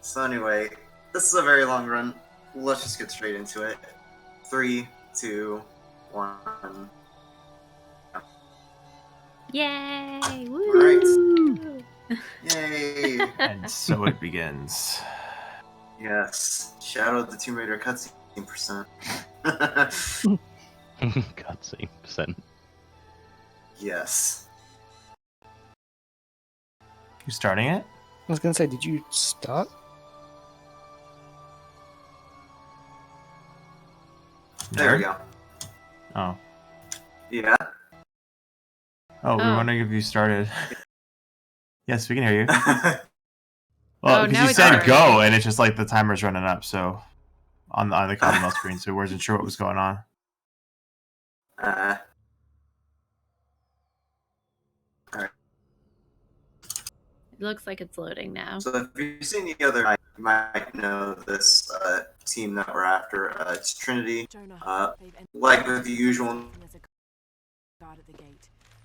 So anyway, this is a very long run. Let's just get straight into it. 3, 2, 1. Yay! All right. Woo! Yay! And so it begins. Yes. Shadow of the Tomb Raider cutscene percent. Cutscene percent. Yes. You starting it? I was gonna say, did you start? There we go. Oh. Yeah. Oh, we were Oh. wondering if you started. Yes, we can hear you. uh, Well, Oh, because now you it's said starting. go, and it's just like the timer's running up, so on the Cosmo screen, so we wasn't sure what was going on. It looks like it's loading now. so if you've seen the other, you might know this team that we're after. It's Trinity. Like with the usual, on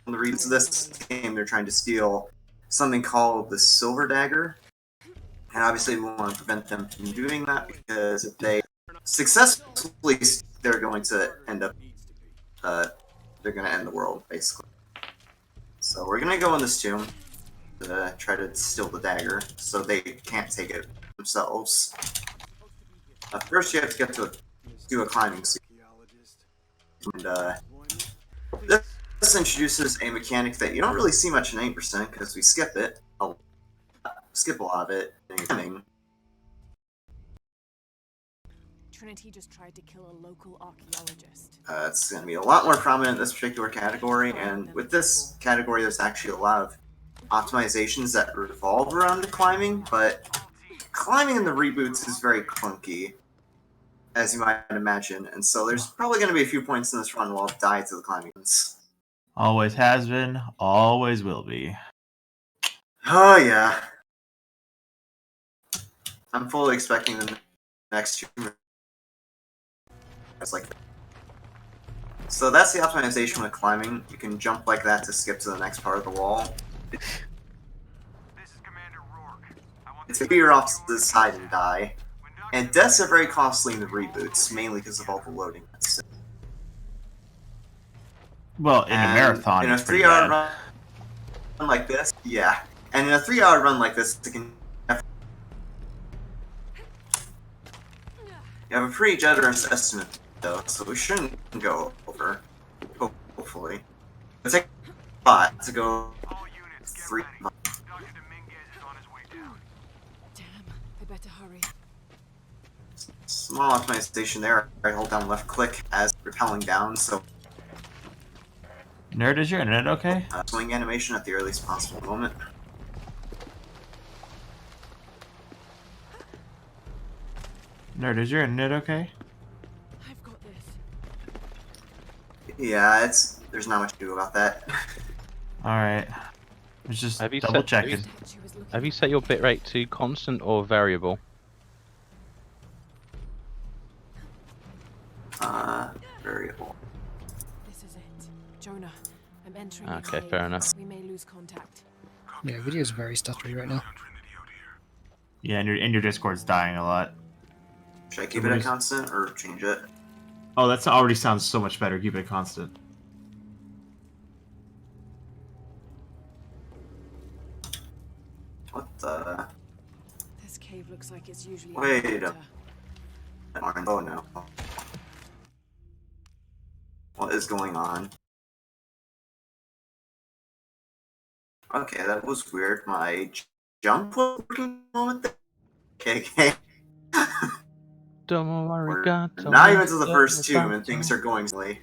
the reads of this game, they're trying to steal something called the Silver Dagger. And obviously we want to prevent them from doing that, because if they successfully, they're going to end up, they're going to end the world, basically. So we're going to go in this tomb to try to steal the dagger, so they can't take it themselves. First you have to get to do a climbing suit. And this introduces a mechanic that you don't really see much in 8%, because we skip it. Skip a lot of it. Trinity just tried to kill a local archaeologist. It's going to be a lot more prominent in this particular category, and with this category there's actually a lot of optimizations that revolve around the climbing, but climbing in the reboots is very clunky, as you might imagine, and so there's probably going to be a few points in this run where I'll die to the climbing. Always has been, always will be. Oh yeah. I'm fully expecting the next two. It's like, so that's the optimization with climbing. You can jump like that to skip to the next part of the wall. This is Commander Rourke. It's if you're off to the side and die. And deaths are very costly in the reboots, mainly because of all the loading. Well, in a marathon, in a it's pretty 3-hour bad. run like this, yeah. And in a 3-hour run like this, it can. You have a pretty generous estimate, though, so we shouldn't go over. Hopefully, it's like a lot to go. All units, get 3 ready. Dr. Dominguez is on his way down. Damn, I better hurry. Small optimization there. I hold down left click as repelling down, so Nerd, is your internet okay? swing animation at the earliest possible moment. Nerd, is your internet okay? I've got this. Yeah, there's not much to do about that. Alright. It's just Have you double set- checking. She was looking. Have you set your bitrate to constant or variable? Variable. This is it. Jonah, I'm entering the Okay, cave. fair enough. We may lose contact. Yeah, video's very stuttery right now. Yeah, and your Discord's dying a lot. Should I keep it at constant or change it? Oh, that already sounds so much better. Keep it constant. What the? This cave looks like it's usually. Wait underwater. Oh no. What is going on? Okay, that was weird. My jump was working a moment there. Okay. Don't worry, We're God. not even to the first tomb and things are going slowly.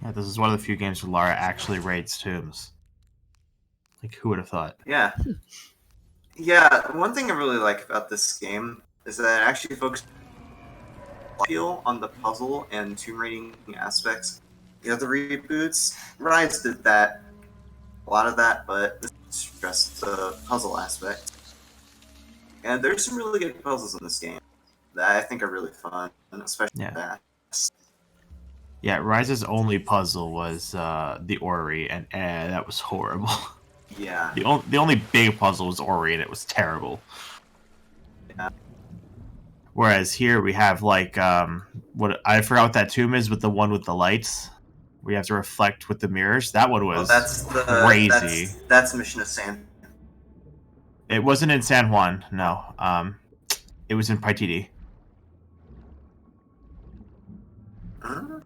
Yeah, this is one of the few games where Lara actually raids tombs. Like, who would have thought? Yeah. Yeah, one thing I really like about this game is that it actually focuses on the puzzle and tomb raiding aspects. The other reboots, Rise did that, a lot of that, but this is just the puzzle aspect. And there's some really good puzzles in this game that I think are really fun, especially Yeah. that. Yeah, Rise's only puzzle was the Ori, and that was horrible. Yeah. The only big puzzle was Ori, and it was terrible. Yeah. Whereas here we have like what I forgot what that tomb is, with the one with the lights. We have to reflect with the mirrors. That one was crazy. That's Mission of Sand. It wasn't in San Juan, no. It was in Paititi. Huh?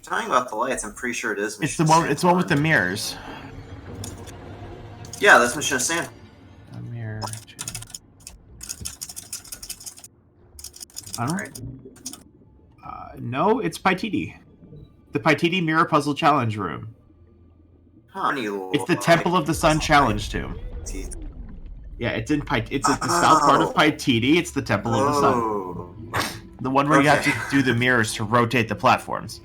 Talking about the lights, I'm pretty sure it is. It's the one. It's the one with the mirrors. Yeah, that's Mission of Sand. A mirror. I don't. Right. No, it's Paititi. The Paititi Mirror Puzzle Challenge Room. It's the Temple of the Sun Challenge Tomb. Yeah, it's in It's at the south part of Paititi. It's the Temple of the Sun. Oh. The one where you have to do the mirrors to rotate the platforms.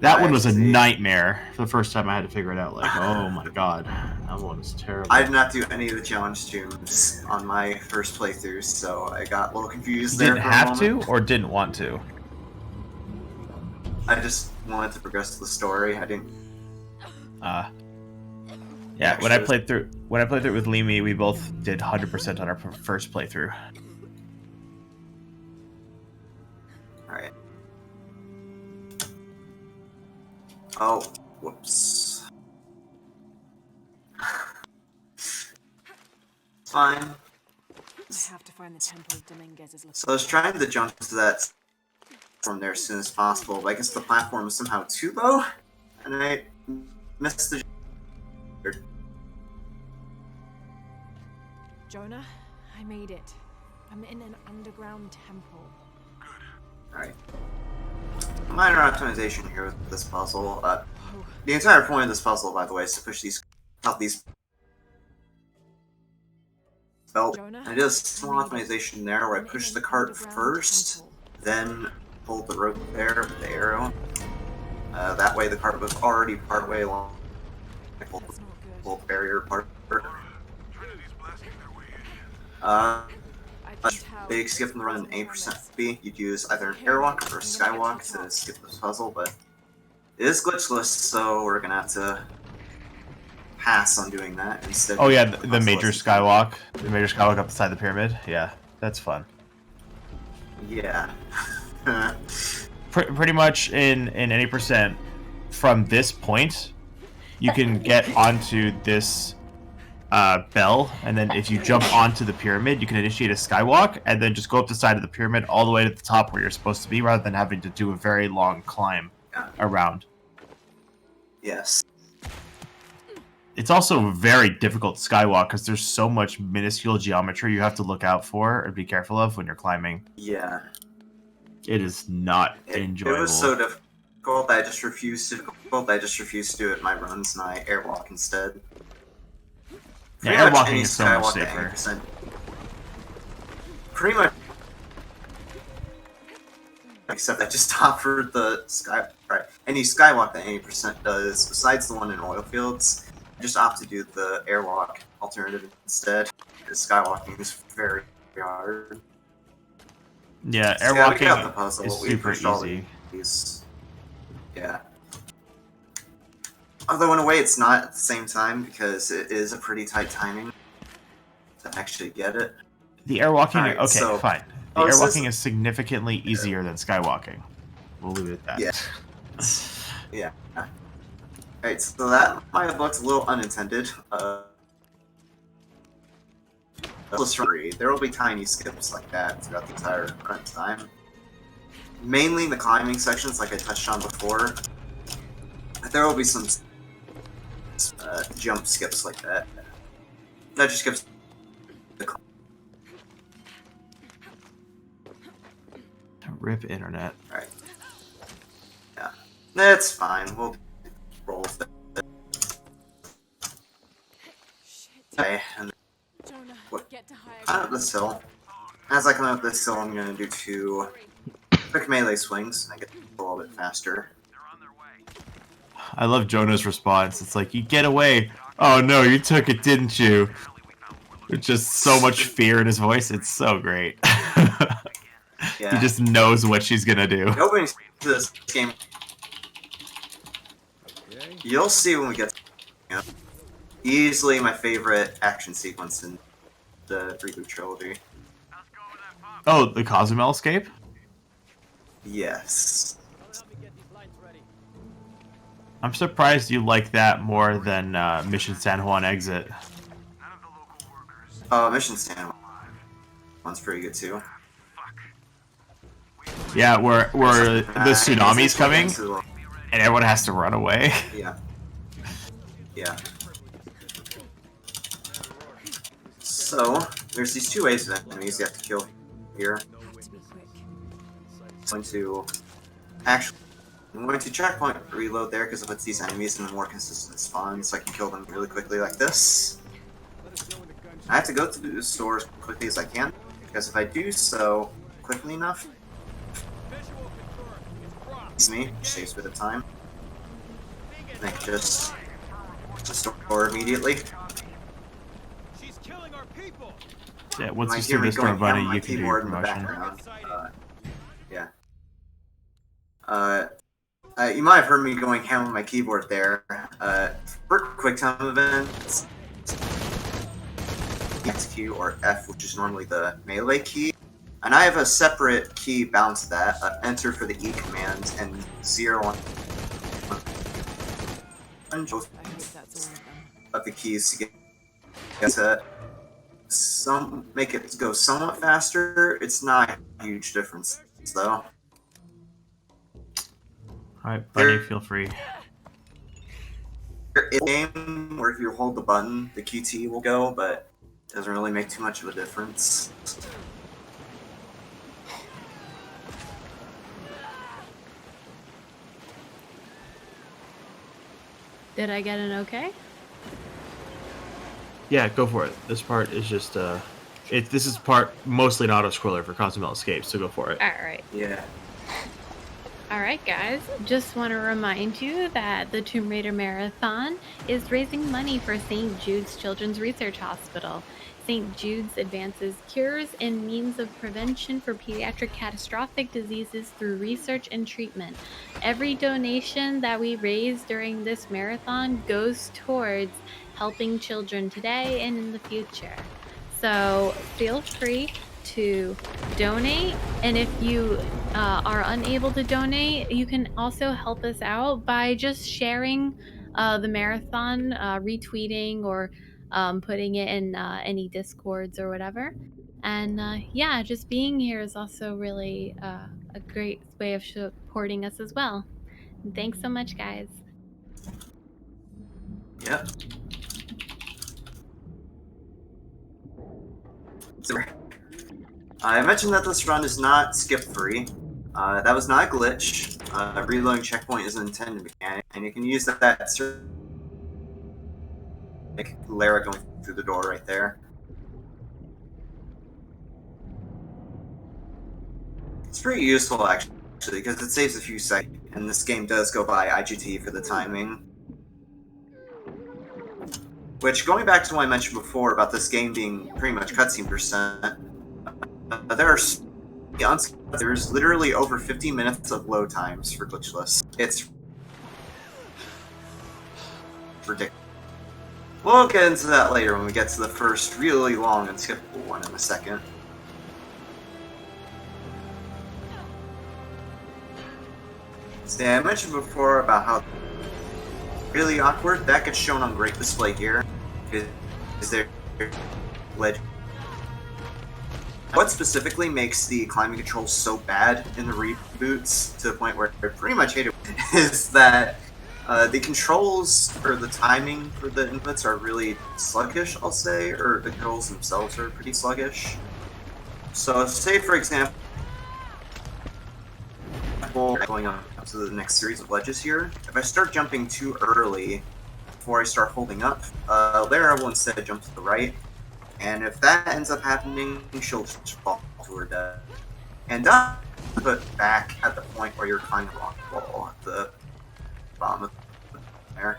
That one was a nightmare. For the first time I had to figure it out. Like, oh my god. That one was terrible. I did not do any of the challenge tombs on my first playthrough, so I got a little confused You there. didn't for a have to, moment. or didn't want to? I just wanted to progress the story. I didn't. Yeah, when I played through it with Limi, we both did 100% on our first playthrough. Alright. Oh, whoops. It's fine. I have to find the Temple of Dominguez's. So I was trying to jump to that from there as soon as possible, but I guess the platform was somehow too low, and I missed the. Jonah, I made it. I'm in an underground temple. Alright. Minor optimization here with this puzzle. The entire point of this puzzle, by the way, is to push these out these belt. Jonah, I did a small optimization there where I pushed the cart first, then pulled the rope there with the arrow. That way the cart was already partway along. I pulled That's not good. the barrier part. Trinity's blasting their way in. I A can tell big skip from the run in there's 8% more on B. You'd use either an airwalk or a skywalk to skip this puzzle, but it is glitchless, so we're gonna have to pass on doing that instead. Oh yeah, of the major skywalk. The major skywalk up the side of the pyramid. Yeah, that's fun. Yeah. Pretty much in any percent from this point, you can get onto this bell, and then if you jump onto the pyramid, you can initiate a skywalk, and then just go up the side of the pyramid all the way to the top where you're supposed to be, rather than having to do a very long climb around. Yes. It's also a very difficult skywalk because there's so much minuscule geometry you have to look out for and be careful of when you're climbing. Yeah. It is not enjoyable. It was so difficult that I just refused to. Do it in my runs, and I airwalk instead. Yeah, Pretty much airwalking any is so much skywalk at safer. 80%. Pretty much. Except I just offered the sky. Right. Any skywalk that 80% does, besides the one in oil fields, I just opt to do the airwalk alternative instead. Because skywalking is very hard. Yeah, So yeah, we got the airwalking puzzle. is We super pushed all easy. these. Yeah. Although in a way it's not at the same time because it is a pretty tight timing to actually get it. The airwalking, Alright, okay, so- fine. The Oh, it airwalking says- is significantly easier than skywalking. We'll leave it at that. Yeah. Yeah. Alright, so that might have looked a little unintended. There will be tiny skips like that throughout the entire run time. Mainly in the climbing sections, like I touched on before. But there will be some jump skips like that. That just gives the Rip internet. Alright. Yeah. That's fine. We'll roll with it. Shit. Okay, and Jonah, What? get to higher climb up ground. this hill. As I climb up this hill, I'm gonna do 2 quick melee swings. I get a little bit faster. They're on their way. I love Jonah's response. It's like, you get away. Oh no, you took it, didn't you? Apparently we found what we're looking With just so much fear in his voice. It's so great. Yeah. He just knows what she's gonna do. The opening to this game, you'll see when we get to it. Easily my favorite action sequence in the reboot trilogy. Oh, the Cozumel escape? Yes. I'm surprised you like that more than Mission San Juan Exit. Mission San one's pretty good too. Yeah, where the tsunami's coming and everyone has to run away. Yeah. Yeah. So, there's these two waves of enemies you have to kill here. Have to be quick. I'm going to checkpoint reload there because it puts these enemies in a more consistent spawn so I can kill them really quickly like this. I have to go to the store as quickly as I can because if I do so quickly enough, me saves a bit of time. And I can just store immediately. Yeah, once Might you see hear me the store going bunny, ham on my you can do your keyboard in the promotion. background. You might have heard me going ham on my keyboard there. For quick time events, X key or F, which is normally the melee key, and I have a separate key bound to that. Enter for the E command and 0 on both I hope that's all of them. of the keys to get to make it go somewhat faster. It's not a huge difference though. Alright, Bunny, feel free. There is a game where if you hold the button, the QT will go, but it doesn't really make too much of a difference. Did I get an okay? Yeah, go for it. This part is just this is part mostly an auto scroller for Cozumel Escape, so go for it. Alright. Yeah. Alright, guys. Just want to remind you that the Tomb Raider Marathon is raising money for St. Jude's Children's Research Hospital. St. Jude's advances cures and means of prevention for pediatric catastrophic diseases through research and treatment. Every donation that we raise during this marathon goes towards helping children today and in the future. So feel free to donate, and if you are unable to donate, you can also help us out by just sharing the marathon, retweeting or putting it in any discords or whatever. And yeah, just being here is also really a great way of supporting us as well. And thanks so much, guys. Yep. So, I mentioned that this run is not skip-free. That was not a glitch. Reloading checkpoint is an intended mechanic, and you can use that like Lara going through the door right there. It's pretty useful actually, because it saves a few seconds, and this game does go by IGT for the timing. Which, going back to what I mentioned before about this game being pretty much cutscene percent, there's literally over 50 minutes of load times for Glitchless. It's ridiculous. We'll get into that later when we get to the first really long and skippable one in a second. So yeah, I mentioned before about how really awkward. That gets shown on great display here. Is there ledge? What specifically makes the climbing controls so bad in the reboots to the point where I pretty much hate it is that the controls or the timing for the inputs are really sluggish, I'll say, or the controls themselves are pretty sluggish. So say for example, going on to the next series of ledges here, if I start jumping too early before I start holding up, Lara will instead jump to the right, and if that ends up happening, she'll just fall to her death. And put back at the point where you're climbing along the wall at the bottom of there.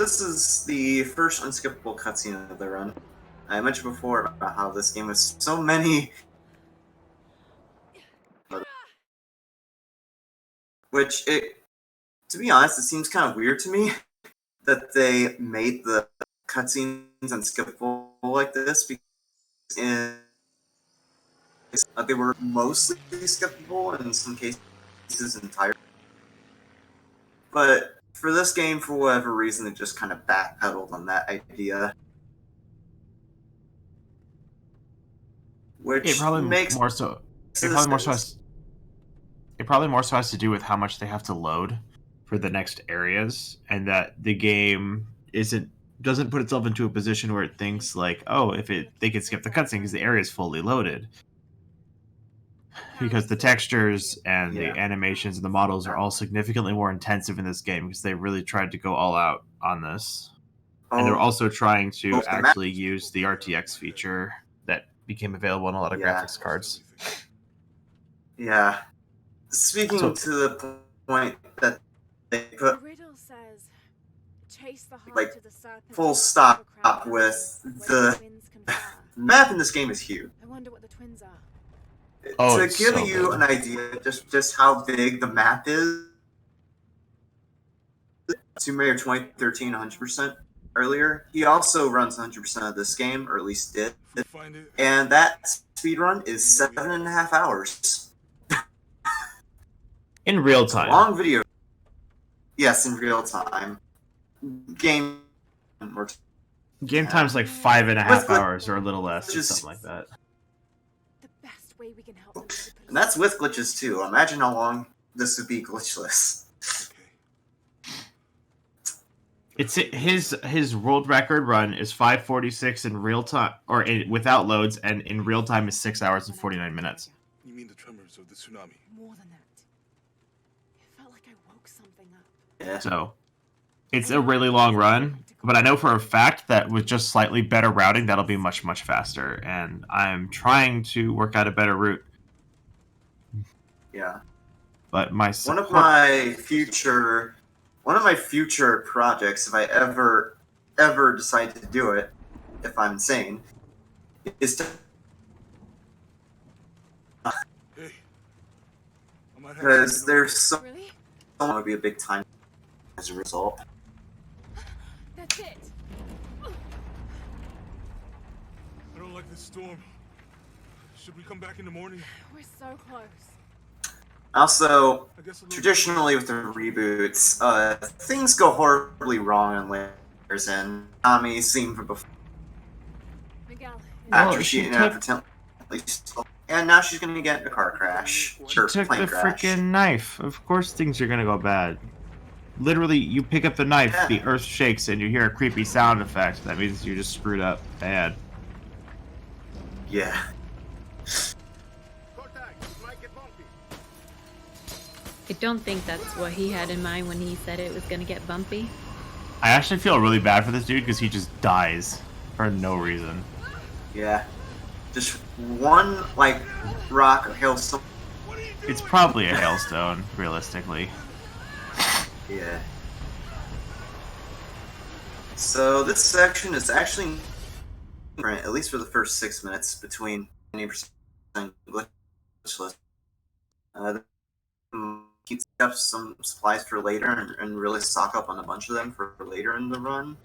this is the first unskippable cutscene of the run. I mentioned before about how this game has so many, which to be honest, it seems kind of weird to me that they made the cutscenes unskippable like this because they were mostly skippable and in some cases entirely. But for this game, for whatever reason, it just kind of backpedaled on that idea. Which It probably makes more so. It this probably more so has. It probably more so has to do with how much they have to load for the next areas, and that the game doesn't put itself into a position where it thinks like, oh, they could skip the cutscene because the area is fully loaded. Because the textures and the animations and the models are all significantly more intensive in this game because they really tried to go all out on this. And they're also trying to actually use the RTX feature that became available on a lot of graphics cards. Yeah. Speaking to the point that they put like full stop with the map in this game is huge. I wonder what the twins are. To give you an idea just how big the map is, Tomb Raider 2013 100% earlier, he also runs 100% of this game, or at least did. And that speedrun is 7.5 hours. In real time. Long video. Yes, in real time. Game time's like 5.5 hours or a little less, or something like that. The best way we can help them is to put And that's with glitches too. Imagine how long this would be glitchless. It's his world record run is 5:46 in real time, or without loads, and in real time is 6 hours and 49 minutes. You mean the tremors of the tsunami? more than that. It felt like I woke something up. Yeah. So it's a really long run, but I know for a fact that with just slightly better routing, that'll be much, much faster. And I'm trying to work out a better route. Yeah. But one of my future projects, if I ever decide to do it, if I'm sane, is to because there's so would be a big time as a result. That's it. I don't like this storm. Should we come back in the morning? We're so close. Also, traditionally with the reboots, things go horribly wrong in layers, and Tommy seen from before. Miguel, After she inadvertently stole, and now she's gonna get in a car crash. She took the freaking knife. Of course things are gonna go bad. Literally, you pick up the knife, the earth shakes, and you hear a creepy sound effect. That means you just screwed up bad. Yeah. I don't think that's what he had in mind when he said it was going to get bumpy. I actually feel really bad for this dude because he just dies for no reason. Yeah. Just one, like, rock or hailstone. It's probably a hailstone, realistically. Yeah. So this section is actually, at least for the first 6 minutes, between 90% glitchless. Keep up some supplies for later and really stock up on a bunch of them for later in the run.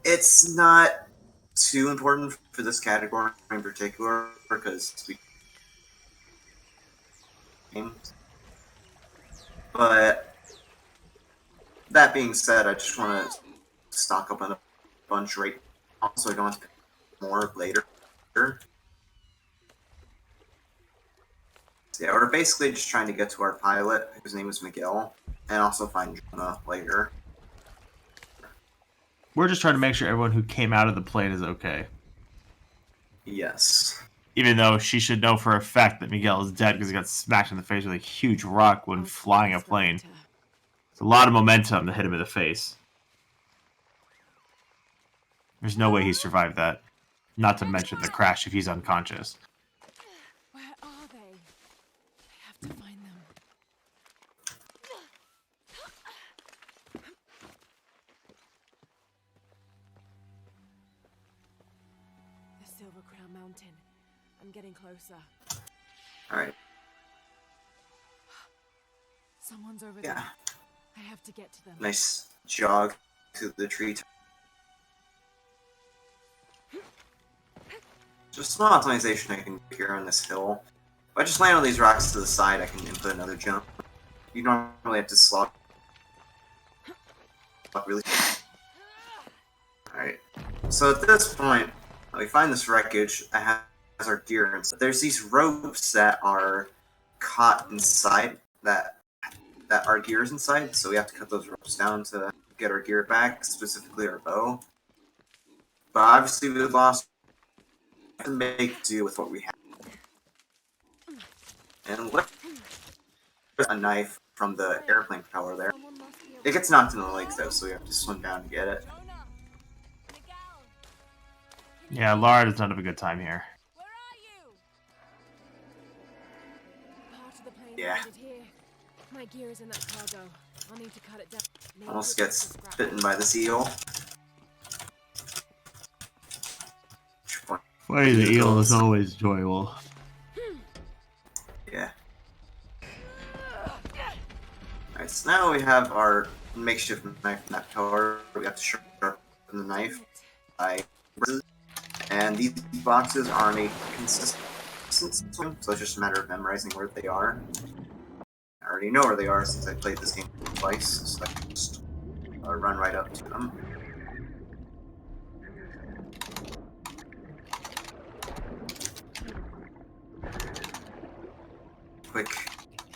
It's not too important for this category in particular because but that being said, I just want to stock up on a bunch right now so I don't have to pay more later. Yeah, we're basically just trying to get to our pilot, whose name is Miguel, and also find Jonah later. We're just trying to make sure everyone who came out of the plane is okay. Yes. Even though she should know for a fact that Miguel is dead because he got smacked in the face with a huge rock when flying a plane. It's a lot of momentum to hit him in the face. There's no way he survived that. Not to mention the crash if he's unconscious. Where are they? I have to find them. Silver Crown Mountain. I'm getting closer. Alright, Someone's over yeah. there. I have to get to them. Nice jog to the tree. Just small optimization I can do here on this hill. If I just land on these rocks to the side, I can input another jump. You normally have to slot really. Alright. So at this point, we find this wreckage that has our gear inside. There's these ropes that are caught inside that our gear is inside, so we have to cut those ropes down to get our gear back, specifically our bow. But obviously we lost to make do with what we have. And look, a knife from the airplane propeller there. It gets knocked in the lake though, so we have to swim down to get it. Yeah, Lara does not have a good time here. Where are you? Part of the plane Yeah. landed here. My gear is in that cargo. I'll need to cut it down. Maybe Almost we'll gets just scrap bitten by the seal. Fighting the eel is always enjoyable. Yeah. Alright, so now we have our makeshift knife in that power. We have to sharpen the knife by and these boxes are made consistent, so it's just a matter of memorizing where they are. I already know where they are since I played this game twice, so I can just run right up to them. Quick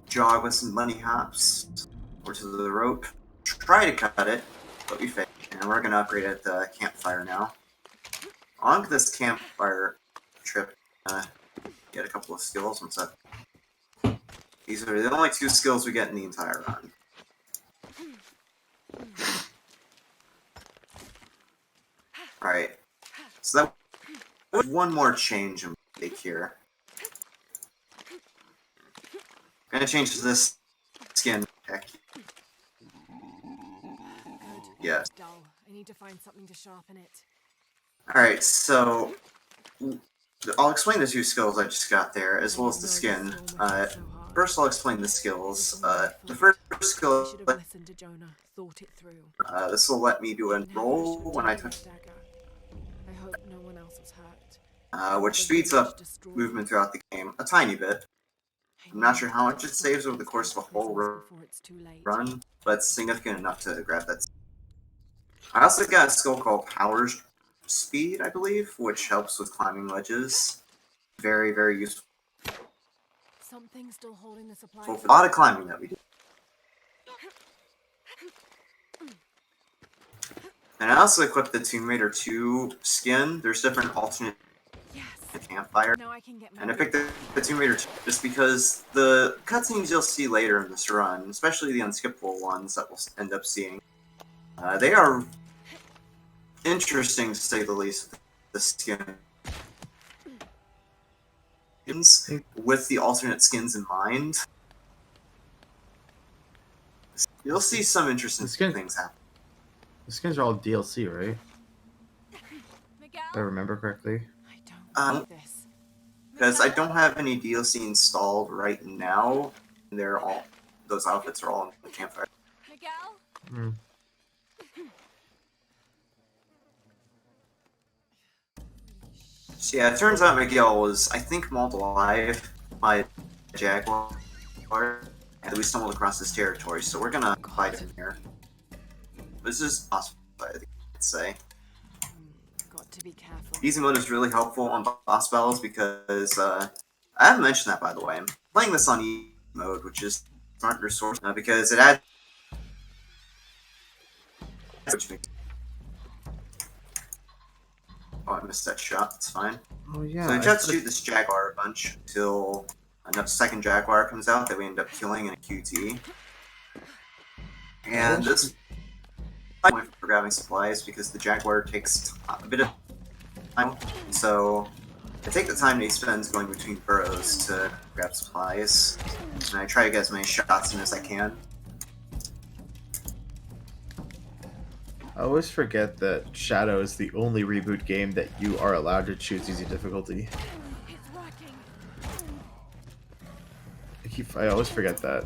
jog with some bunny hops over to the rope. Try to cut it, but we failed. And we're gonna upgrade at the campfire now. On this campfire trip, get a couple of skills. What's up? These are the only 2 skills we get in the entire run. Alright. So that was one more change in make here. I'm gonna change this skin. Heck. Yes. dull. I need to find something to sharpen it. Alright, so I'll explain the 2 skills I just got there, as well as the skin. First, I'll explain the skills. The first I skill, should have listened to Jonah, thought it through. this will let me do a Now I roll should when I take touch, that dagger. I hope no one else was hurt. which speeds up movement throughout the game a tiny bit. I'm not sure how much it saves over the course of a whole run, but it's significant enough to grab that. I also got a skill called Power Speed, I believe, which helps with climbing ledges. Very, very useful Something still holding the supply. for a lot of climbing that we do. And I also equipped the Tomb Raider 2 skin. There's different alternate Yes. campfire. Now I can get my And I picked the Tomb Raider 2 just because the cutscenes you'll see later in this run, especially the unskippable ones that we'll end up seeing, they are interesting to say the least. The skin with the alternate skins in mind, you'll see some interesting things happen. The skins are all DLC, right? Miguel? If I remember correctly. I don't Um, believe this. Because I don't have any DLC installed right now, and those outfits are all in the campfire. Miguel? Hmm. So yeah, it turns out Miguel was, I think, mauled alive by a jaguar, and we stumbled across this territory, so we're gonna fight him here. This is awesome, I think I'd say. Got to be careful. Easy mode is really helpful on boss battles because, I haven't mentioned that, by the way. I'm playing this on easy mode, which is smart resource, because it adds... Oh, I missed that shot. It's fine. Oh yeah. So I just shoot this jaguar a bunch until another second jaguar comes out that we end up killing in a QT. And this is my point for grabbing supplies because the jaguar takes a bit of time. So I take the time that he spends going between burrows to grab supplies, and I try to get as many shots in as I can. I always forget that Shadow is the only reboot game that you are allowed to choose easy difficulty. It's working. I always forget that.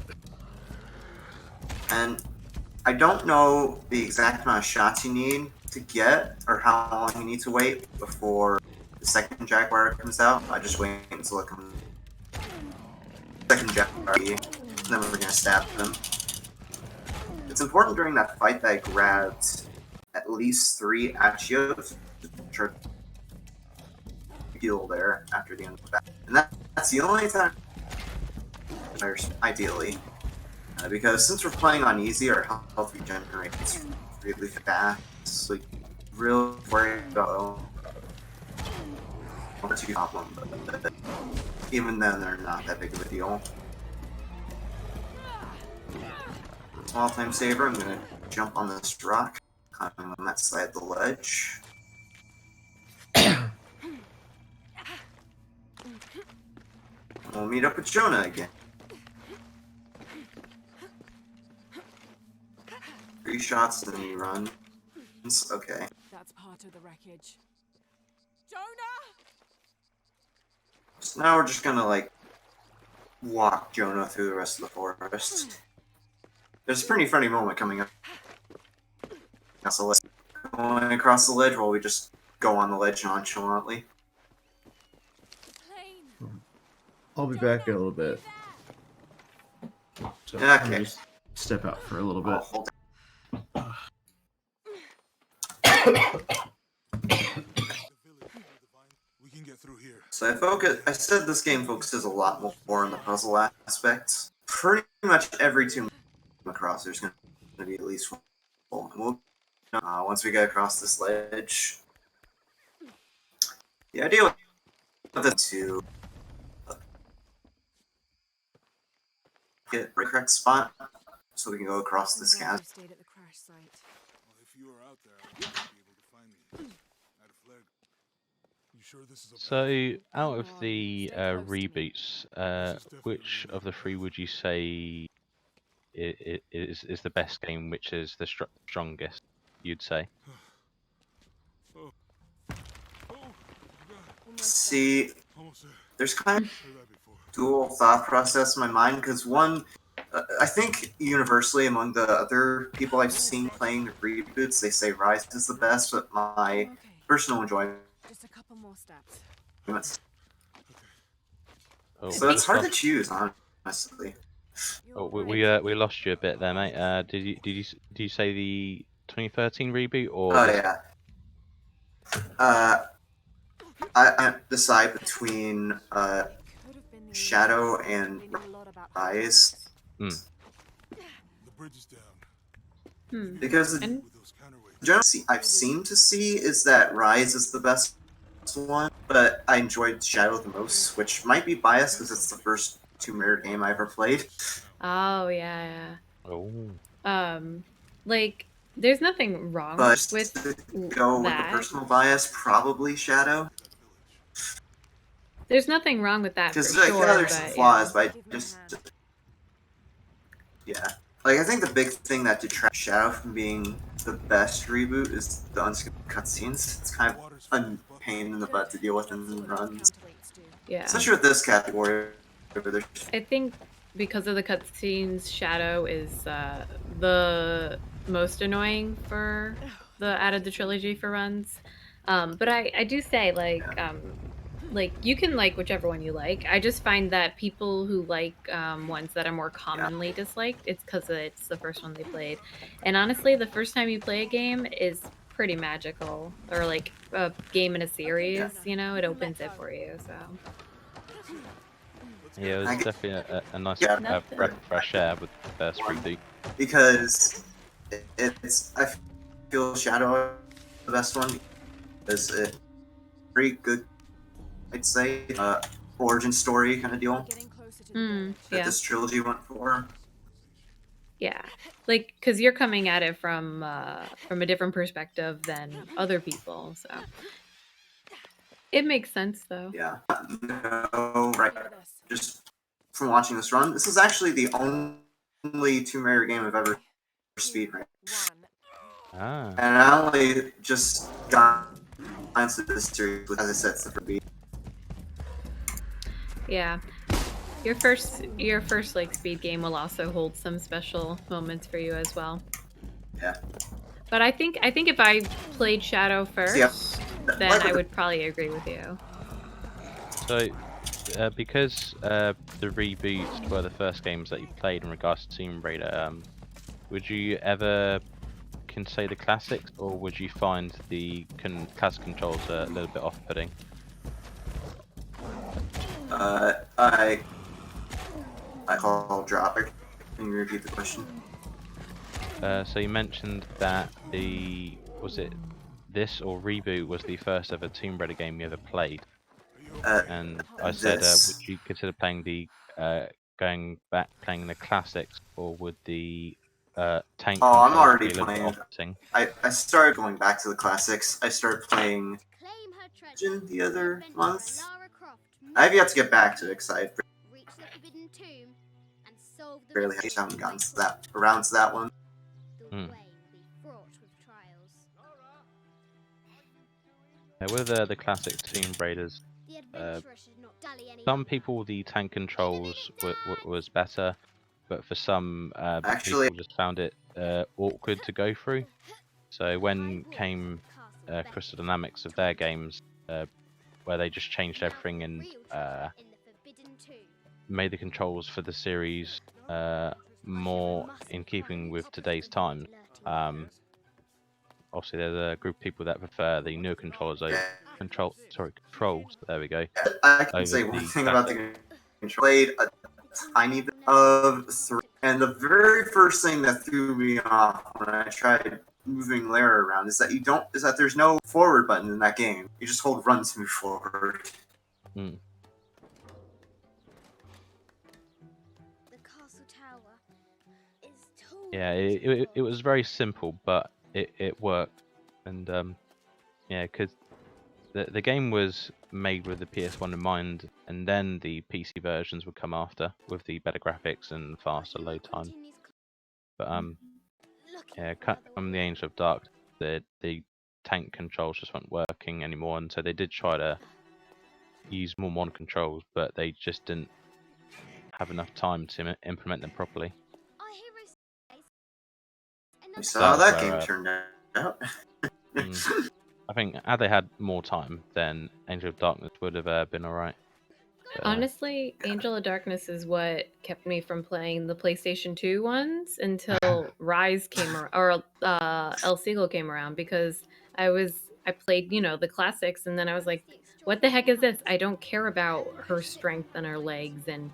And I don't know the exact amount of shots you need to get, or how long you need to wait before the second Jaguar comes out. I just wait until it comes. Second Jaguar, and then we're gonna stab them. It's important during that fight that I grabbed at least 3 Achios to heal there after the end of the battle. And that's the only time, ideally. Because since we're playing on easy, our health regenerates really fast. So you really worry about one or two problem, but even then they're not that big of a deal. Small time saver, I'm gonna jump on this rock, climbing on that side of the ledge. We'll meet up with Jonah again. 3 shots and then he runs. Okay. That's part of the wreckage. Jonah! So now we're just gonna like walk Jonah through the rest of the forest. There's a pretty funny moment coming up. Going across the ledge while we just go on the ledge nonchalantly. Plane. I'll be back in a little bit. So Yeah, I'm gonna okay. just step out for a little I'll bit. hold We can get through here. So I said this game focuses a lot more on the puzzle aspects. Pretty much every tomb across there's going to be at least one. And we'll, once we get across this ledge, the idea with this to get the correct spot so we can go across this I'm glad chasm. you stayed at the crash site. Well, if you were out there, I wouldn't be able to find me. I'd have flared. You sure this is a So, out of Come on, the stay close to me. reboots, which of the 3 would you say is the best game? Which is the strongest? You'd say. Oh, God. Almost See, Almost there. there's kind of Heard that before. dual thought process in my mind because one, I think universally among the other people I've seen playing the reboots, they say Rise is the best, but there. my Okay, personal enjoyment. just a couple more steps. Oh, So it's just hard to lost- choose, honestly. Oh, You're we lost you a bit there, mate. Did you say the 2013 reboot or Oh this? yeah. I decide between Could have been the Shadow Indians. and They knew a lot about Rise pirates. The bridge is down. Hmm. because the And With those counterweights. general I've seemed to see is that Rise is the best one, but I enjoyed Shadow the most, which might be biased because it's the first Tomb Raider game I ever played. oh yeah, Oh, yeah. Like there's nothing wrong But just with to go with the that. personal bias, probably Shadow. There's nothing wrong with that for Because sure. yeah, there's some but, flaws, but I Give me a just hand. yeah. Like I think the big thing that detracts Shadow from being the best reboot is the unskipped cutscenes. It's kind of a pain in the butt to deal with in Let's see what those runs, counterweights do. yeah. especially with this category. Where there's I think because of the cutscenes, Shadow is the most annoying for the out of the trilogy for runs. But I do say like you can like whichever one you like. I just find that people who like ones that are more commonly disliked, it's because it's the first one they played. And honestly, the first time you play a game is pretty magical, or like a game in a series. You know, it opens it for you. So. yeah, it was I get- definitely a nice Yeah. breath of fresh air with the first reboot. because it's I feel Shadow the best one because it's pretty good. I'd say origin story kind of deal Getting closer to the Mm, village. that yeah. this trilogy went for. Yeah, like because you're coming at it from a different perspective than other people, so it makes sense though. Yeah, no, right. Look at this. Just from watching this run, this is actually the only Tomb Raider game I've ever speedrun. One. Ah. And I only just got into this series with, as I said, it's the first beat. Yeah. Your first like speed game will also hold some special moments for you as well. Yeah. But I think if I played Shadow first, See, then like I with would probably agree with you. So, because the reboots were the first games that you played in regards to Tomb Raider, would you ever consider the classics, or would you find the classic controls a little bit off-putting? I call drop. Can you repeat the question? So you mentioned that was it this or Reboot was the first ever Tomb Raider game you ever played, and I said, would This. you consider playing going back playing the classics, or would the tank Oh, I'm controls already be a little bit playing. off-putting? I started going back to the classics. I started playing Legend the other month. I have yet to get back to it because I barely haven't gotten to that around to that one. With the classic Tomb Raiders, some people the tank controls was better, but for some Actually, people just found it awkward to go through. So when came Crystal Dynamics of their games, where they just changed everything and made the controls for the series more in keeping with today's time. Obviously, there's a group of people that prefer the newer controls controls. There we go. I can Over say one the thing about classic. the control. Played a tiny bit of 3, and the very first thing that threw me off when I tried moving Lara around is that there's no forward button in that game. You just hold run to move forward. Hmm. Yeah, it was very simple, but it worked, and yeah, because the game was made with the PS1 in mind, and then the PC versions would come after with the better graphics and faster load time. But yeah, cut from the Angel of Dark, the tank controls just weren't working anymore, and so they did try to use more modern controls, but they just didn't have enough time to implement them properly. You So saw how that's that game where turned out. I think had they had more time, then Angel of Darkness would have been alright. Honestly, Angel of Darkness is what kept me from playing the PlayStation 2 ones until Rise came around, or El Siegel came around, because I played, the classics, and then I was like, what the heck is this? I don't care about her strength and her legs, and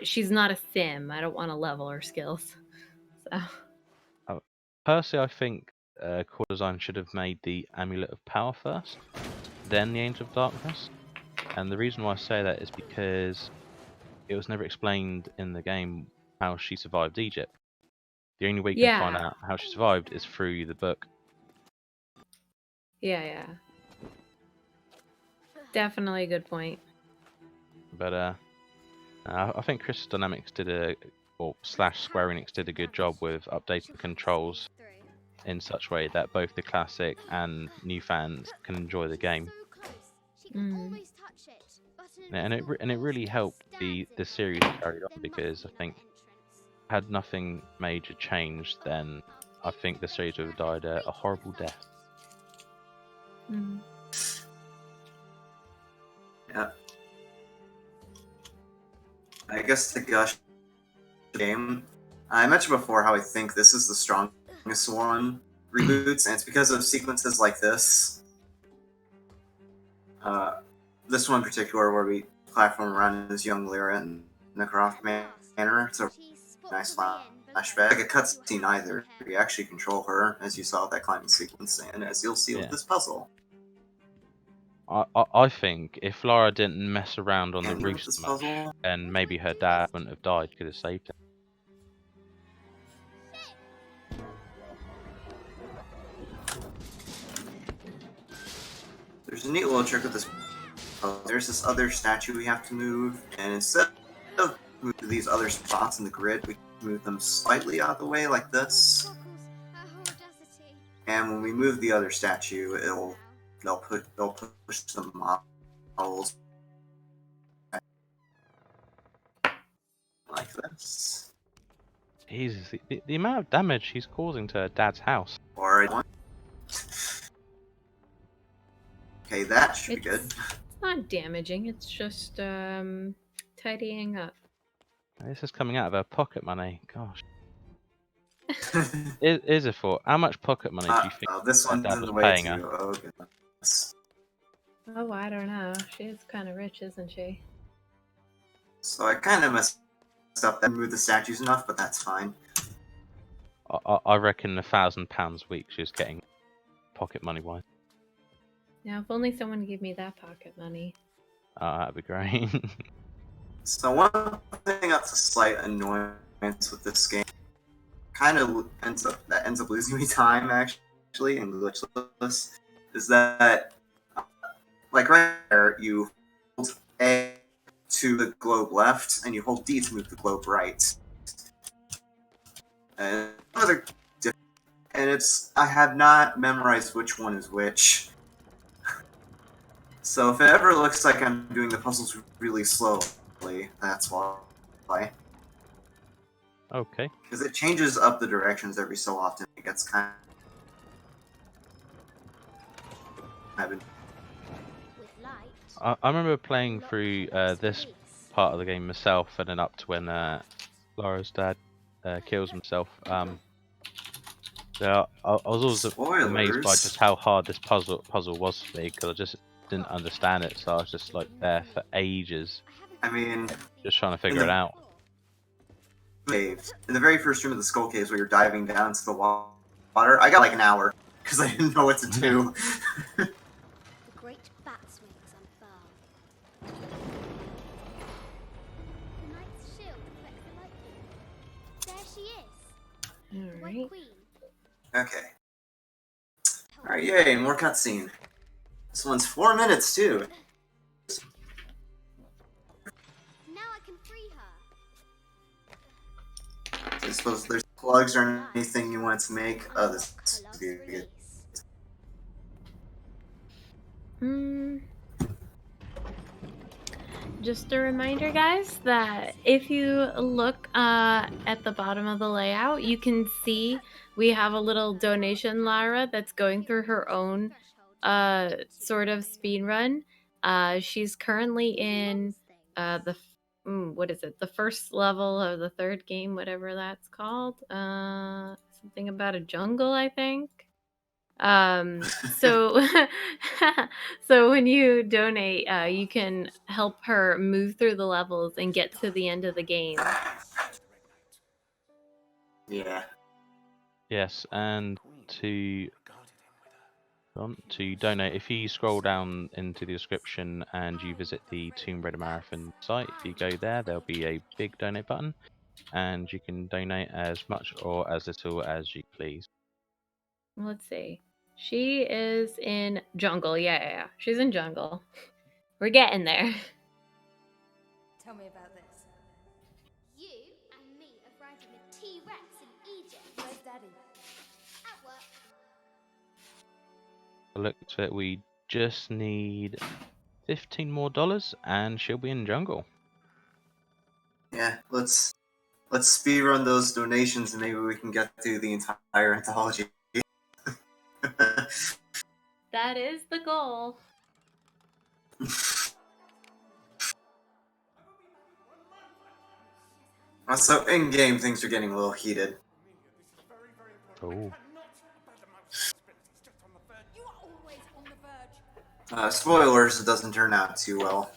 she's not a sim. I don't want to level her skills. So Personally, I think Core Design should have made the Amulet of Power first, then the Angel of Darkness. And the reason why I say that is because it was never explained in the game how she survived Egypt. The only way you can find yeah, out how she survived is through the book. yeah, definitely a good point. But I think Crystal Dynamics Square Enix did a good job with updating the controls in such a way that both the classic and new fans can enjoy the game. And it really helped the series carry on, because I think had nothing major changed, then I think the series would have died a horrible death. Yeah. I guess the Gush game. I mentioned before how I think this is the strongest one reboots, and it's because of sequences like this. This one in particular, where we platform around as young Lyra and Necroft Manor. It's a nice flashback. Like a cutscene either. You actually control her, as you saw with that climbing sequence, and as you'll see with this puzzle. I think if Lara didn't mess around on the And roof with this so much, puzzle, then maybe her dad wouldn't have died. Could have saved him. there's a neat little trick with this. There's this other statue we have to move, and instead of moving these other spots in the grid, we move them slightly out of the way like this. And when we move the other statue, they'll push the models like this. Jesus, the amount of damage he's causing to Dad's house. Or okay, that should be good. It's not damaging. It's just tidying up. This is coming out of her pocket money. Gosh. Is it for how much pocket money do you think This one's Dad in was the way paying too. her? Oh goodness. Oh, I don't know. She is kind of rich, isn't she? So I kind of messed up and moved the statues enough, but that's fine. I reckon £1,000 a week she was getting pocket money wise. Now, if only someone gave me that pocket money. That'd be great. So one thing that's a slight annoyance with this game, kind of ends up losing me time actually in Glitchless, is that like right there you hold A to the globe left and you hold D to move the globe right. And I have not memorized which one is which. So if it ever looks like I'm doing the puzzles really slowly, that's why. Okay. Because it changes up the directions every so often. It gets kind of... I remember playing through this part of the game myself, and then up to when Laura's dad kills himself. Yeah, I was always amazed by just how hard this puzzle was for me, because I just didn't understand it. So I was just like there for ages. I mean, just trying to figure it out. Caves. In the very first room of the Skull Caves, where you're diving down into the water, I got like an hour because I didn't know what to do. The great bat swings unfurl. The knight's shield reflects the lightning. There she is. All White right. queen. Okay. Alright, yay, more cutscene. This one's 4 minutes, too. Now I can free her. I suppose there's plugs or anything you want to make. Oh, this would be good. Just a reminder, guys, that if you look at the bottom of the layout, you can see we have a little donation Lara that's going through her own sort of speed run. She's currently in the first level of the third game, whatever that's called. Something about a jungle, I think. So so when you donate, you can help her move through the levels and get to the end of the game. Yeah. Yes, and to donate, if you scroll down into the description and you visit the Tomb Raider Marathon site, if you go there, there'll be a big donate button, and you can donate as much or as little as you please. Let's see. She is in jungle. Yeah. She's in jungle. We're getting there. Tell me about this. You and me are riding a T-Rex in Egypt. Where's Daddy? At work. I looked at it, we just need $15 more and she'll be in jungle. Yeah, let's speedrun those donations and maybe we can get through the entire anthology. That is the goal. So in-game things are getting a little heated. Oh. Spoilers, it doesn't turn out too well.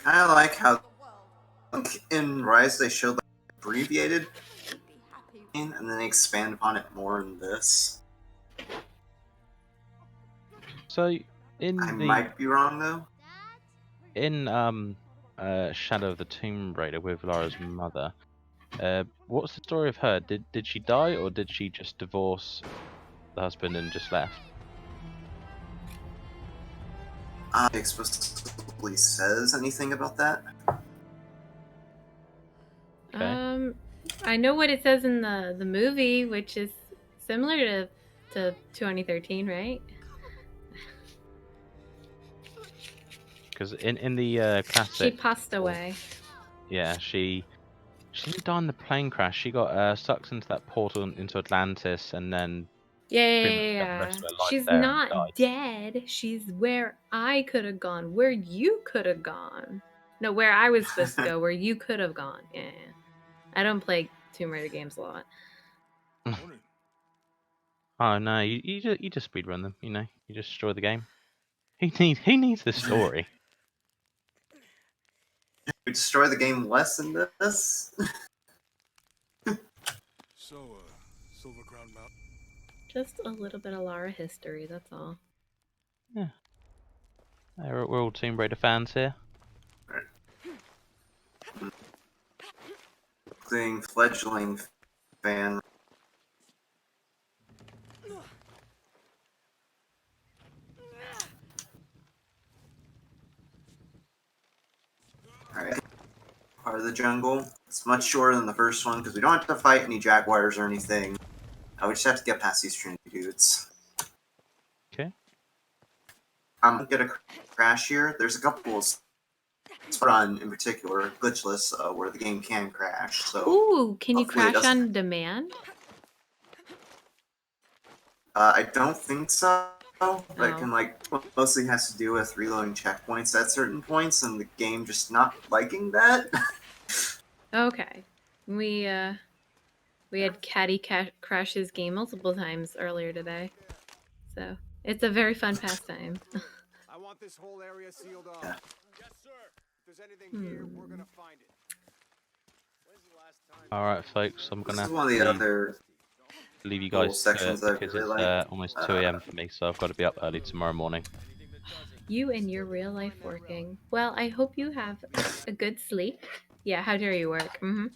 I like how in Rise they showed like abbreviated and then they expand upon it more in this. So I might be wrong though. In Shadow of the Tomb Raider with Lara's mother, what's the story of her? Did she die or did she just divorce the husband and just left? Explicitly says anything about that. Okay. I know what it says in the movie, which is similar to 2013, right? Because in the She classic, passed or- away. yeah, she didn't die in the plane crash. She got sucked into that portal into Atlantis, and then pretty much spent the rest of her life She's there and not died. dead. She's where I could have gone, where you could have gone. No, where I was supposed to go, where you could have gone. Yeah. I don't play Tomb Raider games a lot. Morning. Oh no, you just speedrun them. You know, you just destroy the game. He needs the story. We destroy the game less than this. So, Silver Crown Mountain. Just a little bit of Lara history, that's all. We're all Tomb Raider fans here. Thing fledgling fan. Alright. Part of the jungle. It's much shorter than the first one because we don't have to fight any jaguars or anything. We just have to get past these Trinity dudes. Okay. I'm gonna crash here. There's a couple of run in particular, glitchless, where the game can crash. So Ooh, can you hopefully it crash doesn't- on demand? I don't think so. But it Oh. can mostly has to do with reloading checkpoints at certain points, and the game just not liking that. Okay. We had Caddy crash his game multiple times earlier today. So, it's a very fun pastime. I want this whole area sealed off. Yeah. Yes, sir. If there's anything here, we're gonna find it. When's the last time? All right, folks. I'm This gonna is have one of to the leave, other leave you cool guys sections that I because really it's like. almost 2 a.m. for me, so I've got to be up early tomorrow morning. You and your real life working. Well, I hope you have a good sleep. Yeah, how dare you work? Mm-hmm.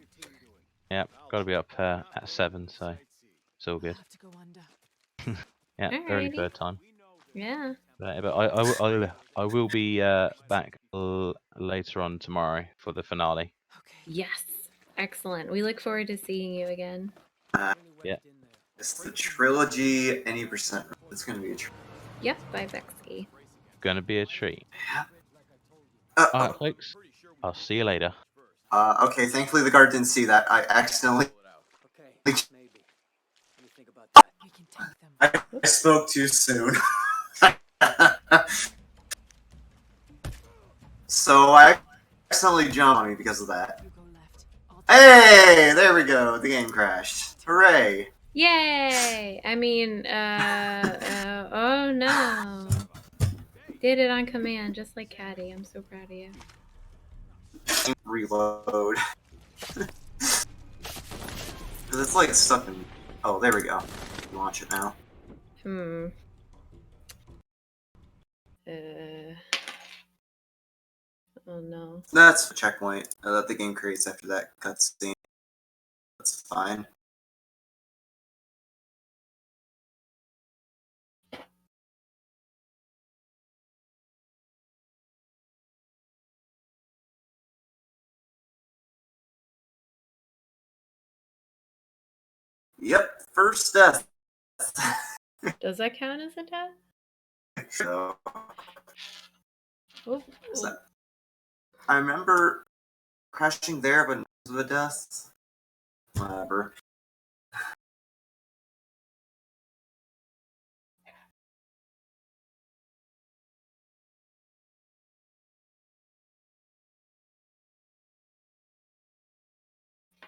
Yeah, got to be up at 7, so it's all I'll good. have to go under. Yeah, early Alrighty. bird time. Yeah. But I will be back later on tomorrow for the finale. Okay. Yes. Excellent. We look forward to seeing you again. Yeah. It's the trilogy, any percent. It's gonna be a trilogy. Yep, by Bexy. Gonna be a treat. Uh, All right, folks. I'll see you later. Okay, thankfully the guard didn't see that. I accidentally Okay, Like- maybe. Let me think about that. We can take them. I spoke too soon. So I accidentally jumped on me because of that. You go left. I'll Hey, there we go. The game crashed. Hooray! Yay! I mean, oh no. Did it on command, just like Caddy. I'm so proud of you. Reload. Cause it's like stuck in. Oh, there we go. Launch it now. Oh no. That's the checkpoint that the game creates after that cutscene. That's fine. Yep, first death. Does that count as a death? So, Oh, is that- I remember crashing there, but not of a death. Whatever.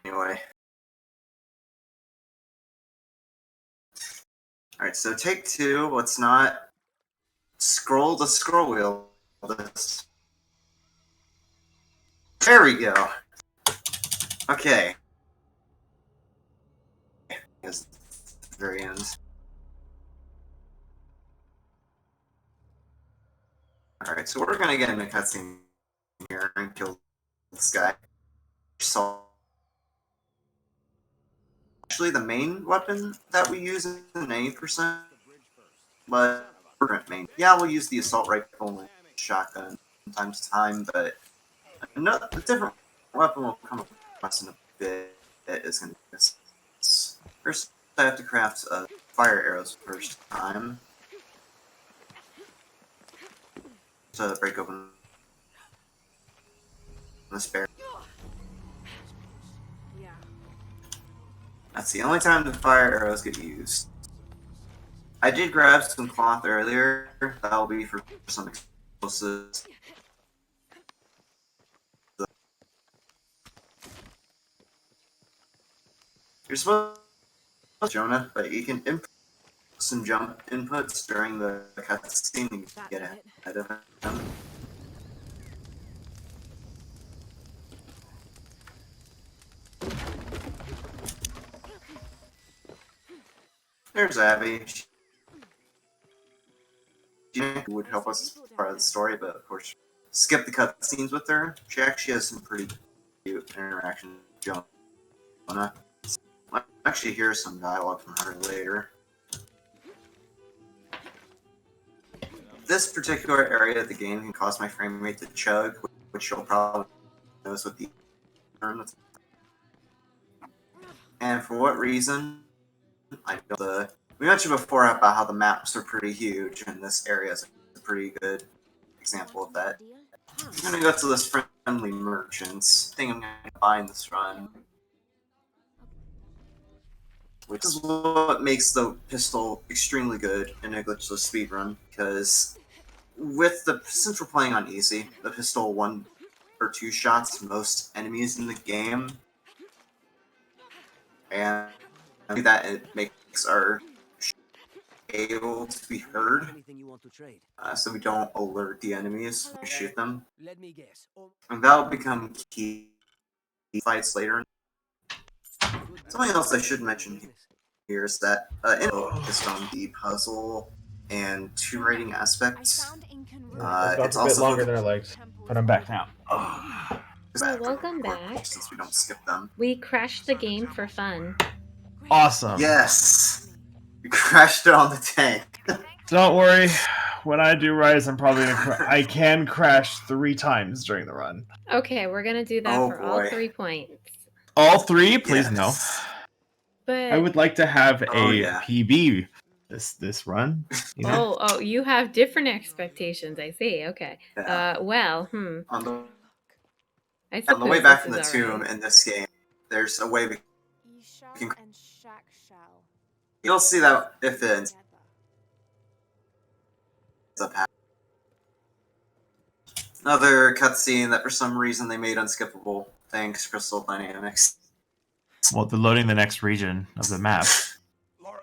Anyway. Alright, so take two. Let's not scroll the scroll wheel. This. There we go. Okay. It's the very end. Alright, so we're gonna get in a cutscene here and kill this guy. So, actually, the main weapon that we use is an 80%, but different main. Yeah, we'll use the assault rifle and shotgun from time to time, but a different weapon will come across in a bit is going to be this. First, I have to craft fire arrows first time to break open this barrier. Yeah. That's the only time the fire arrows get used. I did grab some cloth earlier. That'll be for some explosives. You're supposed to Jonah, but you can input some jump inputs during the cutscene to get ahead of them. There's Abby. She would help us as part of the story, but of course, skip the cutscenes with her. She actually has some pretty cute interactions with Jonah. I'll actually hear some dialogue from her later. This particular area of the game can cause my frame rate to chug, which you'll probably notice with the and for what reason, I don't. We mentioned before about how the maps are pretty huge, and this area is a pretty good example of that. I'm gonna go to this friendly merchants. I think I'm gonna buy in this run, which is what makes the pistol extremely good in a glitchless speedrun, because since we're playing on easy, the pistol 1 or 2 shots most enemies in the game, and that it makes our able to be heard, so we don't alert the enemies when we shoot them, and that'll become key fights later. Something else I should mention here is that in focused on the puzzle and tomb raiding aspects. It's a bit longer than I liked, but I'm back now. Well, welcome back. Since we don't skip them. We crashed the game for fun. Awesome. Yes, we crashed it on the tank. Don't worry. When I do Rise, I'm probably gonna. I can crash 3 times during the run. Okay, we're gonna do that for all 3 points. All 3? Please Yes. no. But I would like to have a yeah. PB this run. You know? oh, you have different expectations. I see. Okay. Yeah. Well, On the I suppose On the way back from this the is tomb alright. in this game, there's a way we can. and Shack Shell. You'll see that if it ends up happening. Another cutscene that for some reason they made unskippable. Thanks, Crystal Dynamics. Well, they're loading the next region of the map. Laura,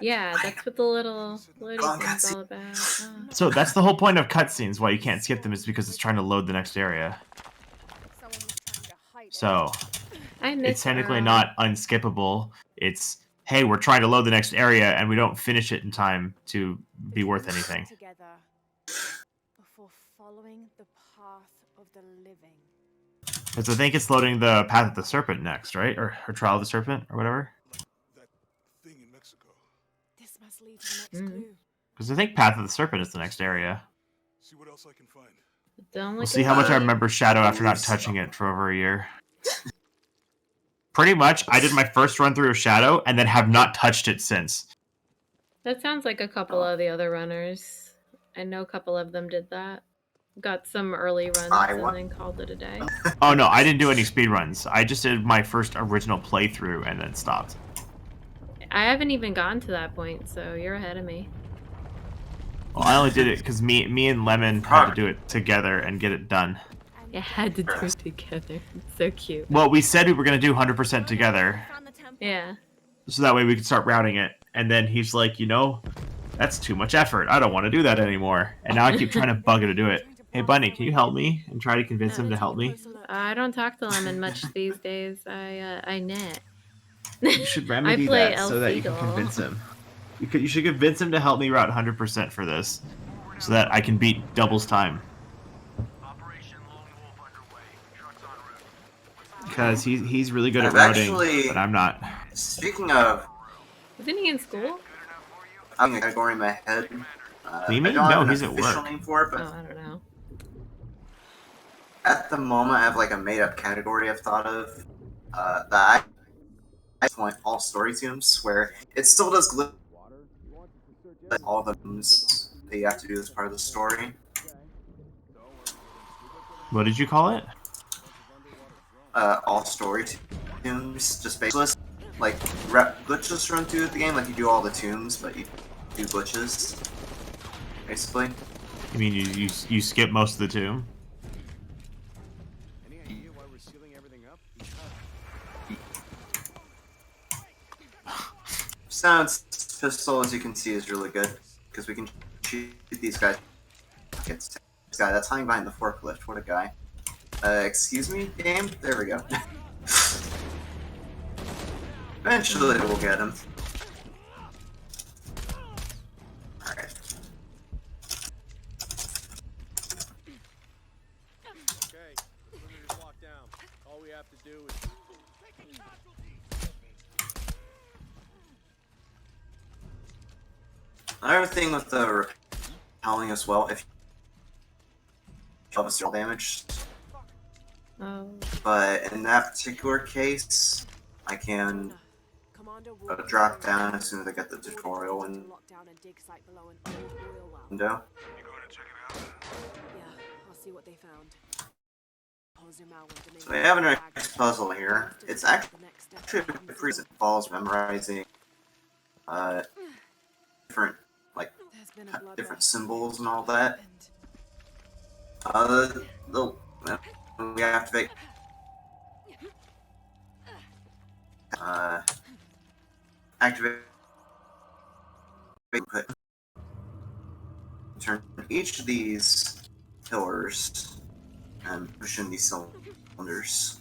Yeah, that's what the little loading Long thing's cutscene. all about. Oh. So that's the whole point of cutscenes. Why you can't skip them is because it's trying to load the next area. Someone was trying to hide it. So I miss it's technically Earl. not unskippable. It's hey, we're trying to load the next area and we don't finish it in time to be worth anything. Together before following the path of the living. Because I think it's loading the Path of the Serpent next, right? Or Trial of the Serpent or whatever. that thing in Mexico. This must lead to the next clue. Because I think Path of the Serpent is the next area. See what else I can find. Don't We'll look see at how much I me. remember Shadow after not touching it for over a year. Pretty much, I did my first run through of Shadow and then have not touched it since. That sounds like a couple of the other runners. I know a couple of them did that. Got some early runs and then called it a day. Oh no, I didn't do any speed runs. I just did my first original playthrough and then stopped. I haven't even gotten to that point, so you're ahead of me. Well, I only did it because me and Lemon had to do it together and get it done. You had to do it together. It's so cute. Well, we said we were going to do 100% together, Yeah. so that way we could start routing it. And then he's like, you know, that's too much effort. I don't want to do that anymore. And now I keep trying to bug him to do it. Hey, Bunny, can you help me? And try to convince him to help me. I don't talk to Lemon much these days. I knit. You should remedy play that so that you can Elfeagle. convince him. You should convince him to help me route 100% for this, so that I can beat Double's time. Because he's really good at I've routing, actually- but I'm not. Speaking of, Isn't he in school? I'm a category in my head. Mimi? I don't No, have an he's at official work. name for it, Oh, but I don't know. At the moment, I have like a made-up category I've thought of. That I point all story tombs, where it still does glitch all the rooms that you have to do as part of the story. What did you call it? All story tombs, just basically like glitchless run through the game. Like you do all the tombs, but you do glitches, basically. You mean you skip most of the tomb? Any idea why we're sealing everything up? Sounds pistol, as you can see, is really good because we can shoot these guys. This guy that's hiding behind the forklift. What a guy. Excuse me, game? There we go. Eventually we'll get him. Alright. Okay, perimeter's locked down. All we have to do is... Another thing with the repelling as well, if you have a damage, Oh. but in that particular case, I can Commander drop down as soon as I get the tutorial window. lock down a dig site below an old oil well. You going to check it out? Yeah, I'll see what they found. Pause your mouth with the So we have an next puzzle here. It's actually pretty simple. It involves memorizing different different symbols and all that. We activate activate input. Turn each of these pillars and push in these cylinders.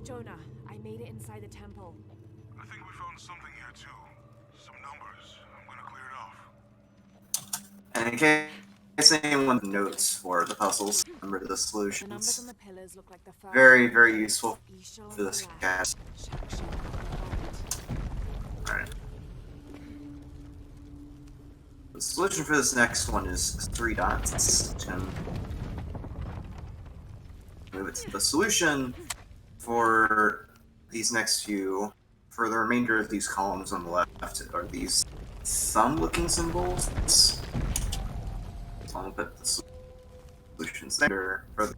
Jonah, I made it inside the temple. I think we found something here too. Some numbers. I'm gonna clear it off. And in case anyone notes for the puzzles, remember the The numbers solutions. on the pillars look like the first Very, very useful Isha on for the this left, cast. Shaksha on the right. Alright. The solution for this next one is 3 dots. And move it to the solution for these next few, for the remainder of these columns on the left, are these thumb-looking symbols. So I'll put the solutions there. We'll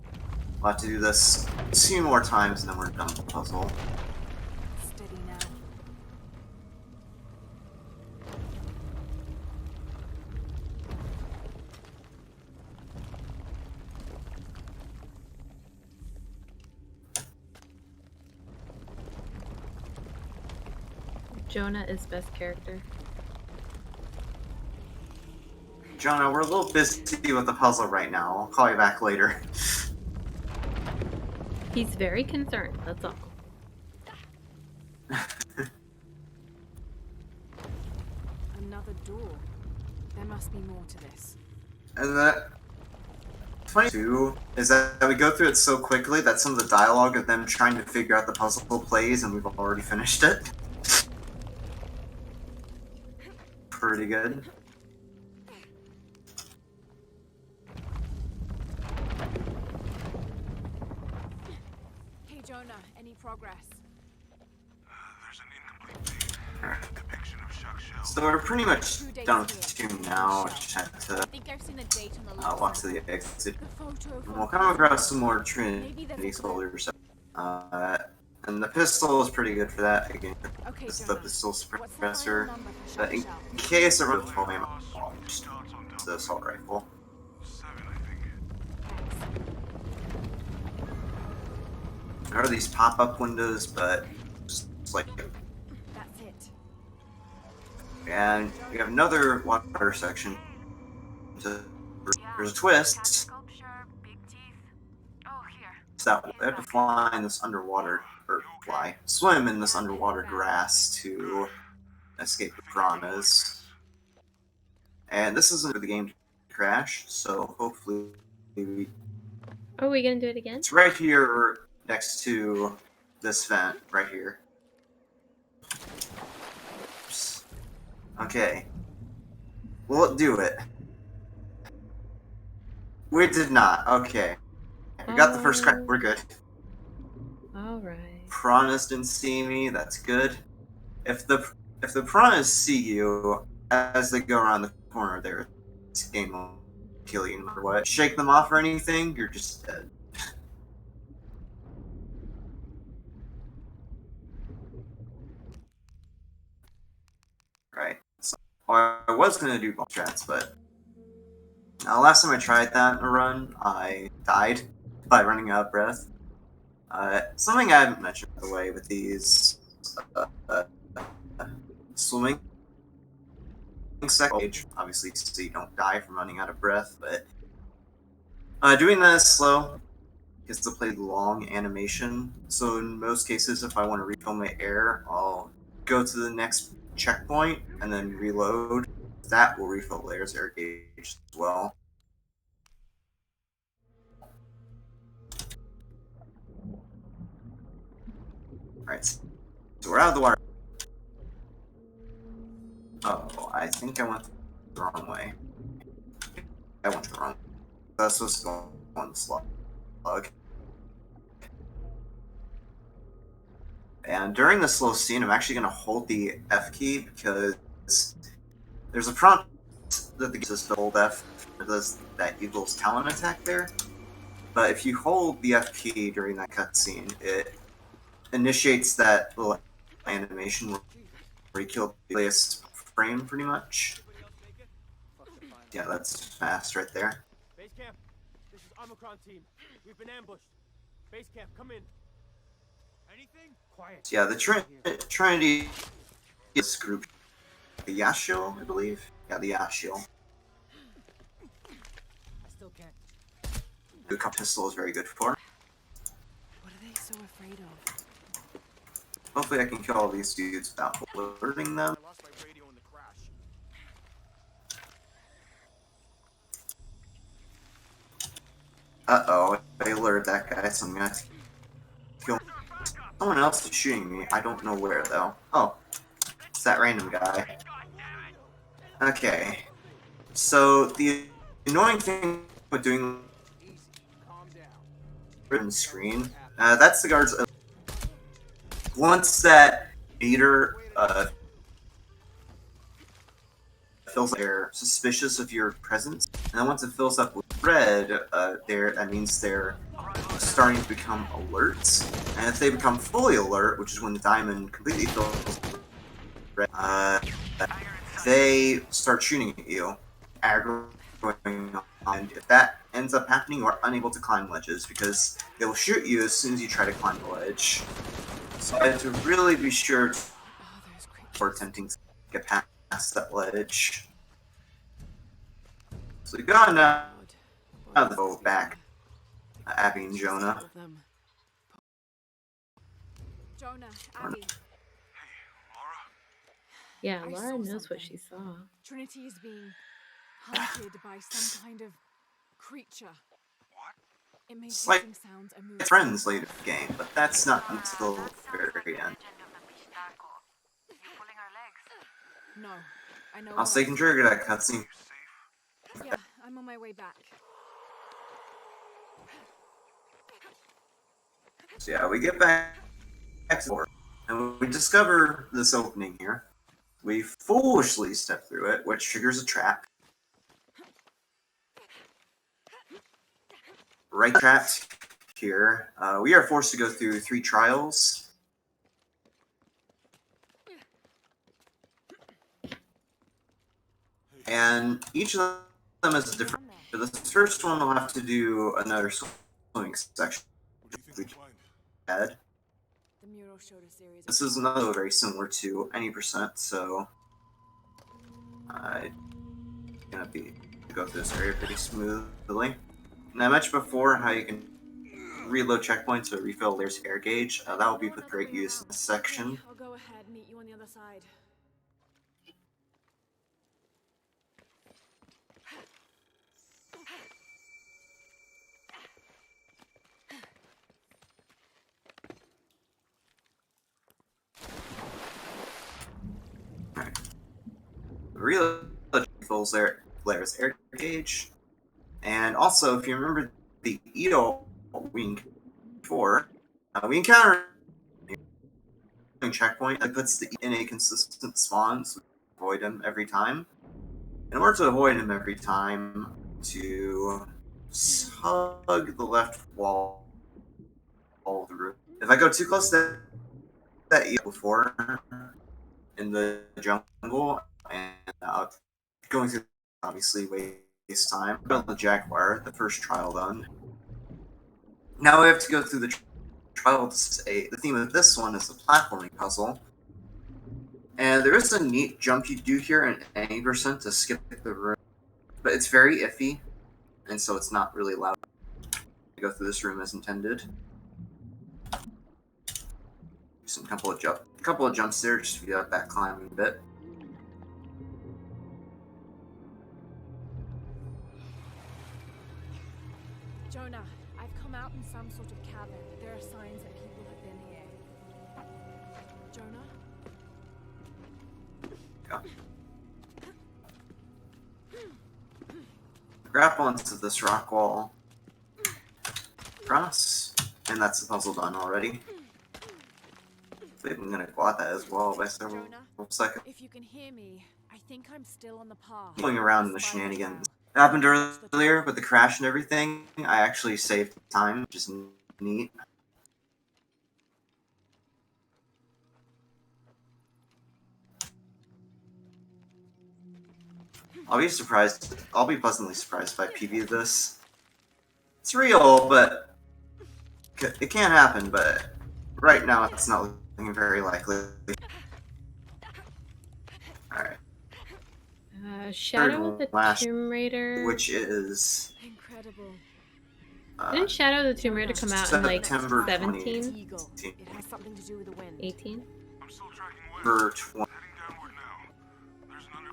have to do this 2 more times and then we're done with the puzzle. Steady now. Jonah is best character. Jonah, we're a little busy with the puzzle right now. I'll call you back later. He's very concerned, that's all. Another door. There must be more to this. And that funny too is that we go through it so quickly that some of the dialogue of them trying to figure out the puzzle plays, and we've already finished it. Pretty good. Hey Jonah, any progress? There's an incomplete depiction of Chuck Shell. So we're pretty much done with the 2 now. I just have to I think I've seen a date on the left walk to side. the exit. The photo And from we'll come across some more Trinity soldiers. And the pistol is pretty good for that. Again, Okay, it's the Jonah. pistol What's the final suppressor. number for But in Shaksha? case it would have told me about the assault rifle. 7, I think. Thanks. There are these pop-up windows, but just like, That's it. and we have another water section. There's a twist. So we have to fly in this underwater, or swim in this underwater grass to escape the piranhas. And this isn't for the game to crash, so hopefully Are we gonna do it again? it's right here next to this vent, right here. Oops. Okay. Will it do it? We did not. Okay. We got the first crack. We're good. Alright. Piranhas didn't see me. That's good. If the piranhas see you as they go around the corner, there, this game will kill you no matter what. Shake them off or anything, you're just dead. Right. So, I was gonna do ball strats, but last time I tried that in a run, I died by running out of breath. Something I haven't mentioned, by the way, with these swimming stage, obviously, so you don't die from running out of breath, but doing that is slow. Because to play long animation, so in most cases, if I want to refill my air, I'll go to the next checkpoint and then reload. That will refill Blair's air gauge as well. Alright, so we're out of the water. Oh, I think I went the wrong way. I went the wrong way. That's supposed to go on the slug. And during the slow scene, I'm actually going to hold the F key because there's a prompt that the uses to hold F for that evil's talent attack there. But if you hold the F key during that cutscene, it initiates that little animation where you kill the latest frame, pretty much. Yeah, that's fast right there. Base camp, this is Omicron team. We've been ambushed. Base camp, come in. Anything? Quiet. So yeah, the Trinity is group. The Yashio, I believe? Yeah, the Yashio. I still can't. The pistol is very good for. What are they so afraid of? Hopefully I can kill all these dudes without alerting them. I lost my radio in the crash. Uh-oh, I alerted that guy, so I'm gonna have to kill him. Someone else is shooting me. I don't know where, though. Oh, it's that random guy. Okay. So, the annoying thing with doing Calm down. written screen, that's the guard's... Once that meter, fills up, they're suspicious of your presence, and then once it fills up with red, that means they're starting to become alert. And if they become fully alert, which is when the diamond completely fills red, they start shooting at you, aggroing, and if that ends up happening, you are unable to climb ledges because they will shoot you as soon as you try to climb the ledge. So I have to really be sure before attempting to get past that ledge. So we got now the boat back. Abby and Jonah. Jonah, Abby. Yeah, I Laura saw knows what something. she saw. Trinity is being hunted by some kind of creature. What? It makes It's like hissing sounds and moves friends very later in fast. the game, but that's not until the very end. No, I know. I'll what say I can see. trigger that cutscene. Yeah, I'm on my way back. So yeah, we get back to the door, and we discover this opening here. We foolishly step through it, which triggers a trap. Right trapped here. We are forced to go through 3 trials. And each of them is different. For the first one, we'll have to do another swimming section. What do you think we'll find? Add. The mural showed a series of This is another very similar to any percent, so I'm gonna go through this area pretty smoothly. And I mentioned before how you can reload checkpoints or refill there's air gauge. That will be put great use in this section. I'll go ahead, meet you on the other side. Reload refills Blair's air gauge, And also, if you remember the Edo we before, we encounter a checkpoint that puts the in a consistent spawn, so we avoid him every time. In order to avoid him every time, to hug the left wall of the room. If I go too close to that Edo before in the jungle, and going through obviously waste time. Build the Jaguar, the first trial done. Now we have to go through the trial. The theme of this one is the platforming puzzle. And there is a neat jump you do here in any percent to skip the room, but it's very iffy, and so it's not really allowed to go through this room as intended. Some couple of jumps there just to speed up that climbing a bit. Jonah, I've come out in some sort of cavern. There are signs that people have been here. Jonah? Yeah. Grapple onto this rock wall. Cross. And that's the puzzle done already. I'm gonna glot that as well by several seconds. If you can hear me, I think I'm still on the path. Going around in the shenanigans. It happened earlier with the crash and everything. I actually saved time, which is neat. I'll be pleasantly surprised if I PB this. It's real, but it can happen, but right now it's not looking very likely. Alright. Shadow of the Tomb Raider. Which is... Incredible. Didn't Shadow of the Tomb Raider come out in like September 17? It has something to do with the wind. 18? For 20.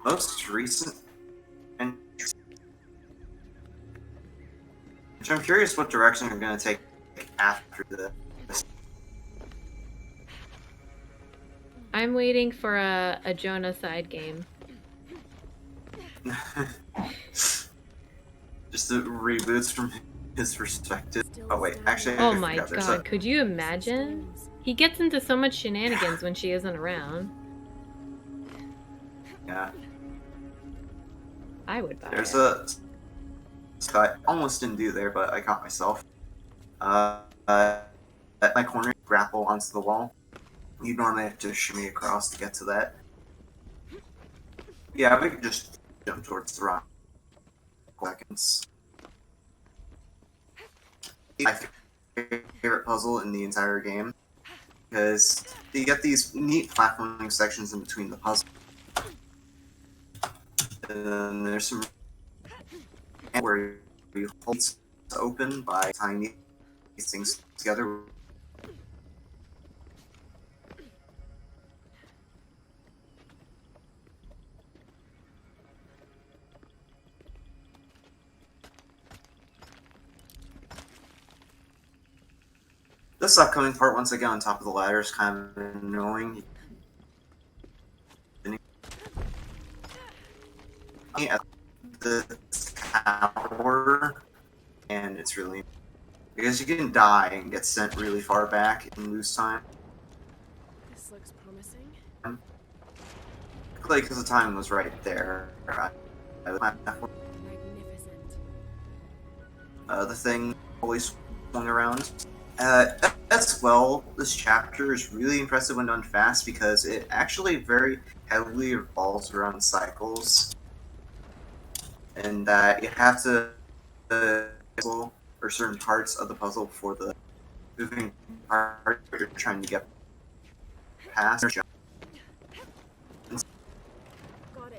Most recent. And I'm curious what direction they're going to take after this. I'm waiting for a Jonah side game. Just the reboots from his perspective. Oh wait, actually, Oh my god, could you imagine? He gets into so much shenanigans when she isn't around. Yeah. I would buy There's it. a... I almost didn't do there, but I caught myself. At my corner, grapple onto the wall. You normally have to shimmy across to get to that. Yeah, we could just jump towards the rock. Seconds. My favorite puzzle in the entire game, because you get these neat platforming sections in between the puzzle. And then there's some where you hold it open by tying these things together. This upcoming part, once I get on top of the ladder, is kind of annoying. At the tower, and it's really because you can die and get sent really far back and lose time. This looks promising. Like, because the time was right there. Magnificent. The thing always swung around. As well, this chapter is really impressive when done fast because it actually very heavily revolves around cycles. And that you have to or certain parts of the puzzle before the moving part you're trying to get past.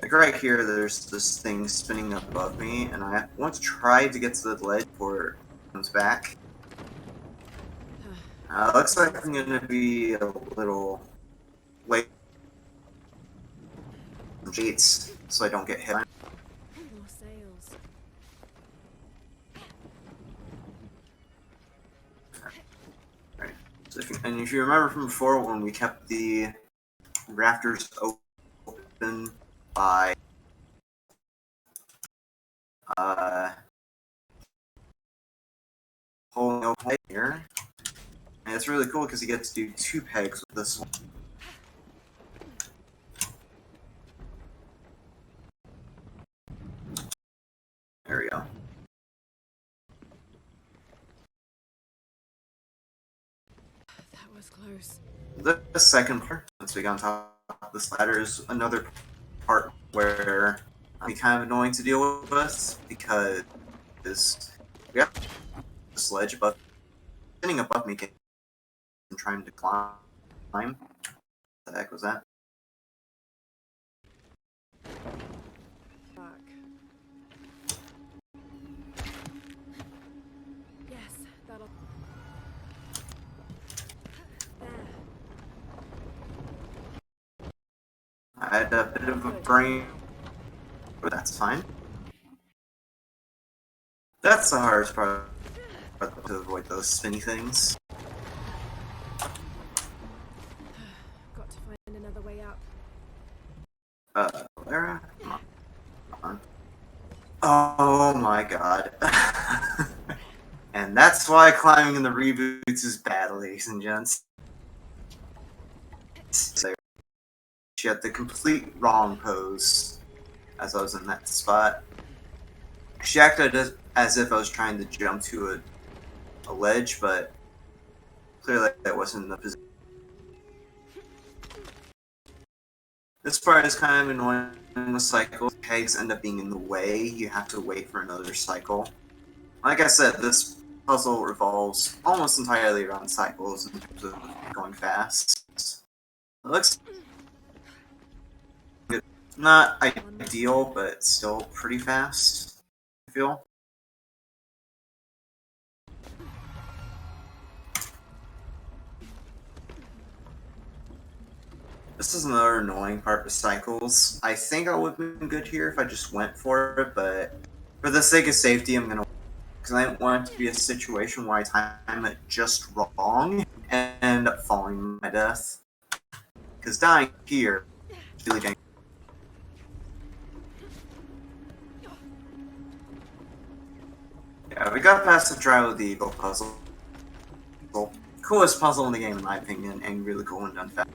Like right here, there's this thing spinning above me, and I want to try to get to the ledge before it comes back. Looks like I'm gonna be a little late gates, so I don't get hit. More sails. Right. So if you remember from before, when we kept the rafters open by holding open here. And it's really cool because you get to do 2 pegs with this one. There we go. That was close. The second part, once we got on top of this ladder, is another part where I'm kind of annoying to deal with because we have this ledge above, sitting above me, and trying to climb. What the heck was that? Back. Yes, that'll. There. I had a bit of a brain, but that's fine. That's the hardest part, to avoid those spinny things. Got to find another way up. Lara? Come on. Oh my god. And that's why climbing in the reboots is bad, ladies and gents. She had the complete wrong pose as I was in that spot. She acted as if I was trying to jump to a ledge, but clearly that wasn't the position. This part is kind of annoying with cycles. Pegs end up being in the way. You have to wait for another cycle. Like I said, this puzzle revolves almost entirely around cycles in terms of going fast. It looks good. Not ideal, but still pretty fast, I feel. This is another annoying part with cycles. I think I would have been good here if I just went for it, but for the sake of safety, I'm gonna, because I don't want it to be a situation where I time it just wrong and end up falling to my death. Because dying here is really dangerous. Yeah, we got past the Trial of the Eagle puzzle. Coolest puzzle in the game, in my opinion, and really cool and done fast.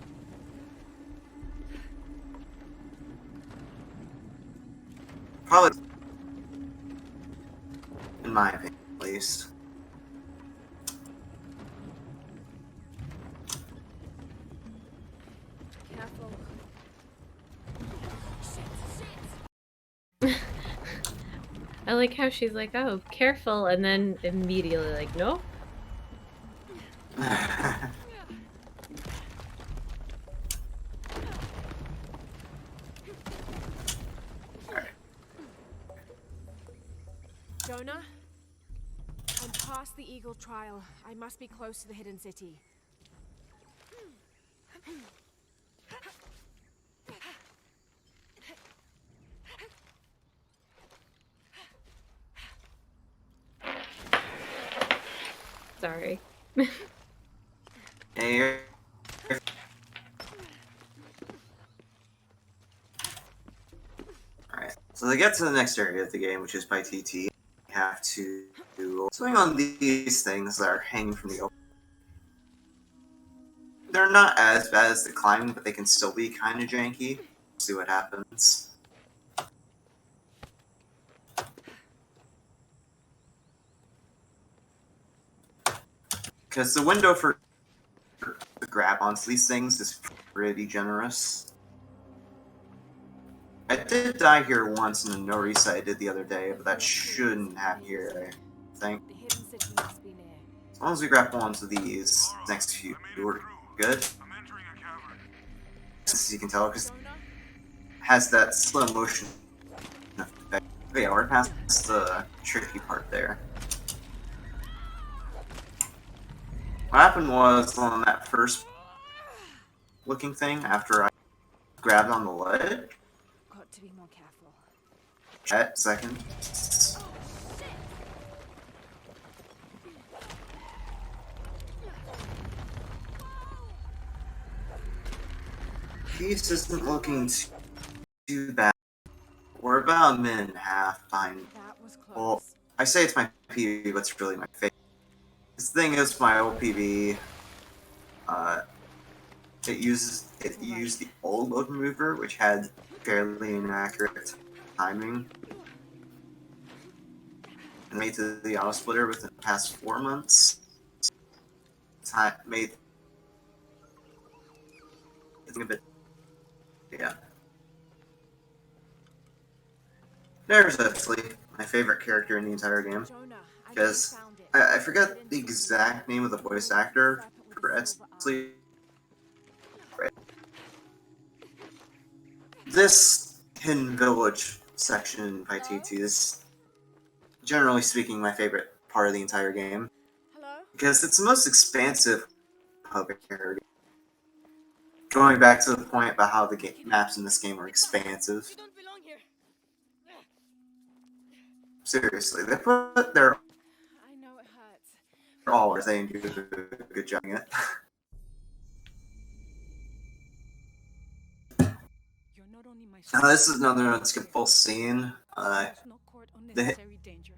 Probably, in my opinion, at least. Careful. I like how she's like, oh, careful, and then immediately like, no. Jonah? I'm past the Eagle trial. I must be close to the hidden city. Sorry. Hey. Alright, so to get to the next area of the game, which is by TT, you have to swing on these things that are hanging from the open. They're not as bad as the climbing, but they can still be kind of janky. See what happens. Because the window for the grab onto these things is pretty generous. I did die here once in the no reset I did the other day, but that shouldn't happen here, I think. The hidden city must be near. As long as we grab onto these next few, we're good. As you can tell, because it has that slow motion effect. But yeah, we're past the tricky part there. What happened was on that first looking thing, after I grabbed on the ledge, Got to be more careful. at second. Peace isn't looking too bad. We're about a minute and a half behind. That was close. Well, I say it's my PB, but it's really my face. this thing is my OPV. It used the old load mover, which had fairly inaccurate timing. And made to the auto splitter within the past 4 months. Made a bit, yeah. There's actually my favorite character in the entire game, because I forget the exact name of the voice actor for Edsley. This Hidden Village section in Paititi is, generally speaking, my favorite part of the entire game, Hello? because it's the most expansive hub area. Going back to the point about how the maps in this game are expansive. You don't belong here. Seriously, they put their I know it hurts. all are saying do a good job in it. You're not only my Now, this is another unskippable scene. They danger.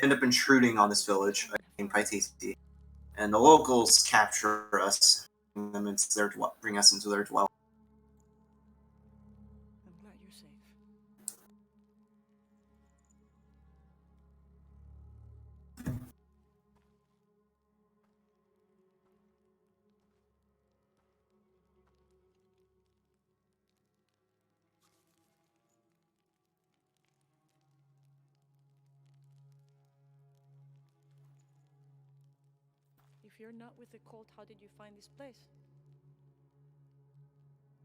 end up intruding on this village in Paititi, and the locals capture us, bring us into their dwelling. I'm glad you're safe. If you're not with the cult, how did you find this place?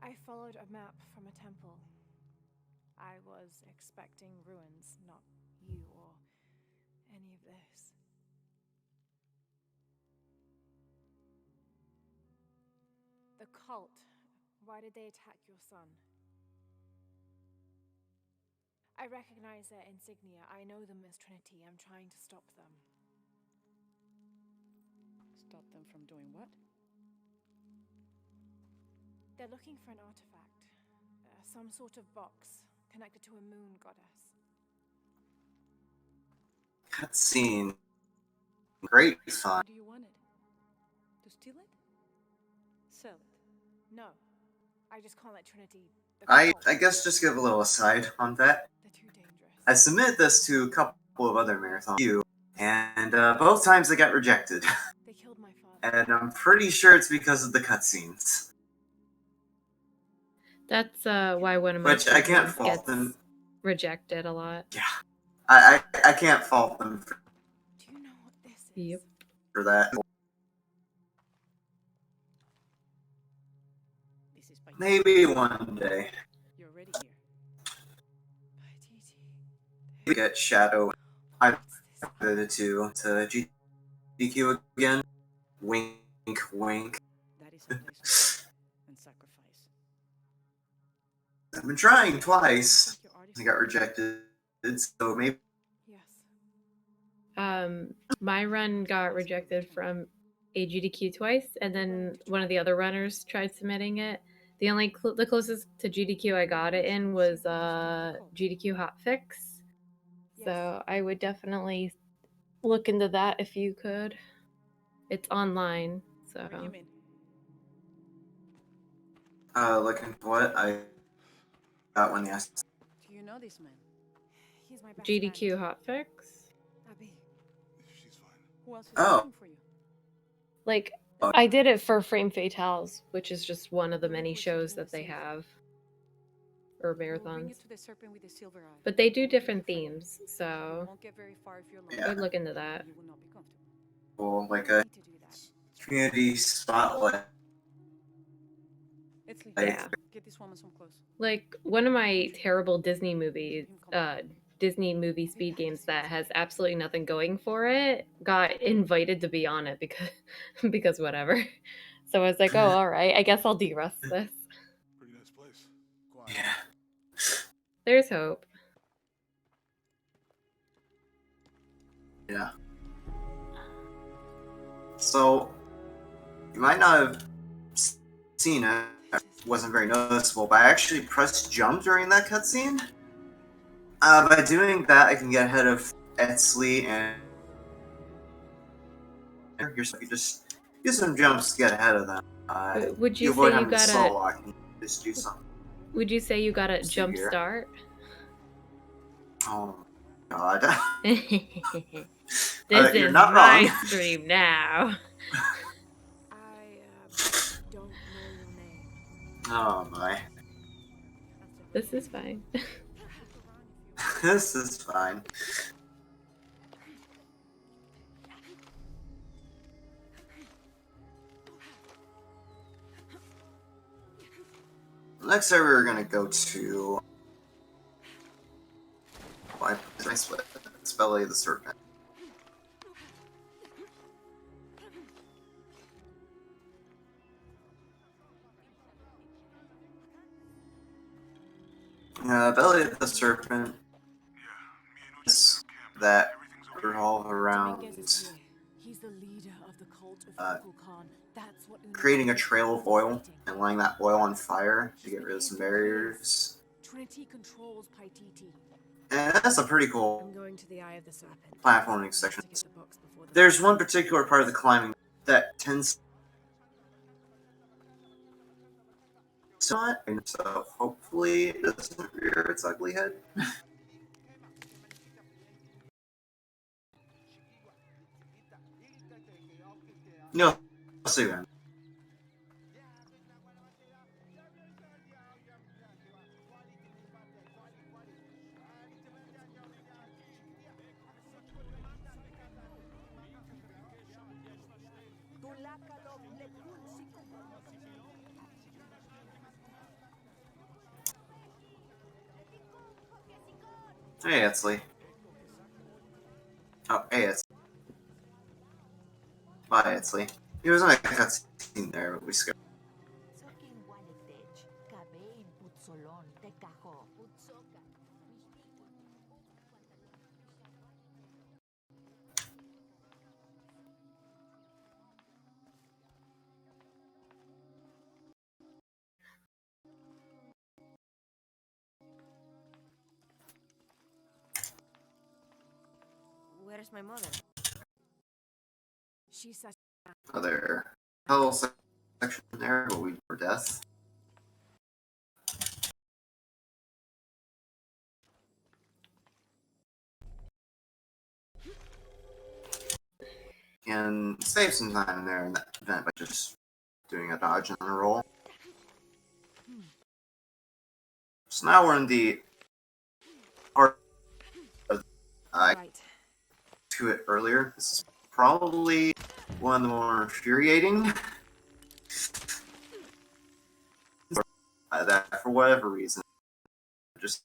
I followed a map from a temple. I was expecting ruins, not you or any of this. The cult. Why did they attack your son? I recognize their insignia. I know them as Trinity. I'm trying to stop them. Stop them from doing what? They're looking for an artifact. Some sort of box connected to a moon goddess. Cutscene. Great fun. Do you want it? To steal it? Sell it? No. I just can't let Trinity... I guess just give a little aside on that. They're too dangerous. I submitted this to a couple of other marathons, and both times they got rejected. They killed my father. And I'm pretty sure it's because of the cutscenes. That's why one of my Which I can't gets fault them. rejected a lot. Yeah. I can't fault them Do you know what this is? Yep. for that. This is by Maybe one day. You're already here. By TT. We get Shadow. I added to GDQ again. Wink, wink. That is a place and sacrifice. I've been trying twice. Your I artist. got rejected, so maybe. Yes. My run got rejected from AGDQ twice, and then one of the other runners tried submitting it. The only the closest to GDQ I got it in was GDQ Hotfix. So I would definitely look into that if you could. It's online, so. Bring him in. Looking for what I got when they asked. Do you know this man? He's my best GDQ friend. Hotfix? Abby. She's fine. Who else is Oh. looking for you? Like, I did it for Frame Fatales, which is just one of the many shows that they have. Or We'll bring you marathons. to the serpent with the silver eye. But they do different Follow. themes, You so won't get very far if you're alone. Yeah. I would look into that. You will not be comfortable. Well, like You a need to do that. community spotlight. It's Lee. Yeah. Get this woman some clothes. Like, one of my terrible Disney movie speed games that has absolutely nothing going for it got invited to be on it because whatever. So I was like, oh, all right, I guess I'll de-rust this. Pretty nice place. Quiet. Yeah. There's hope. Yeah. So, you might not have seen it. It wasn't very noticeable, but I actually pressed jump during that cutscene. By doing that, I can get ahead of Edsley and You're so you just do some jumps to get ahead of them. Would you avoid say you having to got slow a? walk and just do something. Would you say you got a See jump here. start? Oh my god. This You're is not my wrong. stream now. I don't know your name. Oh my. This is fine. This is fine. Next area we're gonna go to. Why did I split? It's Belly of the Serpent. Belly of the Serpent is that revolve around He's the leader of the cult of Khan. That's what creating a trail of oil and lighting that oil on fire to get rid of some barriers. Trinity controls Paititi. And that's a pretty cool I'm going to the Eye of the Serpent. platforming section. To get the box before the There's one particular part of the climbing that tends to not, and so hopefully it doesn't rear its ugly head. No, I'll see then. Hey, Etsley. Oh, hey, Etsley. Bye, Etsley. He was on a cutscene there, but we skipped. Where's my mother? She said Other hell section there, but we for death. And save some time there in that event by just doing a dodge and a roll. So now we're in the part right. to it earlier. This is probably one of the more infuriating. That for whatever reason, just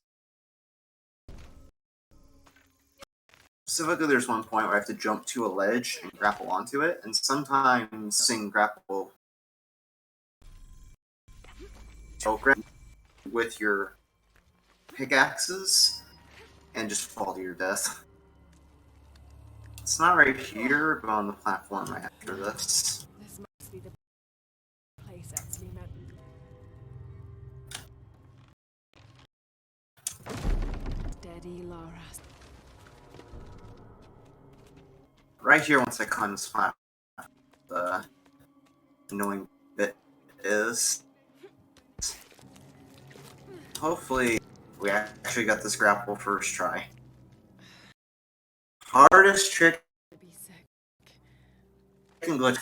specifically, there's one point where I have to jump to a ledge and grapple onto it, and sometimes sing grapple with your pickaxes and just fall to your death. It's not right here, but on the platform right after this. This must be the place Etsley met. Steady, Laura. Right here, once I climb this platform, the annoying bit is. Hopefully, we actually got this grapple first try. Hardest trick To be sick. in glitch.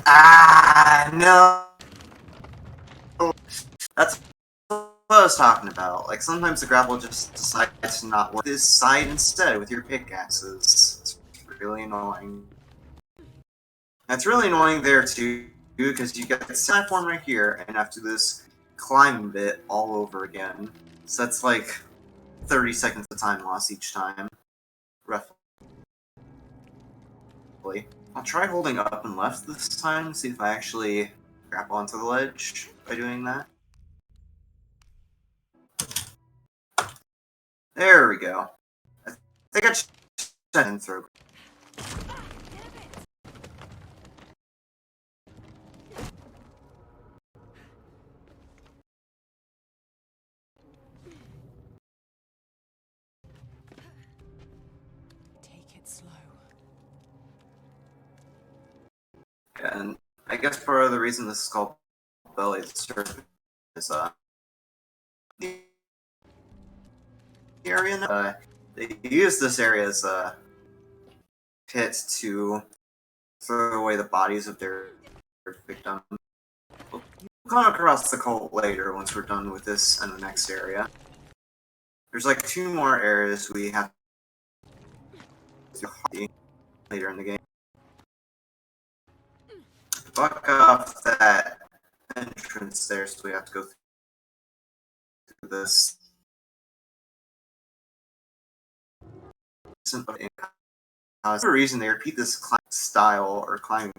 Ah, no. That's what I was talking about. Like, sometimes the grapple just decides to not work this side instead with your pickaxes. It's really annoying. That's really annoying there, too, because you got this platform right here, and after this climb bit all over again. So that's like 30 seconds of time loss each time. Roughly. I'll try holding up and left this time, see if I actually grapple onto the ledge by doing that. There we go. I think I just set in through. And I guess part of the reason this is called belly surface is the area. They use this area as a pit to throw away the bodies of their victims. We'll come across the cult later once we're done with this and the next area. There's like 2 more areas we have to do later in the game. Fuck off that entrance there, so we have to go through this. For some reason, they repeat this style or climbing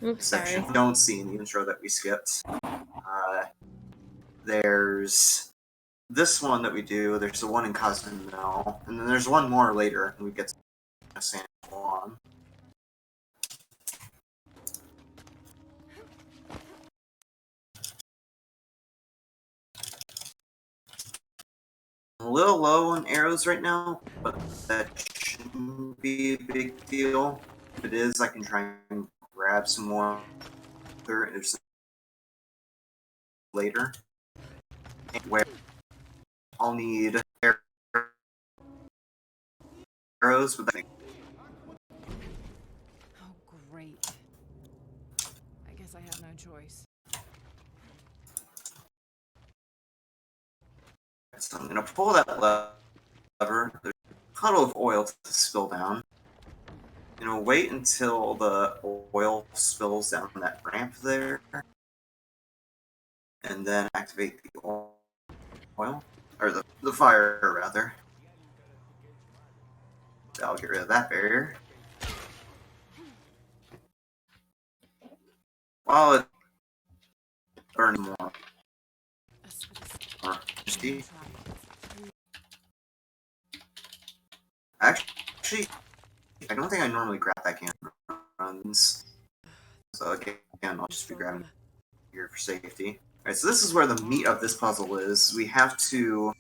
Oops, section. sorry. We don't see in the intro that we skipped. There's this one that we do. There's the one in Cozumel, and then there's one more later, and we get to San Juan. I'm a little low on arrows right now, but that shouldn't be a big deal. If it is, I can try and grab some more later, where I'll need arrows, but I Oh, great. I guess I have no choice. so I'm gonna pull that lever. There's a puddle of oil to spill down. You know, wait until the oil spills down that ramp there, and then activate the oil, or the fire rather. That'll get rid of that barrier. While it burns more. See? Actually, I don't think I normally grab that can runs. So again, I'll just be grabbing here for safety. Alright, so this is where the meat of this puzzle is. We have to...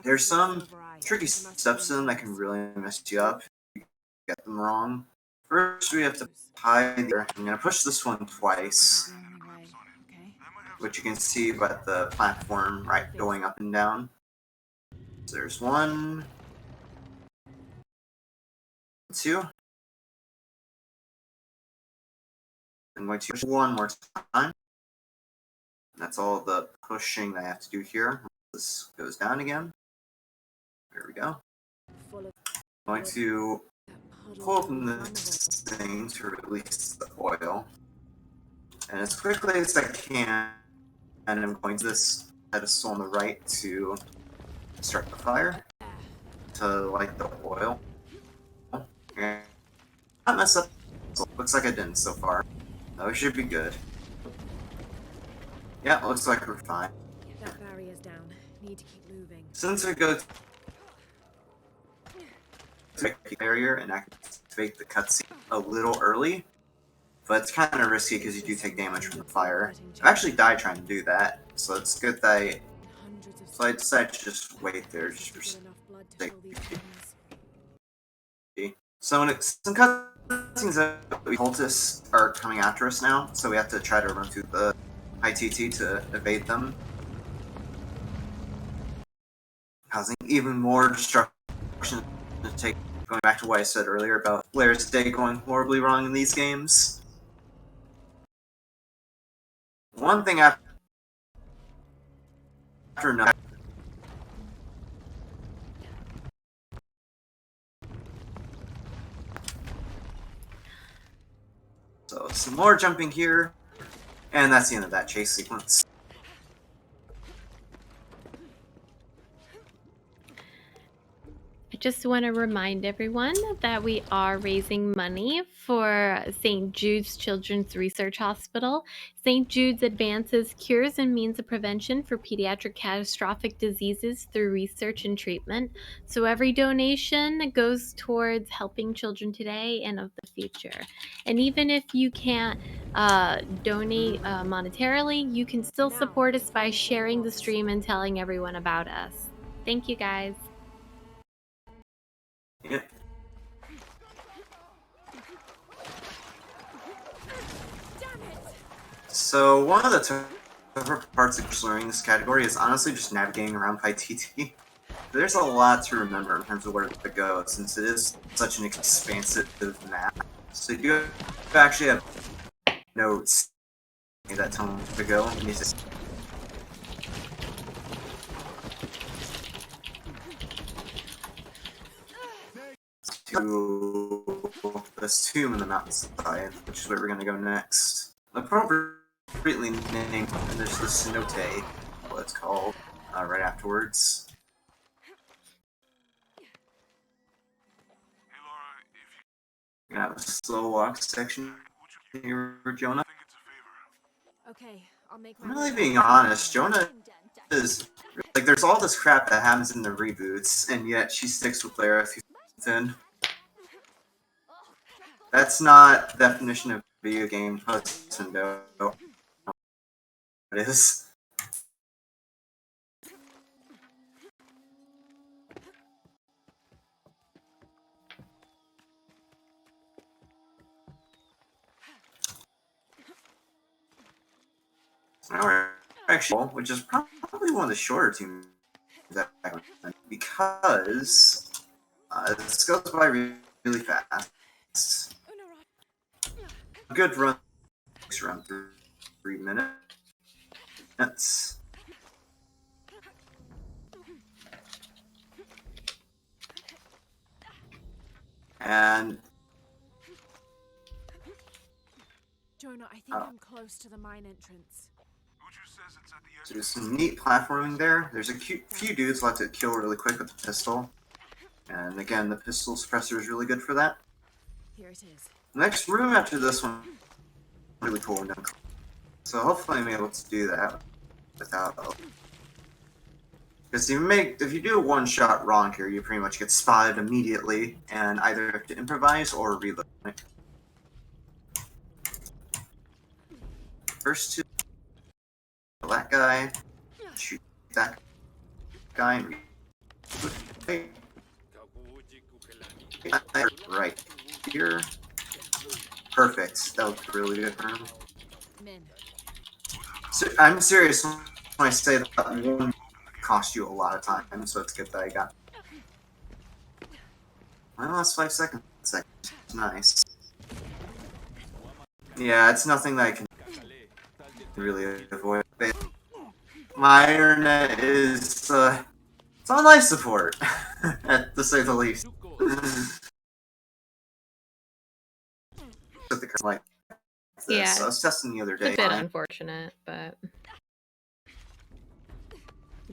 There's some tricky steps in them that can really mess you up if you get them wrong. First, we have to hide there. I'm going to push this one twice, which you can see by the platform, right, going up and down. So there's 1, 2. I'm going to push 1 more time. That's all the pushing that I have to do here. This goes down again. There we go. I'm going to pull open this thing to release the oil. And as quickly as I can, and I'm going to this pedestal on the right to start the fire, to light the oil. Okay. Not mess up. So looks like I didn't so far. No, we should be good. Yeah, looks like we're fine. That barrier's down. Need to keep moving. Since we go to the barrier and activate the cutscene a little early, but it's kind of risky because you do take damage from the fire. I've actually died trying to do that, so it's good that I decided to just wait there just for safety. So when some cutscenes that cultists are coming after us now, so we have to try to run through the ITT to evade them, causing even more destruction to take. Going back to what I said earlier about players today going horribly wrong in these games. One thing after another. So some more jumping here, and that's the end of that chase sequence. I just want to remind everyone that we are raising money for St. Jude's Children's Research Hospital. St. Jude's advances cures and means of prevention for pediatric catastrophic diseases through research and treatment. So every donation goes towards helping children today and of the future. And even if you can't donate monetarily, you can still support us by sharing the stream and telling everyone about us. Thank you, guys. Yeah. So one of the tougher parts of learning this category is honestly just navigating around Paititi. There's a lot to remember in terms of where to go, since it is such an expansive map. So you actually have notes that tell them to go. And you just to this tomb in the mountainside, which is where we're going to go next. Appropriately named, and there's the cenote, what it's called, right afterwards. We have a slow walk section here for Jonah. Okay, I'll make I'm really being honest, Jonah is like, there's all this crap that happens in the reboots, and yet she sticks with Lara through then. That's not the definition of video game husband, though. It is. Now we're actually, which is probably one of the shorter teams because this goes by really fast. A good run takes around 3 minutes. And Jonah, I think I'm close to the mine entrance. so there's some neat platforming there. There's a few dudes left to kill really quick with the pistol. And again, the pistol suppressor is really good for that. Here it is. The next room after this one really cool. So hopefully I'm able to do that without. Because if you do a one-shot wrong here, you pretty much get spotted immediately and either have to improvise or reload. First two, that guy, shoot that guy, and right here. Perfect. That was really good for him. So, I'm serious when I say that one cost you a lot of time, so it's good that I got. I lost 5 seconds. Nice. Yeah, it's nothing that I can really avoid. My internet is it's on life support, to say the least. Like this. Yeah, I was testing the other day. It's a bit unfortunate, but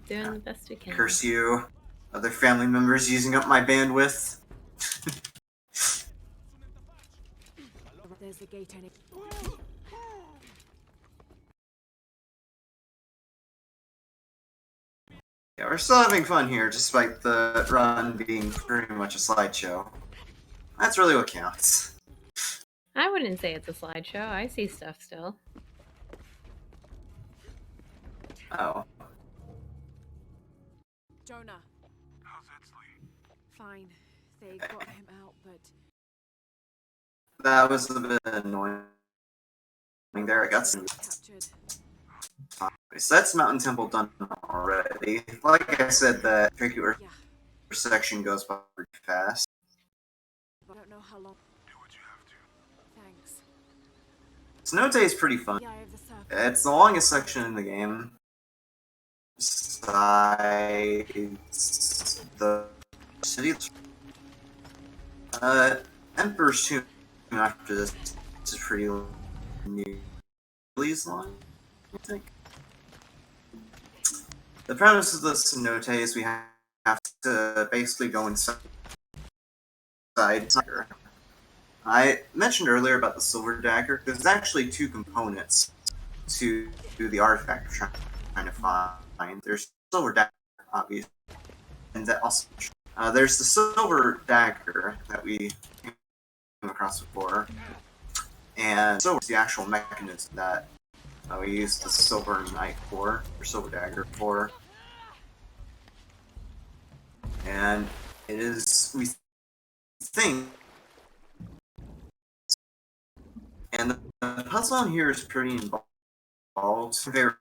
doing the best we can. Curse you, other family members using up my bandwidth. There's the gate and Yeah, we're still having fun here, despite the run being pretty much a slideshow. That's really what counts. I wouldn't say it's a slideshow. I see stuff still. Oh. Jonah. How's Edsley? Fine. They got him out, but That was a bit annoying. There, I got some. captured. So that's Mountain Temple done already. Like I said, that particular Yeah. section goes by pretty fast. I don't know how long. Do what you have to. Thanks. Cenote is pretty fun. The eye of the serpent. It's the longest section in the game. Besides the city. Emperor's Tomb after this is pretty nearly as long, I think. The premise of the cenote is we have to basically go inside. I mentioned earlier about the silver dagger. There's actually two components to the artifact we're trying to find. There's silver dagger, obviously, and that also there's the silver dagger that we came across before, and so is the actual mechanism that we use the silver knife for, or silver dagger for, and it is, we think, and the puzzle on here is pretty involved. solved. Favorite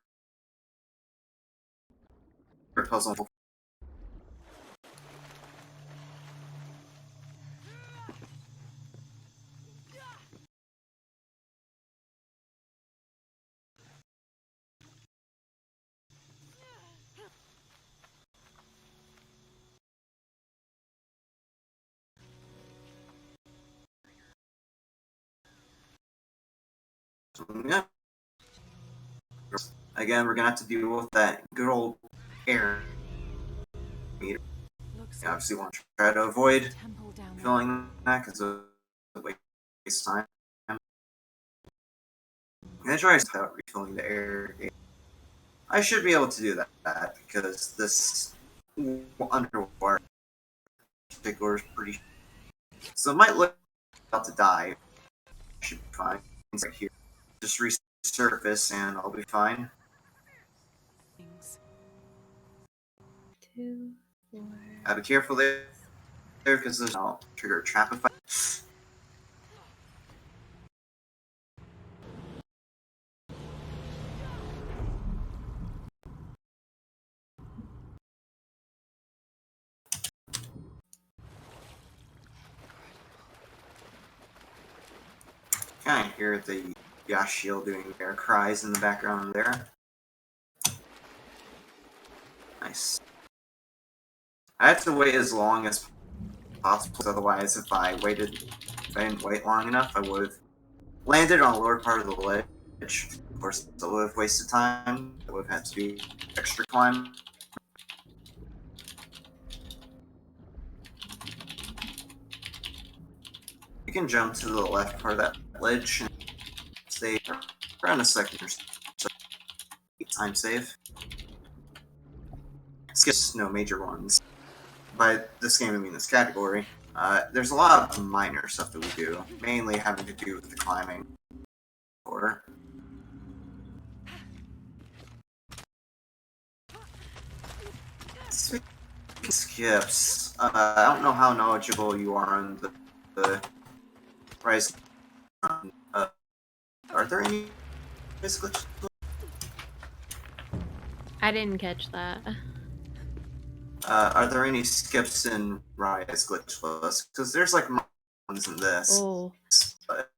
puzzle. Yeah. Again, we're gonna have to deal with that good old air meter. Looks You obviously want to try to avoid temple down there. filling that because of the waste time. I'm gonna try out refilling the air. I should be able to do that because this underwater particular is pretty. So it might look about to die. Should be fine. It's right here. Just resurface and I'll be fine. Things. 2, 4. Gotta be careful there because there's no trigger a trap if I. Kind of hear the Yashiel doing their cries in the background there. Nice. I had to wait as long as possible, otherwise if I didn't wait long enough, I would have landed on the lower part of the ledge. Of course, it would have wasted time. I would have had to do extra climb. You can jump to the left part of that ledge and stay around a second or so. Time save. Skips no major ones. By this game, I mean this category. There's a lot of minor stuff that we do, mainly having to do with the climbing. Or skips. I don't know how knowledgeable you are on the Rise. Are there any glitches? I didn't catch that. Are there any skips in Rise Glitchless? Because there's like ones in this. Oh. But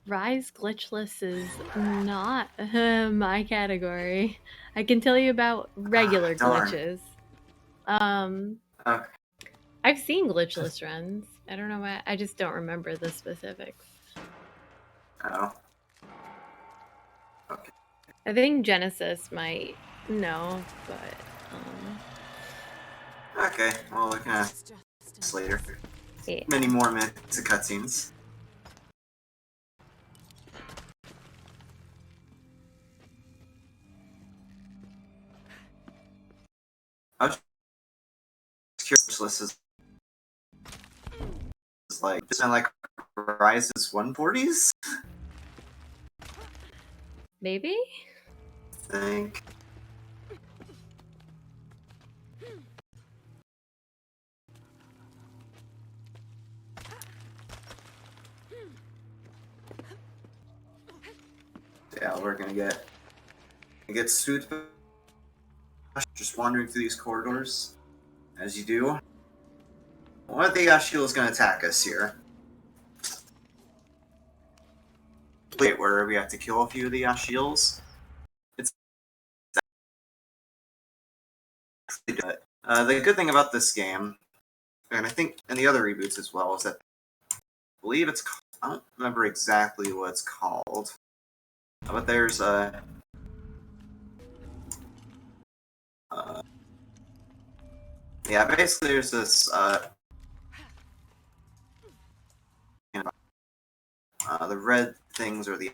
Rise Glitchless is not my category. I can tell you about regular darn. glitches. Okay. I've seen glitchless runs. I don't know why. I just don't remember the specifics. Oh. Okay. I think Genesis might know, but Okay. Well, we can ask It's just this later. yeah. Many more minutes of cutscenes. I was curious. This is like Rise's 140s. Maybe? I think. Yeah, we're gonna get sued. Just wandering through these corridors, as you do. One of the Yashiel is gonna attack us here. Wait, where we have to kill a few of the Yashiels. It's the good thing about this game, and I think in the other reboots as well, is that I believe it's I don't remember exactly what it's called, but there's a yeah, basically there's this the red things are the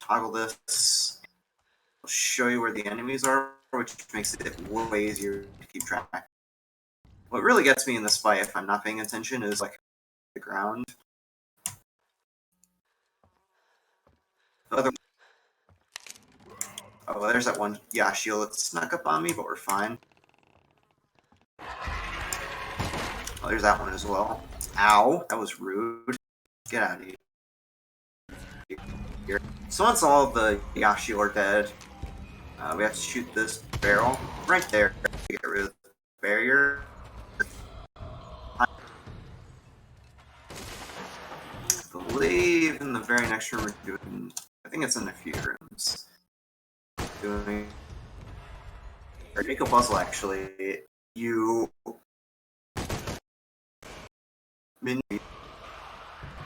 toggle this. I'll show you where the enemies are, which makes it way easier to keep track. What really gets me in this fight, if I'm not paying attention, is like the ground. Oh, there's that one Yashiel that snuck up on me, but we're fine. Oh, there's that one as well. Ow, that was rude. Get out of here. here. So once all the Yashio are dead, we have to shoot this barrel right there to get rid of the barrier. I believe in the very next room we're doing, I think it's in a few rooms. Doing or make a puzzle actually. You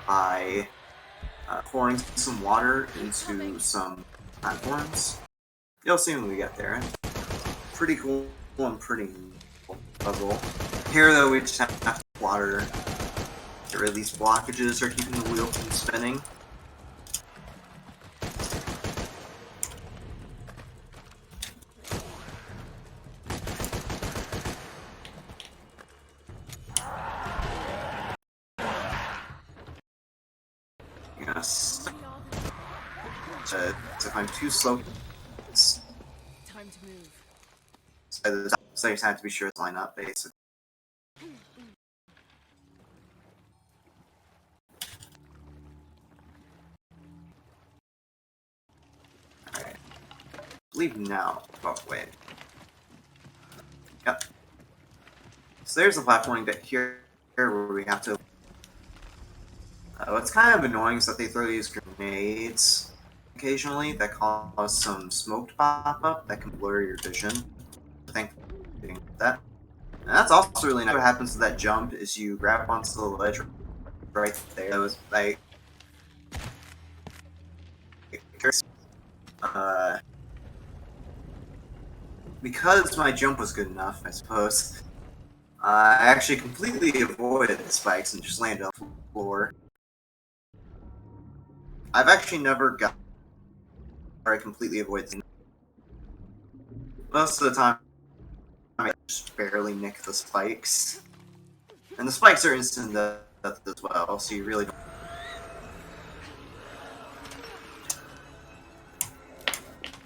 by pouring some water into some platforms. You'll see when we get there. Pretty cool and pretty cool puzzle. Here though, we just have to water. Get rid of these blockages are keeping the wheel from spinning. Yes. So if I'm too slow, it's Time to move. so you just have to be sure to line up, basically. Alright. Leave now. Oh, wait. Yep. So there's the platforming bit here where we have to. What's kind of annoying is that they throw these grenades occasionally that cause some smoke to pop up that can blur your vision. I think that. And that's also really nice. What happens to that jump is you grab onto the ledge right there. That was like. Because my jump was good enough, I suppose, I actually completely avoided the spikes and just landed on the floor. I've actually never got where I completely avoid things. Most of the time, I just barely nick the spikes. And the spikes are instant death as well, so you really don't.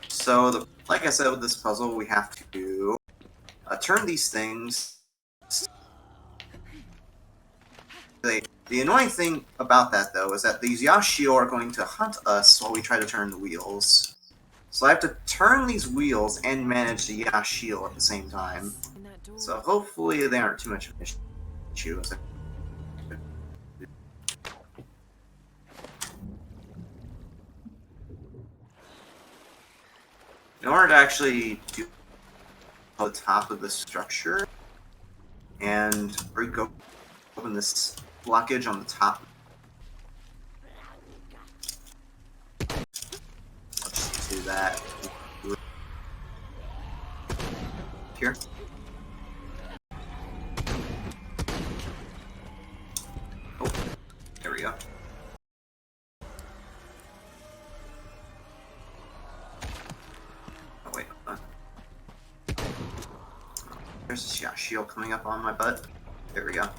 So, like I said with this puzzle, we have to turn these things. The annoying thing about that, though, is that these Yashio are going to hunt us while we try to turn the wheels. So I have to turn these wheels and manage the Yashio at the same time. So hopefully they aren't too much of an issue. In order to actually do the top of the structure and break open this blockage on the top. Let's just do that. Here. Oh, there we go. Oh, wait. There's this shield coming up on my butt. There we go.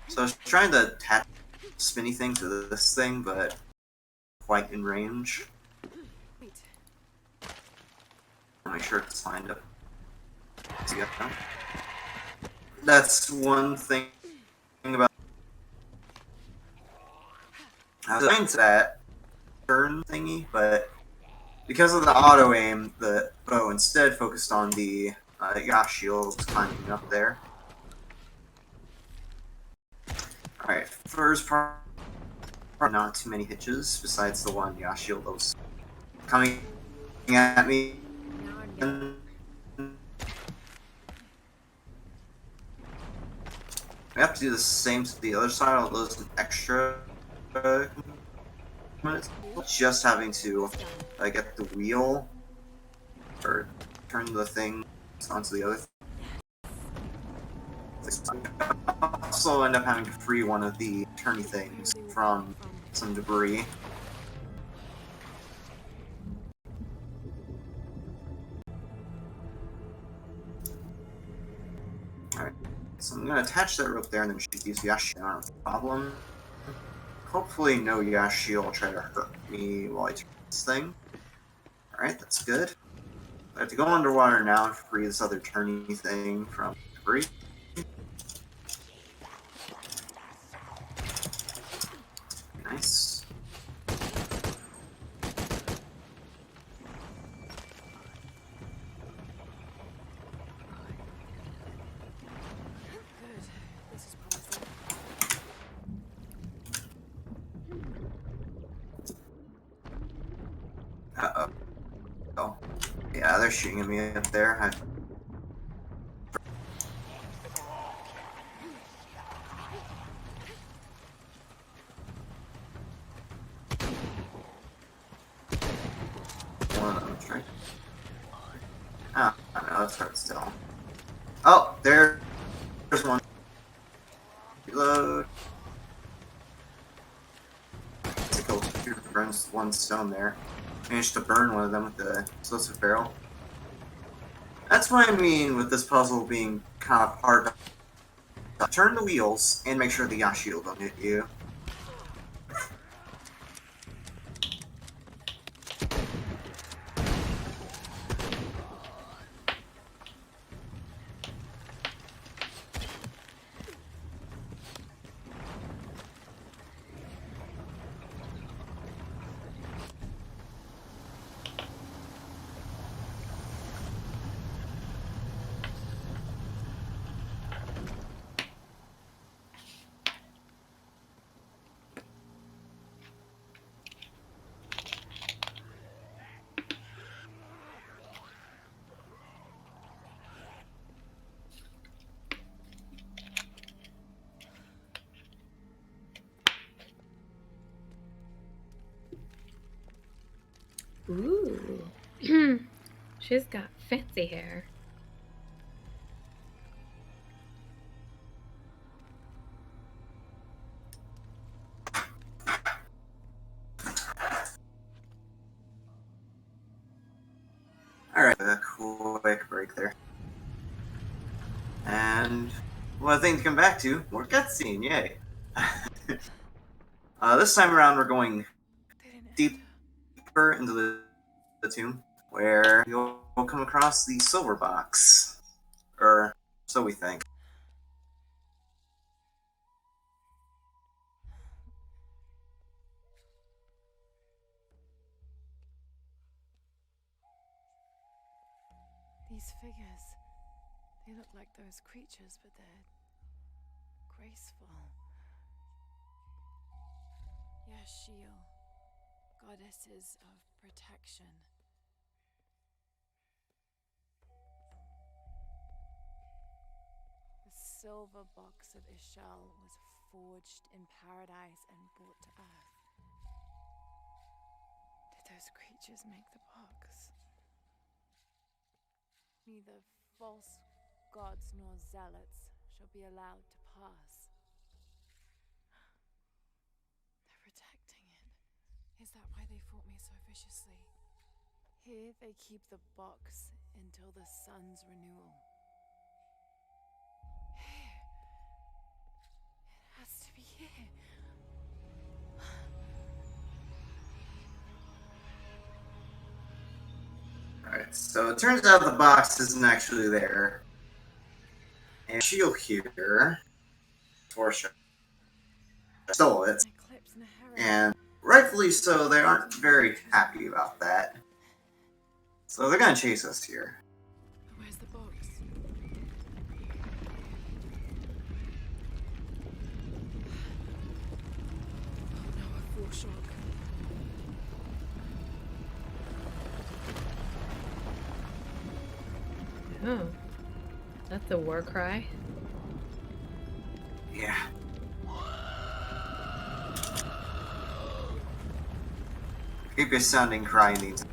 So I was trying to attach spinny thing to this thing, but quite in range. I'll make sure it's lined up. That's one thing about. I was trying to that turn thingy, but because of the auto aim, the bow instead focused on the Yashio climbing up there. Alright, first part, not too many hitches, besides the one Yashio that was coming at me. We have to do the same to the other side, although it's an extra minutes. Just having to get the wheel, or turn the thing onto the other thing. Also end up having to free one of the turny things from some debris. Alright, so I'm going to attach that rope there and then we should use Yashio, no problem. Hopefully no Yashio will try to hurt me while I turn this thing. Alright, that's good. I have to go underwater now and free this other turny thing from debris. Nice. Good. This is promising. Uh-oh. Oh. Yeah, they're shooting at me up there. One of them, right? Oh, no, that's hard still. Oh, there's one. Reload. Burns one stone there. Managed to burn one of them with the explosive barrel. That's what I mean with this puzzle being kind of hard to turn the wheels and make sure the yacht shield don't hit you. Ooh. She's got fancy hair. Alright, a quick break there. And one thing to come back to, more cutscene, yay. This time around we're going deeper into the tomb, where you'll come across the silver box. Or so we think. These figures, they look like those creatures, but they're graceful. Yashil, goddesses of protection. The silver box of Ishal was forged in paradise and brought to earth. Did those creatures make the box? Neither false gods nor zealots shall be allowed to pass. They're protecting it. Is that why they fought me so viciously? Here they keep the box until the sun's renewal. Here. It has to be here. Alright, so it turns out the box isn't actually there. And Shield here, Torsha, stole it. And rightfully so, they aren't very happy about that. So they're gonna chase us here. Where's the box? Oh no, a full shock. Oh. That's a war cry. Yeah. Creepiest sounding cry needs.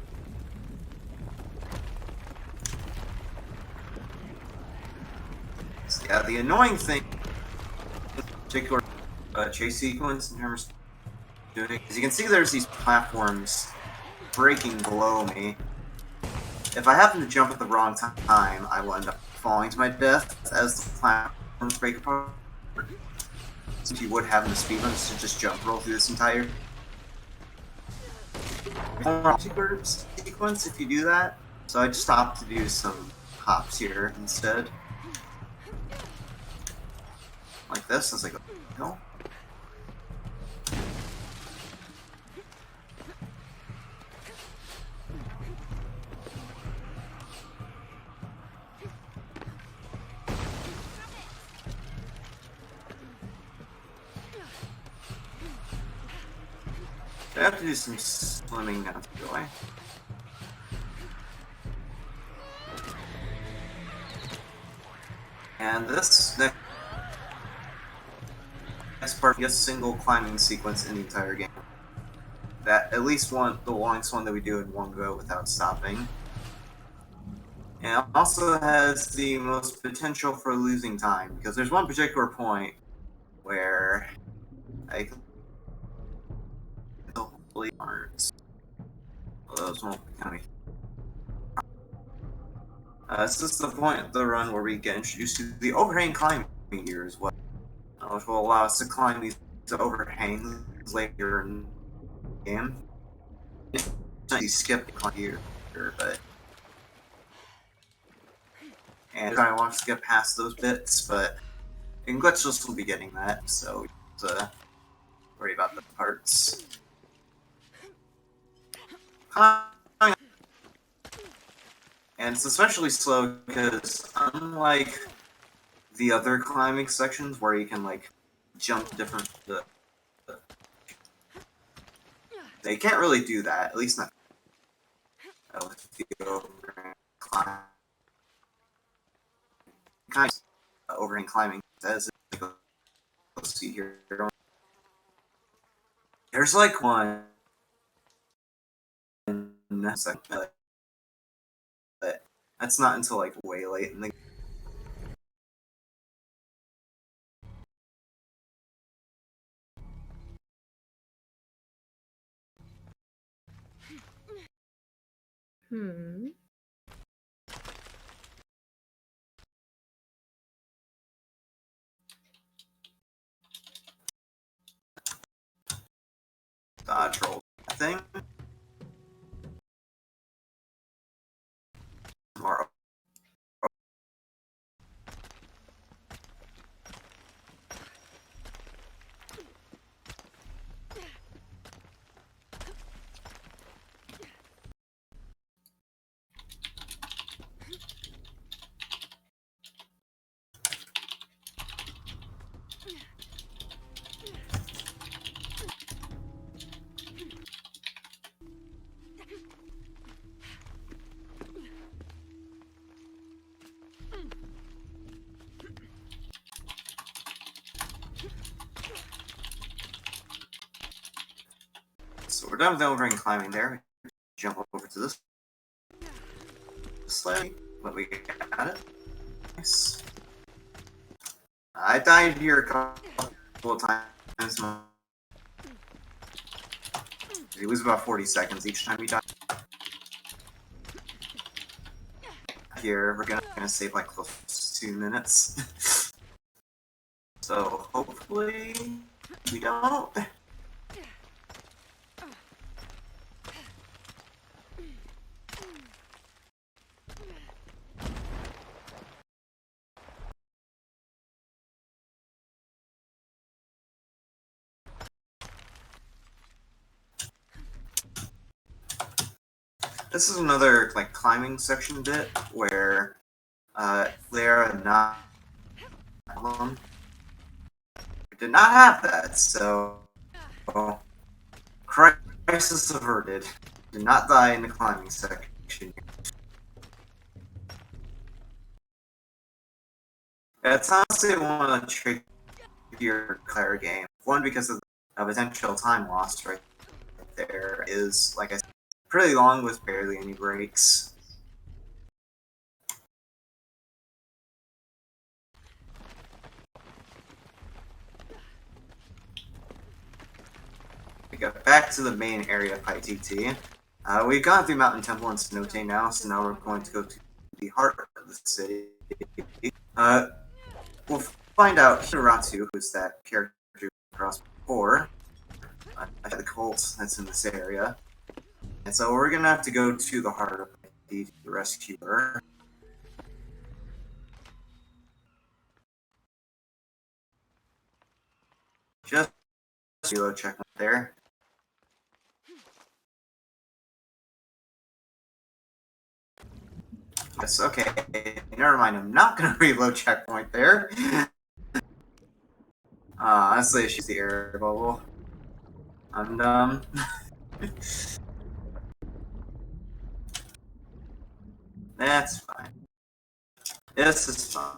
So yeah, the annoying thing, particular chase sequence in terms of doing, as you can see, there's these platforms breaking below me. If I happen to jump at the wrong time, I will end up falling to my death as the platforms break apart. Since you would have in the speedruns to just jump roll through this entire sequence if you do that. So I just stopped to do some hops here instead. Like this, as I go. No. have to do some swimming now, do I? And this next part is a single climbing sequence in the entire game. That at least the longest one that we do in one go without stopping. And it also has the most potential for losing time, because there's one particular point where I hopefully aren't. Well, those won't be coming. This is the point of the run where we get introduced to the overhang climbing gear as well, which will allow us to climb these overhangs later in the game. You skip the climb gear, but and I want to skip past those bits, but in Glitchless we'll be getting that, so we don't have to worry about the parts. And it's especially slow because unlike the other climbing sections where you can like jump different, they can't really do that. At least not. Kind of overhand climbing says let's see here. There's like one in a second, but that's not until like way late in the dodge roll thing. Or so we're done with the overhand climbing there. Jump over to this sled, but we got it. Nice. I died here a couple of times. You lose about 40 seconds each time you die. Here, we're gonna save like close to 2 minutes. So hopefully we don't. This is another like climbing section bit where Lara not did not have that, so crisis averted. Did not die in the climbing section. It's honestly one of the trickier Clara game. One because of the potential time lost right there is, like I said, pretty long with barely any breaks. We go back to the main area of ITT. We've gone through Mountain Temple and Cenote now, so now we're going to go to the heart of the city. We'll find out Hiratu, who's that character across before. The cult that's in this area. And so we're gonna have to go to the heart of ITT to rescue her. Just reload checkpoint there. Yes, okay. Never mind, I'm not gonna reload checkpoint there. Honestly, she's the air bubble. I'm dumb. That's fine. This is fine.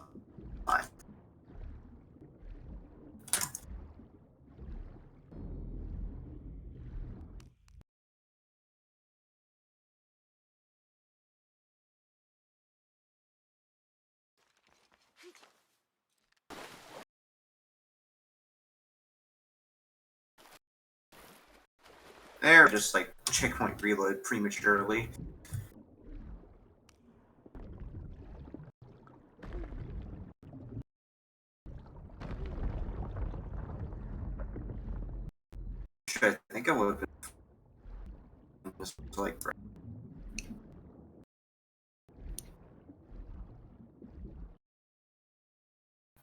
There, just like checkpoint reload prematurely. I think I would have been just like.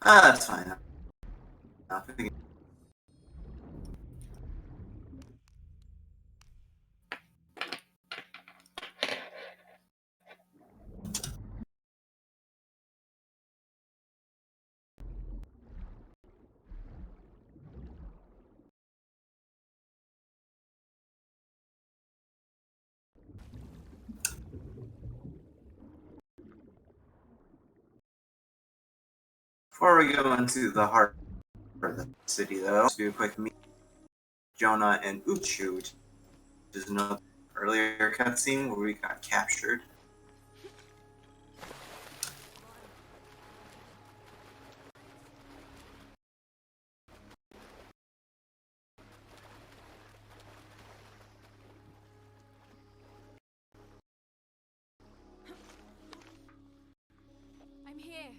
That's fine. Before we go into the heart of the city, though, let's do a quick meet Jonah and Uchu, which is another earlier cutscene where we got captured. I'm here.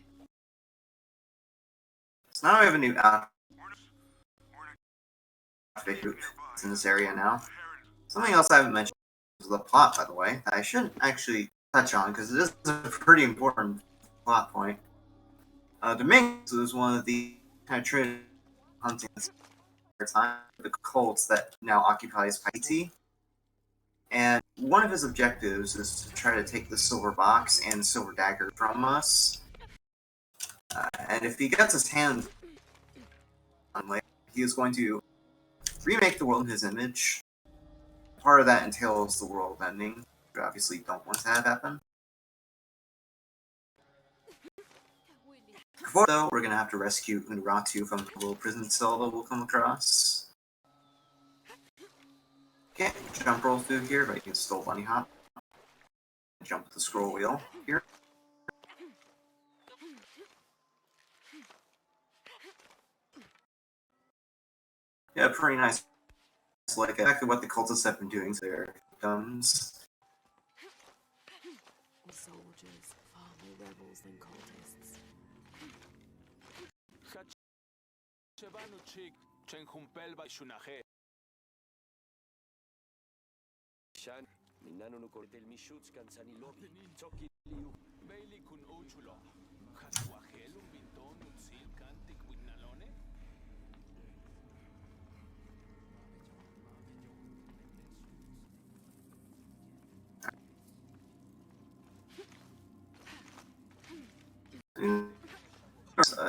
So now we have a new outfit in this area now. Something else I haven't mentioned is the plot, by the way, that I shouldn't actually touch on because it is a pretty important plot point. Dominguez was one of the kind of traded hunting time, the cults that now occupies Haiti. And one of his objectives is to try to take the silver box and silver dagger from us. And if he gets his hands on it, he is going to remake the world in his image. Part of that entails the world ending, which we obviously don't want to have happen. Before though, we're going to have to rescue Unratu from the little prison cell that we'll come across. Can't jump roll through here, but you can still bunny hop. Jump with the scroll wheel here. Yeah, pretty nice. It's like exactly what the cultists have been doing to their victims. The soldiers, far more rebels than cultists.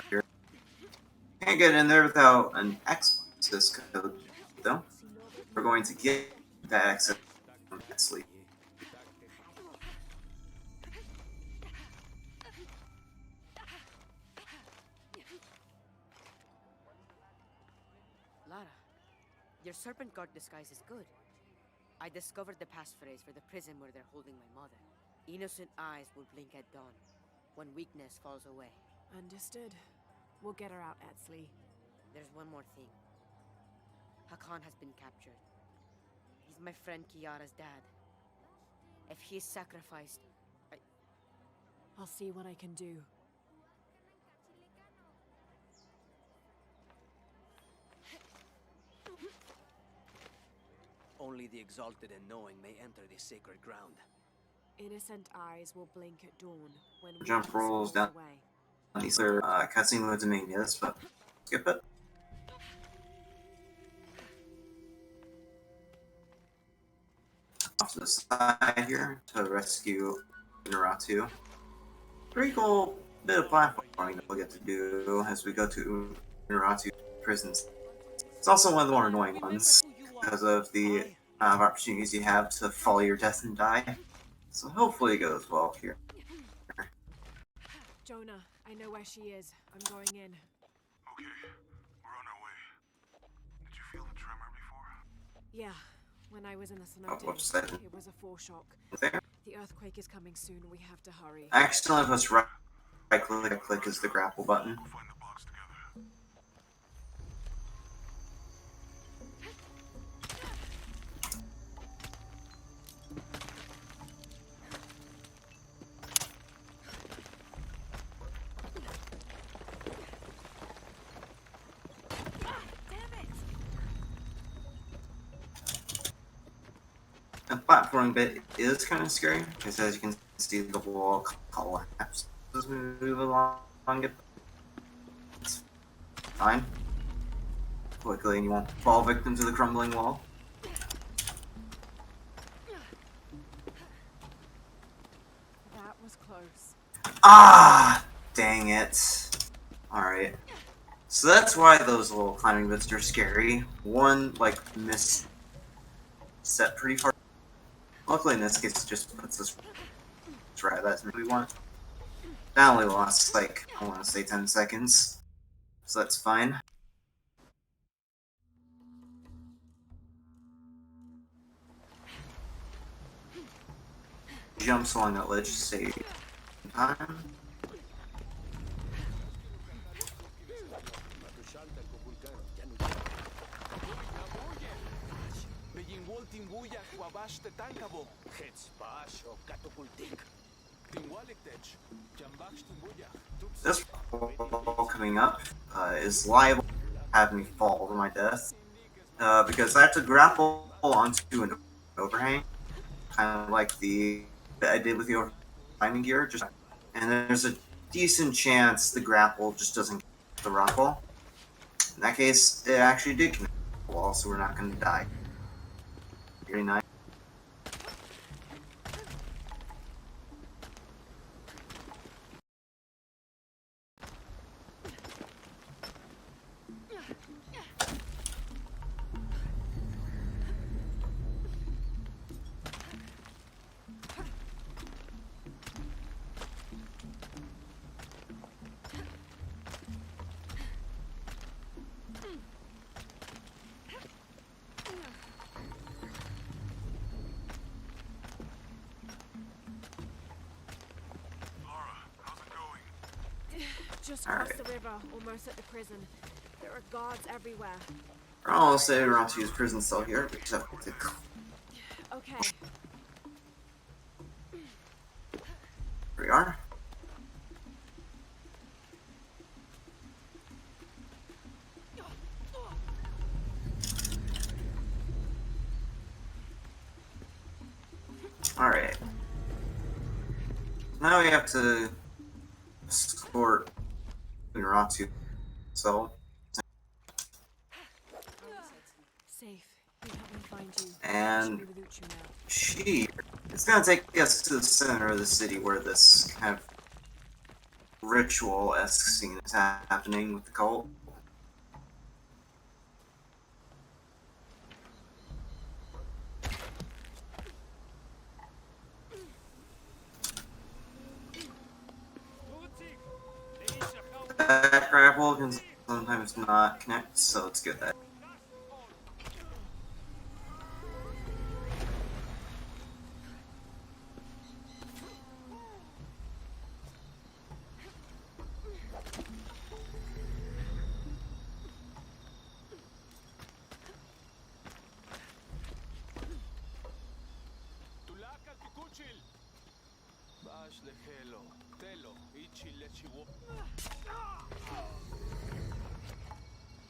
Here. Can't get in there without an access code, though. We're going to get that access immensely. Lara, your serpent guard disguise is good. I discovered the passphrase for the prison where they're holding my mother. Innocent eyes will blink at dawn, when weakness falls away. Understood. We'll get her out, Etzli. There's one more thing. Hakan has been captured. He's my friend Kiara's dad. If he's sacrificed, I'll see what I can do. Only the exalted and knowing may enter this sacred ground. Innocent eyes will blink at dawn when Jump rolls down. These are cutscene modes and manias, but skip it. Off to the side here to rescue Unratu. Pretty cool bit of platforming that we'll get to do as we go to Unratu prisons. It's also one of the more annoying ones because of the of opportunities you have to follow your death and die. So hopefully it goes well here. Jonah, I know where she is. I'm going in. Okay, we're on our way. Did you feel the tremor before? Yeah, when I was in the Oh, cenote, whoops, I didn't- it was a foreshock. There. The earthquake is coming soon. We have to hurry. Accidentally press right click is the grapple button. We'll find the box together. The platforming bit is kind of scary, because as you can see, the wall collapses as we move along it. It's fine. Quickly, and you won't fall victim to the crumbling wall. That was close. Ah! Dang it. Alright. So that's why those little climbing bits are scary. One, like, set pretty far. Luckily in this case it just puts us right as we want. That only lasts, like, I want to say 10 seconds. So that's fine. Jumps along that ledge to save time. This wall coming up is liable to have me fall to my death because I have to grapple onto an overhang, kind of like the I did with the climbing gear. And there's a decent chance the grapple just doesn't get the rock wall. In that case, it actually did connect the wall, so we're not going to die. Very nice. Just crossed the river, almost at the prison. There are guards everywhere. We're almost there. We're on to use prison cell here. We just have to Okay. Here we are. Alright. Now we have to escort Naratu. So. Safe. You help me find you. And Should be with Uchu now. she it's gonna take us to the center of the city where this kind of ritual-esque scene is happening with the cult. That grapple can sometimes not connect, so it's good that.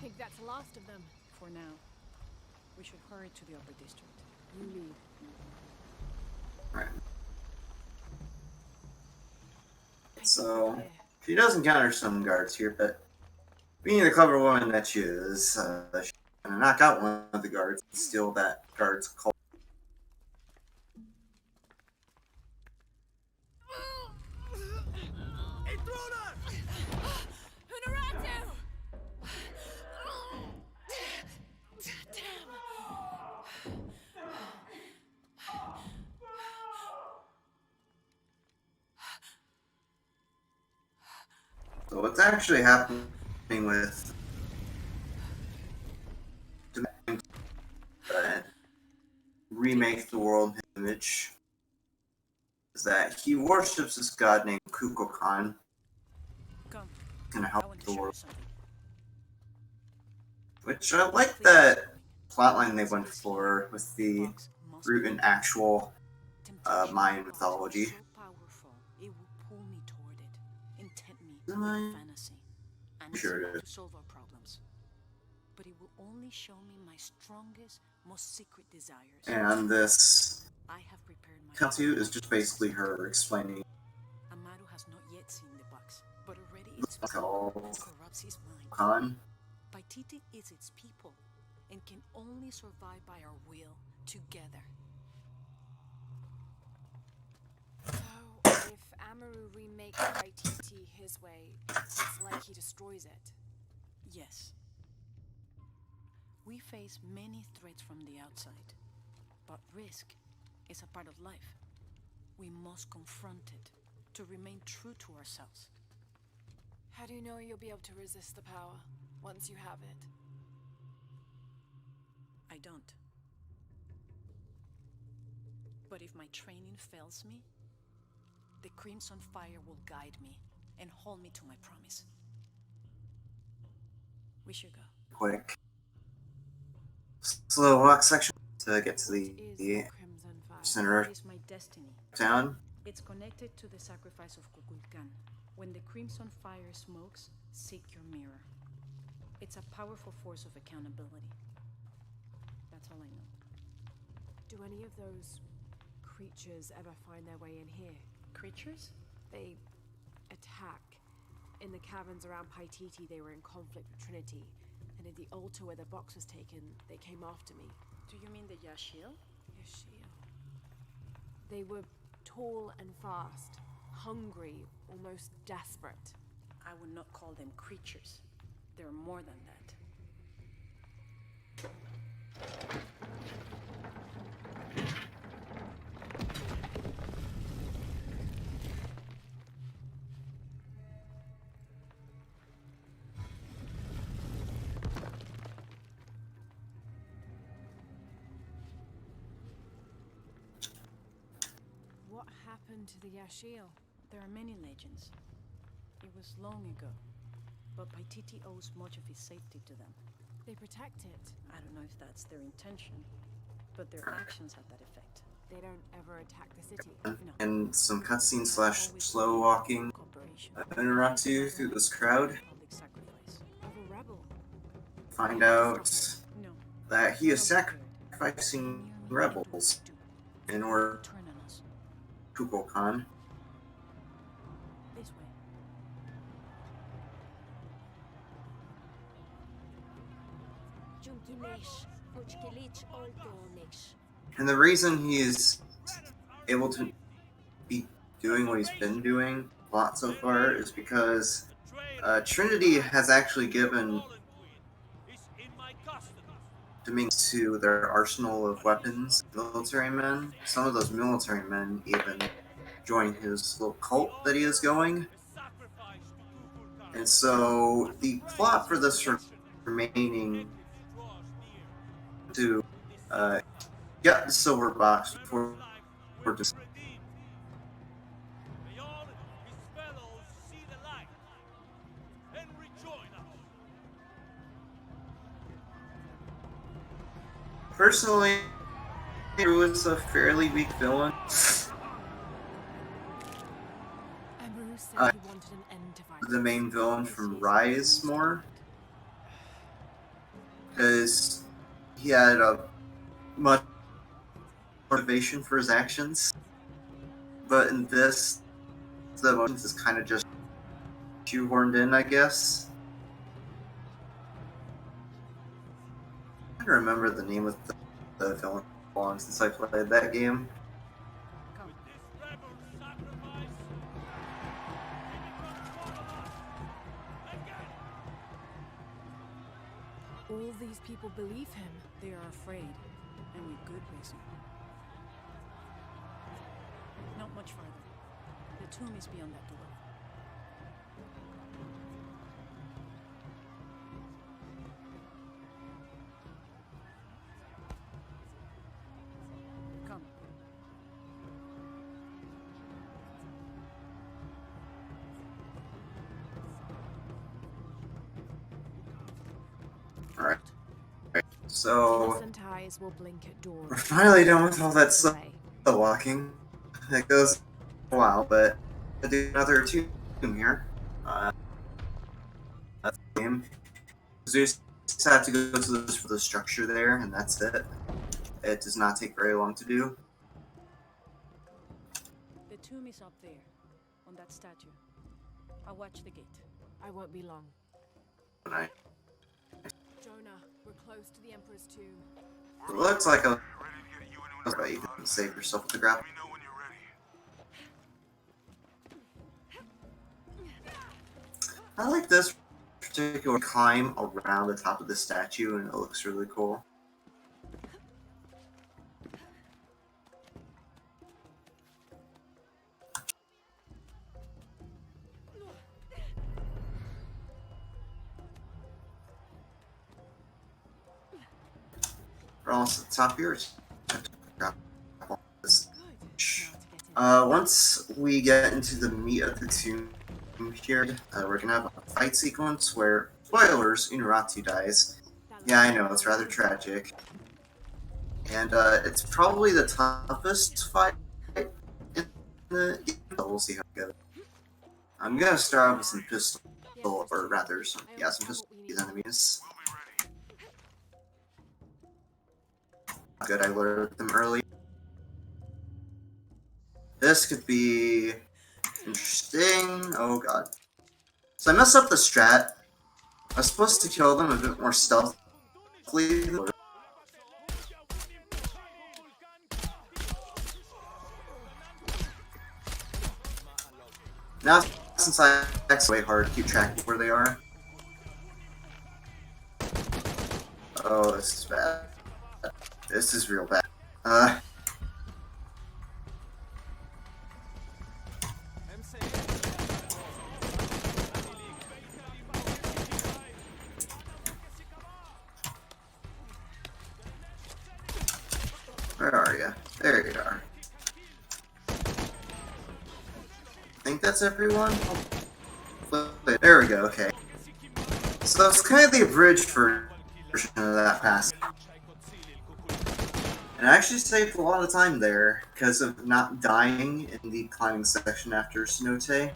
Think that's the last of them. For now. We should hurry to the upper district. You lead. Right. So, she does encounter some guards here, but being the clever woman that she is, she's gonna knock out one of the guards and steal that guard's cult. So what's actually happening with remake the world image is that he worships this god named Kukulkan. Come. Gonna I help want to the show you world. something. Which I like that plotline they went for with the root and actual Mayan mythology. So powerful, it will pull me toward it, intent me Am with I? fantasy, and Sure it's it to solve our problems. But it will only show me my strongest, most secret desires. And this I have prepared my Katsu is just basically her explaining Amaru has not yet seen the box, but already its what's power called corrupts his mind. Khan. Paititi is its people, and can only survive by our will together. So, if Amaru remakes Paititi his way, it's like he destroys it. Yes. We face many threats from the outside, but risk is a part of life. We must confront it to remain true to ourselves. How do you know you'll be able to resist the power once you have it? I don't. But if my training fails me, the Crimson Fire will guide me and hold me to my promise. We should go. Quick. Slow walk section to get to the Crimson Fire? center It is my destiny. of town. It's connected to the sacrifice of Kukulkan. When the Crimson Fire smokes, seek your mirror. It's a powerful force of accountability. That's all I know. Do any of those creatures ever find their way in here? Creatures? They attack. In the caverns around Paititi, they were in conflict with Trinity. And at the altar where the box was taken, they came after me. Do you mean the Yashil? Yashil. They were tall and fast, hungry, almost desperate. I would not call them creatures. They're more than that. What happened to the Yashil? There are many legends. It was long ago, but Paititi owes much of his safety to them. They protect it. I don't know if that's their intention, but their actions have that effect. They don't ever attack the city. No. And some cutscene slash slow walking interrupts you through this crowd. Public sacrifice. Of a rebel. Find out No. that he is sacrificing rebels in order Turn on us. to Kukulkan. This way. And the reason he is able to be doing what he's been doing a lot so far is because Trinity has actually given domains to their arsenal of weapons, military men. Some of those military men even join his little cult that he is going. And so the plot for this remaining to get the silver box before just personally, Drew is a fairly weak villain. Amaru said he wanted an end to violence. The main villain from Rise more, because he had a much motivation for his actions, but in this, the motions is kind of just shoehorned in, I guess. I don't remember the name of the villain long since I played that game. All these people believe him. They are afraid, and with good reason. Not much farther. The tomb is beyond that door. So Innocent eyes will blink at dawn. we're finally done with all that stuff. Away. The walking. It goes a while, but I'll do another tomb here. That's the game. So you just have to go to the structure there, and that's it. It does not take very long to do. The tomb is up there, on that statue. I'll watch the gate. I won't be long. And I, Jonah, we're close to the Emperor's tomb. it looks like a. But you can save yourself with the grapple. I like this particular climb around the top of the statue, and it looks really cool. We're almost at the top here. Once we get into the meat of the tomb here, we're gonna have a fight sequence where, spoilers, Inuratu dies. Yeah, I know, it's rather tragic. And it's probably the toughest fight in the game, but we'll see how it goes. I'm gonna start off with some pistol, or rather, some pistol enemies. Good, I learned them early. This could be interesting. Oh god. So I messed up the strat. I was supposed to kill them a bit more stealthily. Now, since it's way hard to keep track of where they are. Oh, this is bad. This is real bad. Where are you? There you are. I think that's everyone? Wait, there we go, okay. So it's kind of the abridged version of that pass. And I actually saved a lot of time there because of not dying in the climbing section after Cenote.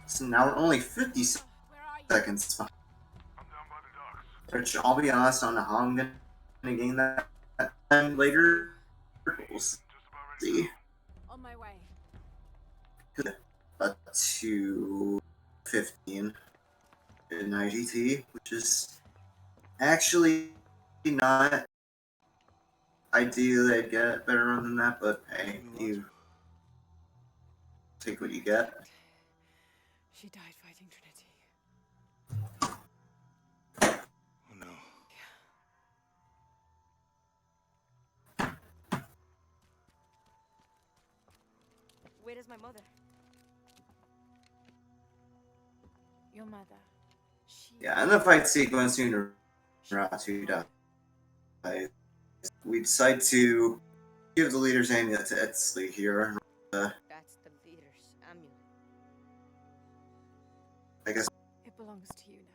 So now we're only 50 seconds. Which, I'll be honest, I don't know how I'm going to gain that time later. We'll see. On my way. To 15 in IGT, which is actually not ideal. I'd get better run than that, but hey, you take what you get. She died fighting Trinity. Oh no. Where is my mother? Your mother. She... Yeah, in the fight sequence, Unuratu dies. We decide to give the leader's amulet to Etsley here. That's the leader's amulet. I guess It belongs to you now.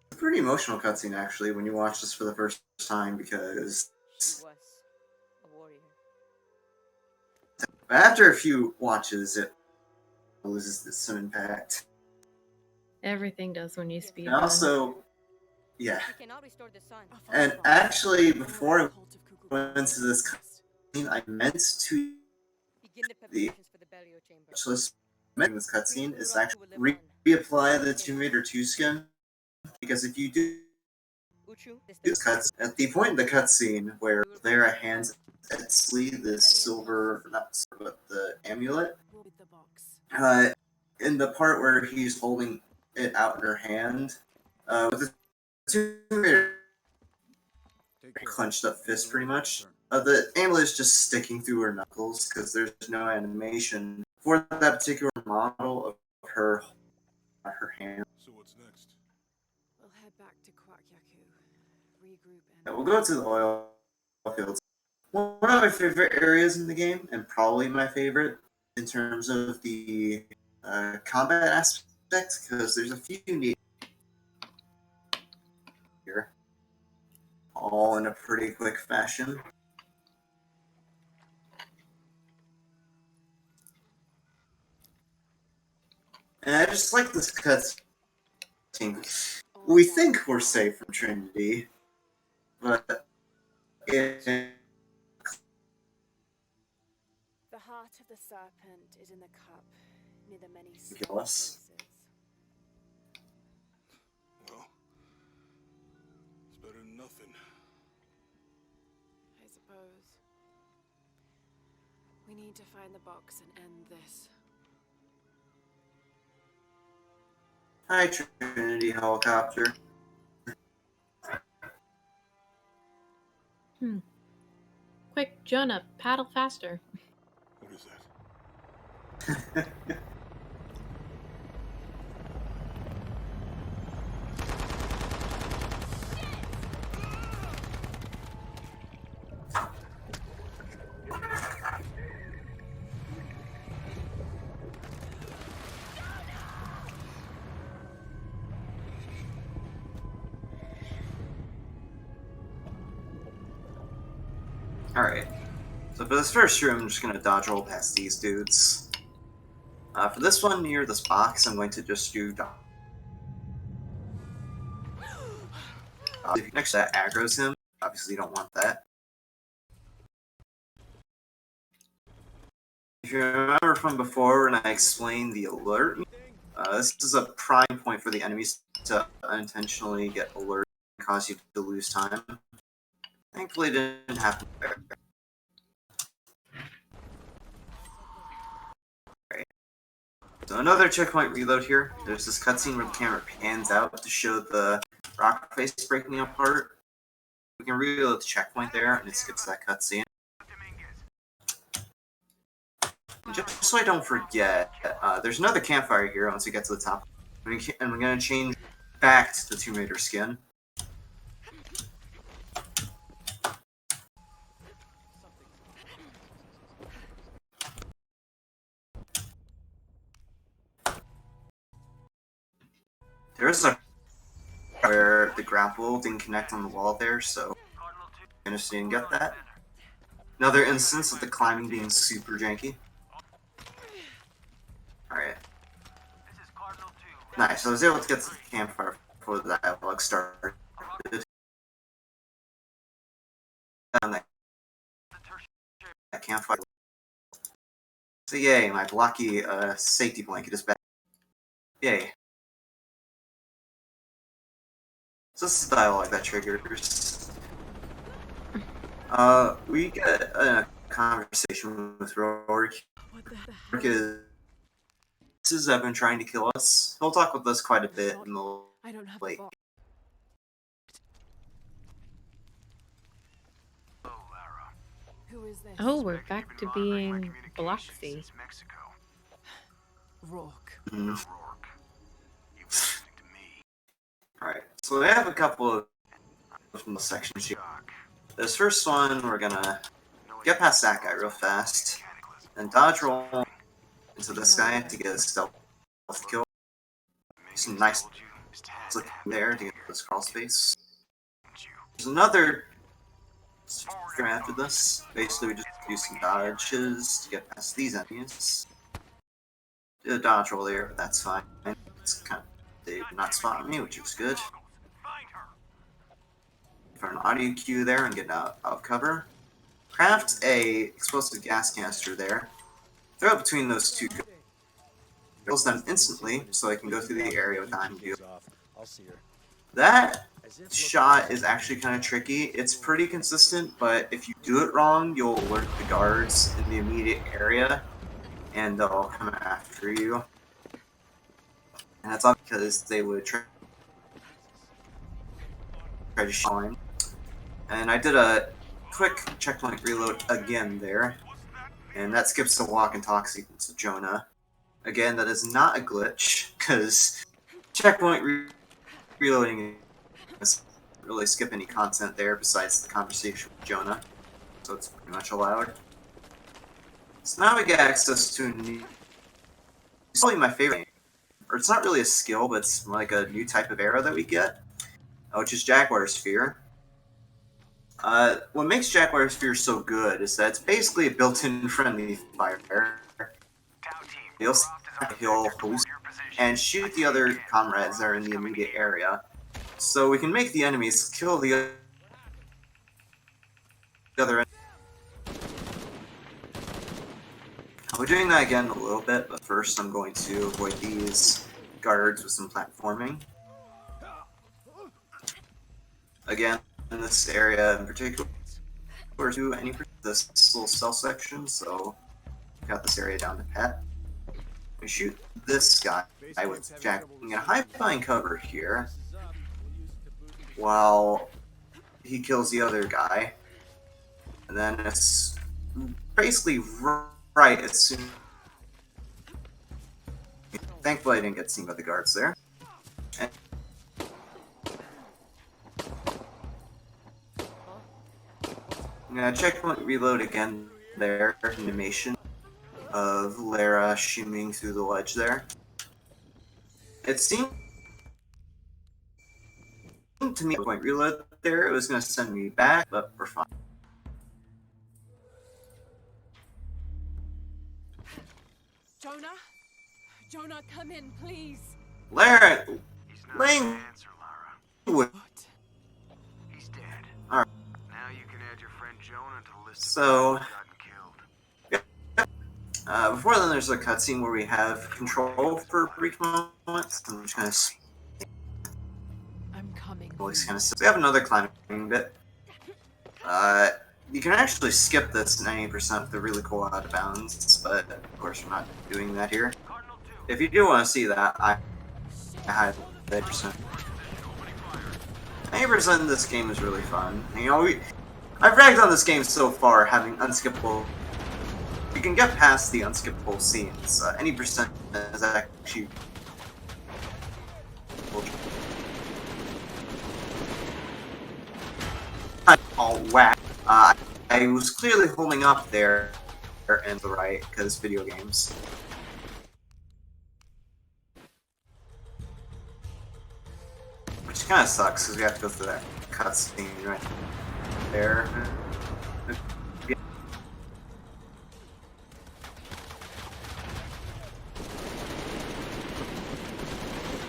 it's a pretty emotional cutscene actually when you watch this for the first time because She was a warrior. after a few watches it loses some impact. Everything does when you speed And run. also, yeah. She cannot restore the sun. And actually, before I went into this cutscene, I meant to Begin the preparations for the burial chamber. Glitchless in this cutscene is actually reapply the Tomb Raider 2 skin, because if you do this cuts at the point in the cutscene where Clara hands Etsley the silver, not silver, but the amulet, in the part where he's holding it out in her hand, with the Tomb Raider clenched up fist pretty much. The amulet is just sticking through her knuckles because there's no animation for that particular model of her hand. So what's next? We'll head back to Kwakyaku, regroup, and Yeah, we'll go to the oil fields. One of my favorite areas in the game, and probably my favorite in terms of the combat aspect because there's a few neat here, all in a pretty quick fashion. And I just like this cutscene. We think we're safe from Trinity, but it, The heart of the serpent is in the cup, near the many kill us. Well, it's better than nothing. I suppose. We need to find the box and end this. Hi, Trinity helicopter. Quick, Jonah, paddle faster. What is that? Alright. So for this first room, I'm just going to dodge roll past these dudes. For this one, near this box, I'm going to just do dodge. Next to that aggro's him. Obviously, you don't want that. If you remember from before when I explained the alert, this is a prime point for the enemies to unintentionally get alert and cause you to lose time. Thankfully, it didn't happen there. Right. So another checkpoint reload here. There's this cutscene where the camera pans out to show the rock face breaking apart. We can reload the checkpoint there, and it skips that cutscene. Just so I don't forget, there's another campfire here once we get to the top. And we're going to change back to the Tomb Raider skin. There's a where the grapple didn't connect on the wall there, so I'm going to see and get that. Another instance of the climbing being super janky. Alright. Nice, I was able to get to the campfire before the dialogue started. And that campfire. So yay, my blocky safety blanket is back. Yay. So this is the dialogue that triggers. We get a conversation with Rourke. Rourke is Evan trying to kill us. He'll talk with us quite a bit in the late. Who is this? Oh, we're back to being Bloxy. Rourke. Alright, so we have a couple of sections here. This first one, we're gonna get past that guy real fast, and dodge roll into this guy to get a stealth kill. Some nice slip there to get this crawl space. There's another after this. Basically, we just do some dodges to get past these enemies. Do a dodge roll there, but that's fine. It's kind of, they did not spot me, which is good. For an audio cue there and get out of cover. Craft a explosive gas canister there. Throw it between those two. Kills them instantly, so I can go through the area without having to do. That shot is actually kind of tricky. It's pretty consistent, but if you do it wrong, you'll alert the guards in the immediate area, and they'll come after you. And that's all because they would try to shine. And I did a quick checkpoint reload again there, and that skips the walk and talk sequence of Jonah. Again, that is not a glitch, because checkpoint reloading doesn't really skip any content there besides the conversation with Jonah, so it's pretty much allowed. So now we get access to a new, it's probably my favorite game or it's not really a skill, but it's like a new type of arrow that we get, which is Jaguar Sphere. What makes Jaguar Sphere so good is that it's basically a built-in friendly fire. He'll hallucinate and shoot the other comrades that are in the immediate area. So we can make the enemies kill the other. We're doing that again a little bit, but first I'm going to avoid these guards with some platforming. Again, in this area in particular, or to any this little cell section, so got this area down to pat. We shoot this guy with Jack. I'm gonna hide behind cover here while he kills the other guy, and then it's basically right as soon. Thankfully, I didn't get seen by the guards there. And I'm gonna checkpoint reload again there. Animation of Lara shimmying through the ledge there. It seemed to me point reload there, it was gonna send me back, but we're fine. Jonah? Jonah, come in, please. Lara, Lane. He's dead. Alright. Now you can add your friend Jonah to the list So, of gotten killed. before then, there's a cutscene where we have control for a brief moment. I'm just kind of. I'm coming. So we have another climbing bit. You can actually skip this 90% with the really cool out of bounds, but of course we're not doing that here. If you do want to see that, I had 90%. 90% in this game is really fun. You know, I've ragged on this game so far having unskippable. You can get past the unskippable scenes. Any percent is actually all whack. I was clearly holding up there and the right because video games. Which kind of sucks because we have to go through that cutscene right there.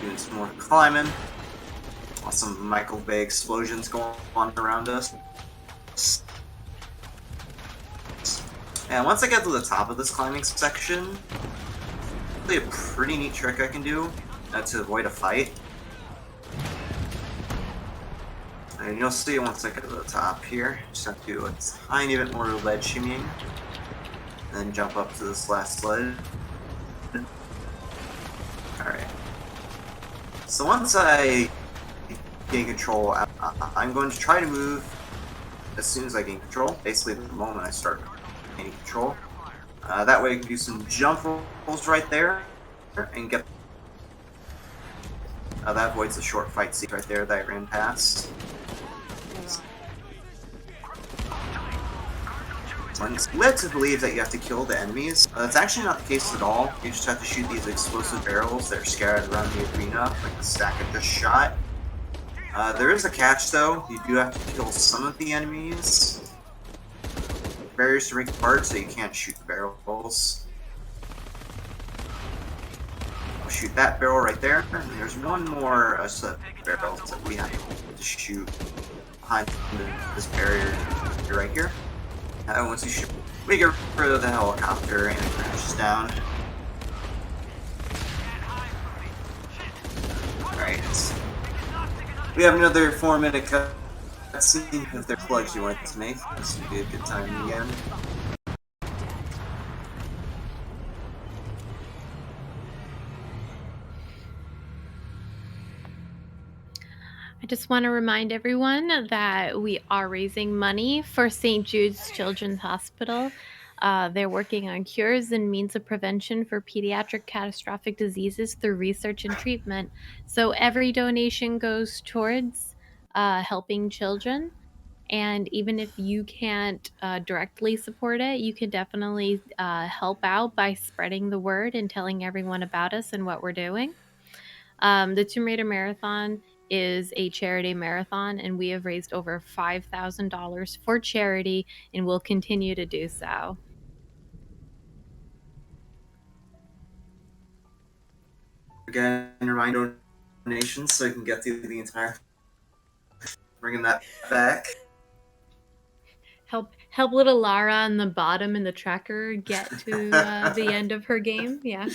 Doing some more climbing. Some Michael Bay explosions going on around us. And once I get to the top of this climbing section, really a pretty neat trick I can do to avoid a fight. And you'll see once I get to the top here, just have to do a tiny bit more ledge shimmying, and then jump up to this last ledge. Alright. So once I gain control, I'm going to try to move as soon as I gain control, basically the moment I start gaining control. That way I can do some jump rolls right there and get. That avoids the short fight scene right there that I ran past. It's led to believe that you have to kill the enemies. That's actually not the case at all. You just have to shoot these explosive barrels that are scattered around the arena, like the stack I just shot. There is a catch though. You do have to kill some of the enemies. Barriers to break apart, so you can't shoot the barrels. I'll shoot that barrel right there, and there's one more set of barrels that we have to shoot behind this barrier right here. Once you shoot, we get rid of the helicopter and it crashes down. Alright. We have another 4-minute cutscene. If there are plugs you want to make, this would be a good time again. I just want to remind everyone that we are raising money for St. Jude's Children's Hospital. They're working on cures and means of prevention for pediatric catastrophic diseases through research and treatment. So every donation goes towards helping children. And even if you can't directly support it, you can definitely help out by spreading the word and telling everyone about us and what we're doing. The Tomb Raider Marathon is a charity marathon, and we have raised over $5,000 for charity, and will continue to do so. Again, remind donations so you can get through the entire. Bringing that back. Help little Lara on the bottom in the tracker get to the end of her game. Yeah.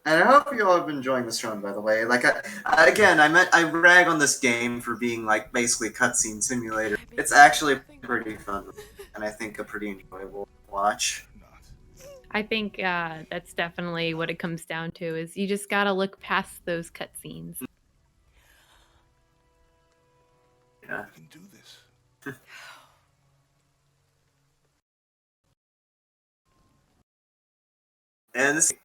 And I hope you all have been enjoying this run, by the way. Like, I rag on this game for being like basically cutscene simulator. It's actually pretty fun, and I think a pretty enjoyable watch. I think that's definitely what it comes down to. Is you just gotta look past those cutscenes. Yeah. I can do this. And this is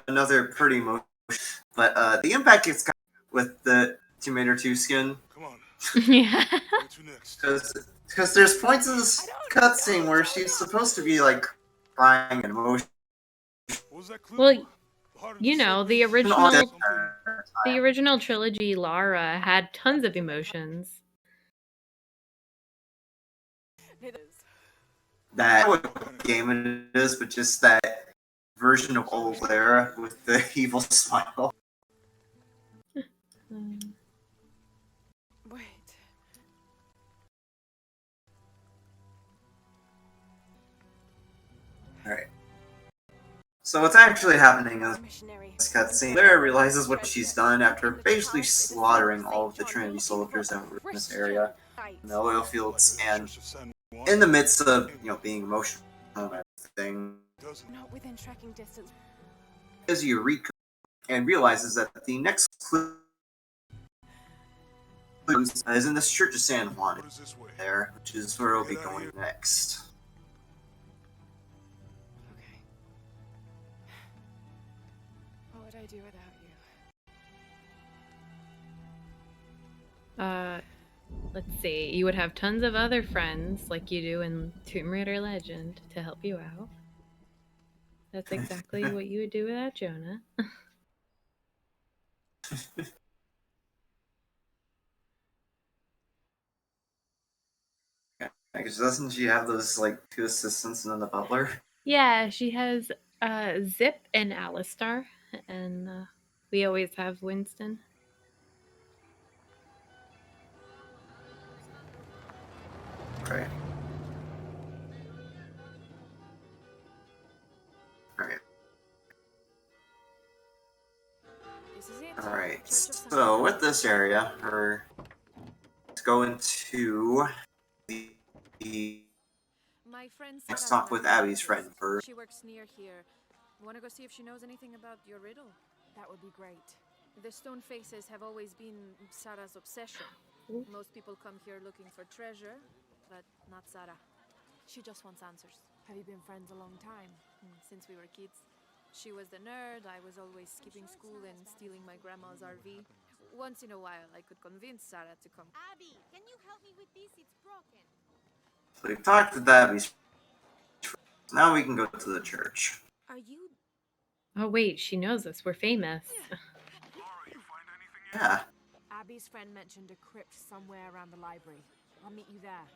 another pretty emotional, but the impact gets got with the Tomb Raider 2 skin. Come on. Yeah. Because there's points in this cutscene where she's supposed to be like crying and emotional. Well, you know, the original trilogy, Lara had tons of emotions. That what game it is, but just that version of old Lara with the evil smile. Wait. Alright. So what's actually happening in this cutscene, Lara realizes what she's done after basically slaughtering all of the Trinity soldiers that were in this area, in the oil fields, and in the midst of, being emotional and everything, Not within tracking distance. is Eureka, and realizes that the next clue is in this Church of San Juan there, which is where we'll be going next. What would I do without you? Let's see. You would have tons of other friends, like you do in Tomb Raider Legend, to help you out. That's exactly what you would do without Jonah. Because doesn't she have those, like, two assistants and then the butler? Yeah, she has Zip and Alistar, and we always have Winston. Right. Alright. Alright, so with this area, we're going to the My friend next Sarah talk with Blanco Abby's is- friend first. She works near here. Wanna go see if she knows anything about your riddle? That would be great. The stone faces have always been Sarah's obsession. Most people come here looking for treasure, but not Sarah. She just wants answers. Have you been friends a long time? Since we were kids. She was the nerd, I was always skipping school and stealing my grandma's RV. Once in a while, I could convince Sarah to come. Abby, can you help me with this? It's broken. So we've talked with Abby's friend. Now we can go to the church. Are you... Oh wait, she knows us. We're famous. Yeah. Abby's friend mentioned a crypt somewhere around the library. I'll meet you there.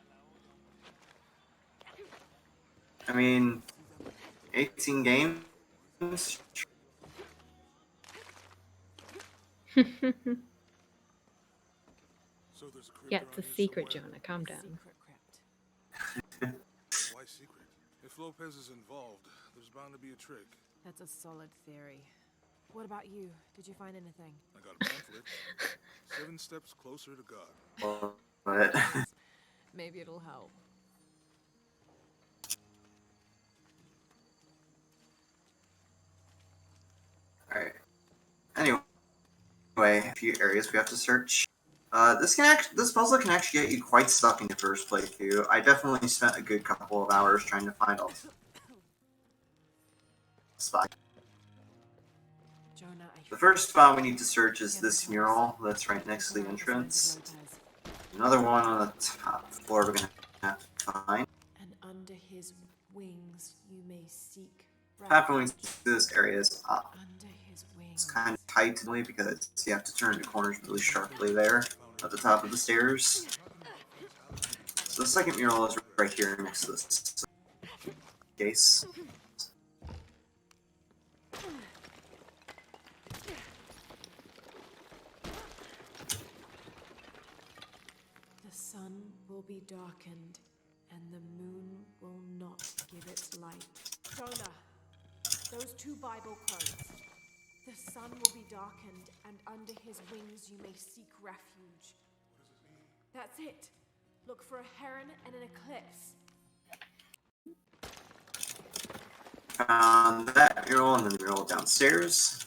I mean, 18 games? Yeah, it's a secret, Jonah. Calm down. Why secret? If Lopez is involved, there's bound to be a trick. That's a solid theory. What about you? Did you find anything? I got a pamphlet. 7 steps closer to God. But Maybe it'll help. Alright. Anyway, a few areas we have to search. This puzzle can actually get you quite stuck in your first playthrough. I definitely spent a good couple of hours trying to find all spots. The first spot we need to search is this mural that's right next to the entrance. Another one on the top floor we're gonna have to find. And under his wings you may seek path going through this area is up. Under his wings. It's kind of tight because you have to turn the corners really sharply there at the top of the stairs. So the second mural is right here next to this case. The sun will be darkened, and the moon will not give its light. Shola, those 2 Bible quotes. The sun will be darkened, and under his wings you may seek refuge. That's it. Look for a heron and an eclipse. Found that mural and then the mural downstairs.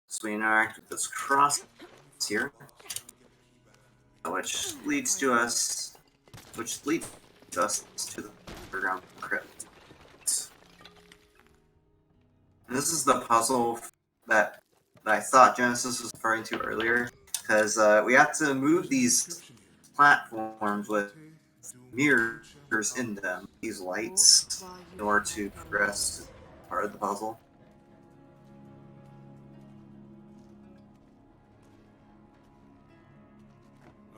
So we interact with this cross here, which leads us to the underground crypt. And this is the puzzle that I thought Genesis was referring to earlier, because we have to move these platforms with mirrors in them, these lights, in order to progress to part of the puzzle.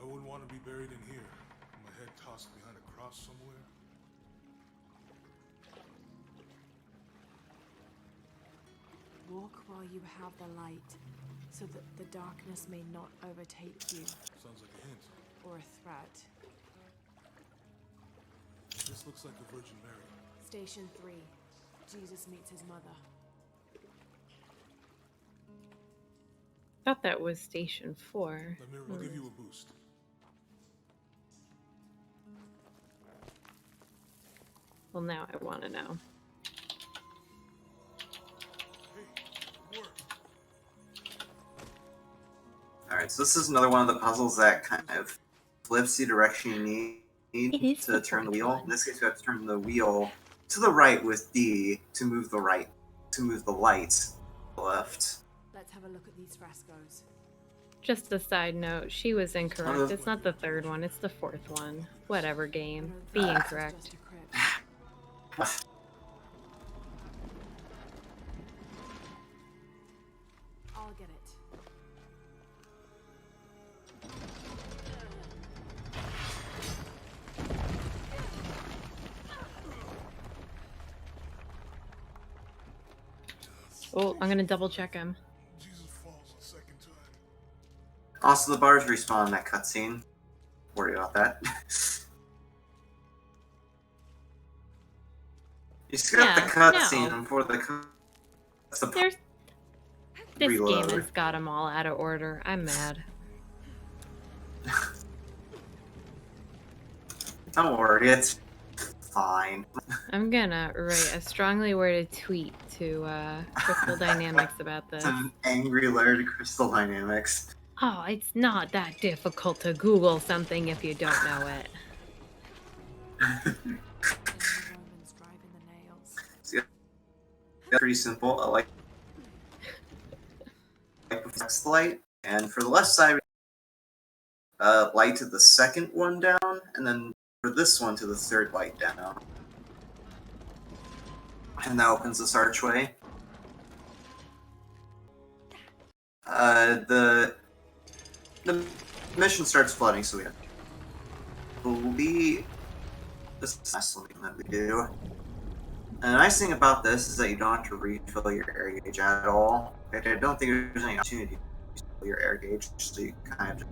I wouldn't want to be buried in here, my head tossed behind a cross somewhere. Walk while you have the light, so that the darkness may not overtake you. Sounds like a hint. Or a threat. This looks like the Virgin Mary. Station 3. Jesus meets his mother. Thought that was Station 4. Lemire, I'll give you a boost. Well, now I want to know. Alright, so this is another one of the puzzles that kind of flips the direction you need to turn the wheel. In this case, you have to turn the wheel to the right with D to move the light to the left. Let's have a look at these frescoes. Just a side note, she was incorrect. It's not the 3rd one, it's the 4th one. Whatever, game. Be incorrect. I'll get it. Oh, I'm gonna double check him. Also, the bars respawn in that cutscene. Worry about that. You skipped the cutscene before the There's... This reload. game has got them all out of order. I'm mad. Don't worry, it's fine. I'm gonna write a strongly worded tweet to Crystal Dynamics about this. An angry letter to Crystal Dynamics. Oh, it's not that difficult to Google something if you don't know it. See, that's pretty simple. I like the light, and for the left side, light to the second one down, and then for this one to the 3rd light down. And that opens this archway. The mission starts flooding, so we have to believe this is the last one that we do. And the nice thing about this is that you don't have to refill your air gauge at all. I don't think there's any opportunity to refill your air gauge, so you kind of just...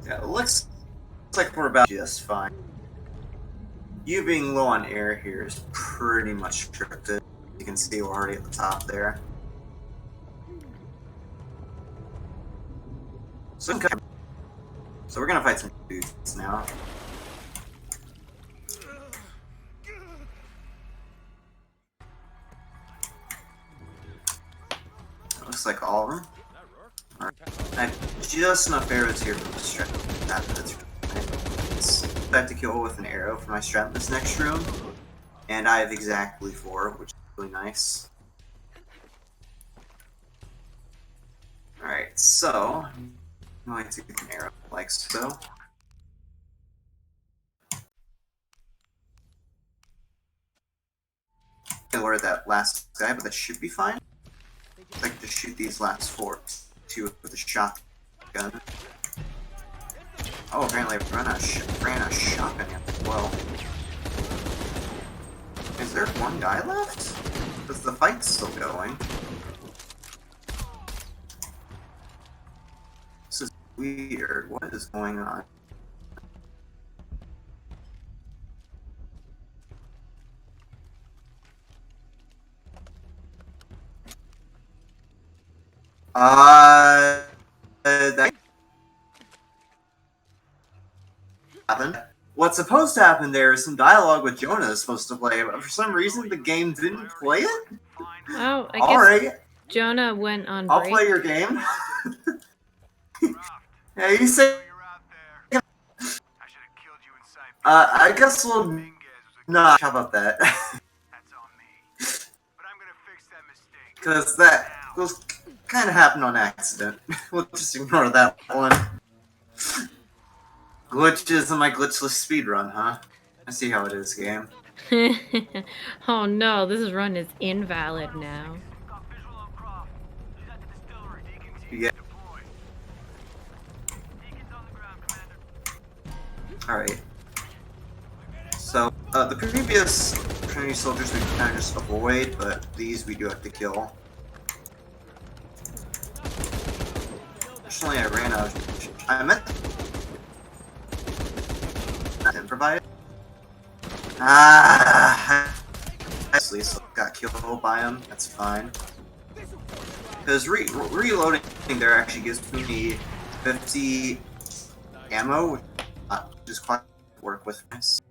Yeah, it looks like we're about just fine. You being low on air here is pretty much scripted. You can see we're already at the top there. So we're gonna fight some dudes now. like all of them. Alright. I have just enough arrows here for the strap. That's right. I have to kill with an arrow for my strat in this next room. And I have exactly 4, which is really nice. Alright, so I'm going to get an arrow like so. And lure that last guy, but that should be fine. I'd like to shoot these last 4 2 with a shotgun. Oh, apparently I ran a shotgun as well. Is there one guy left? Is the fight still going? This is weird. What is going on? That happened. What's supposed to happen there is some dialogue with Jonah is supposed to play, but for some reason the game didn't play it? Oh, I guess Alright. Jonah went on I'll break. play your game. Yeah, you say. I guess we'll. Nah, how about that? Because that was kind of happened on accident. We'll just ignore that one. Glitches in my glitchless speedrun, huh? I see how it is, game. Oh no, this run is invalid now. Yeah. Alright. So, the previous Trinity soldiers we kind of just avoid, but these we do have to kill. Fortunately, I ran out of... I meant... I didn't provide. I actually got killed by him. That's fine. Because reloading there actually gives me 50 ammo, which is quite work with this.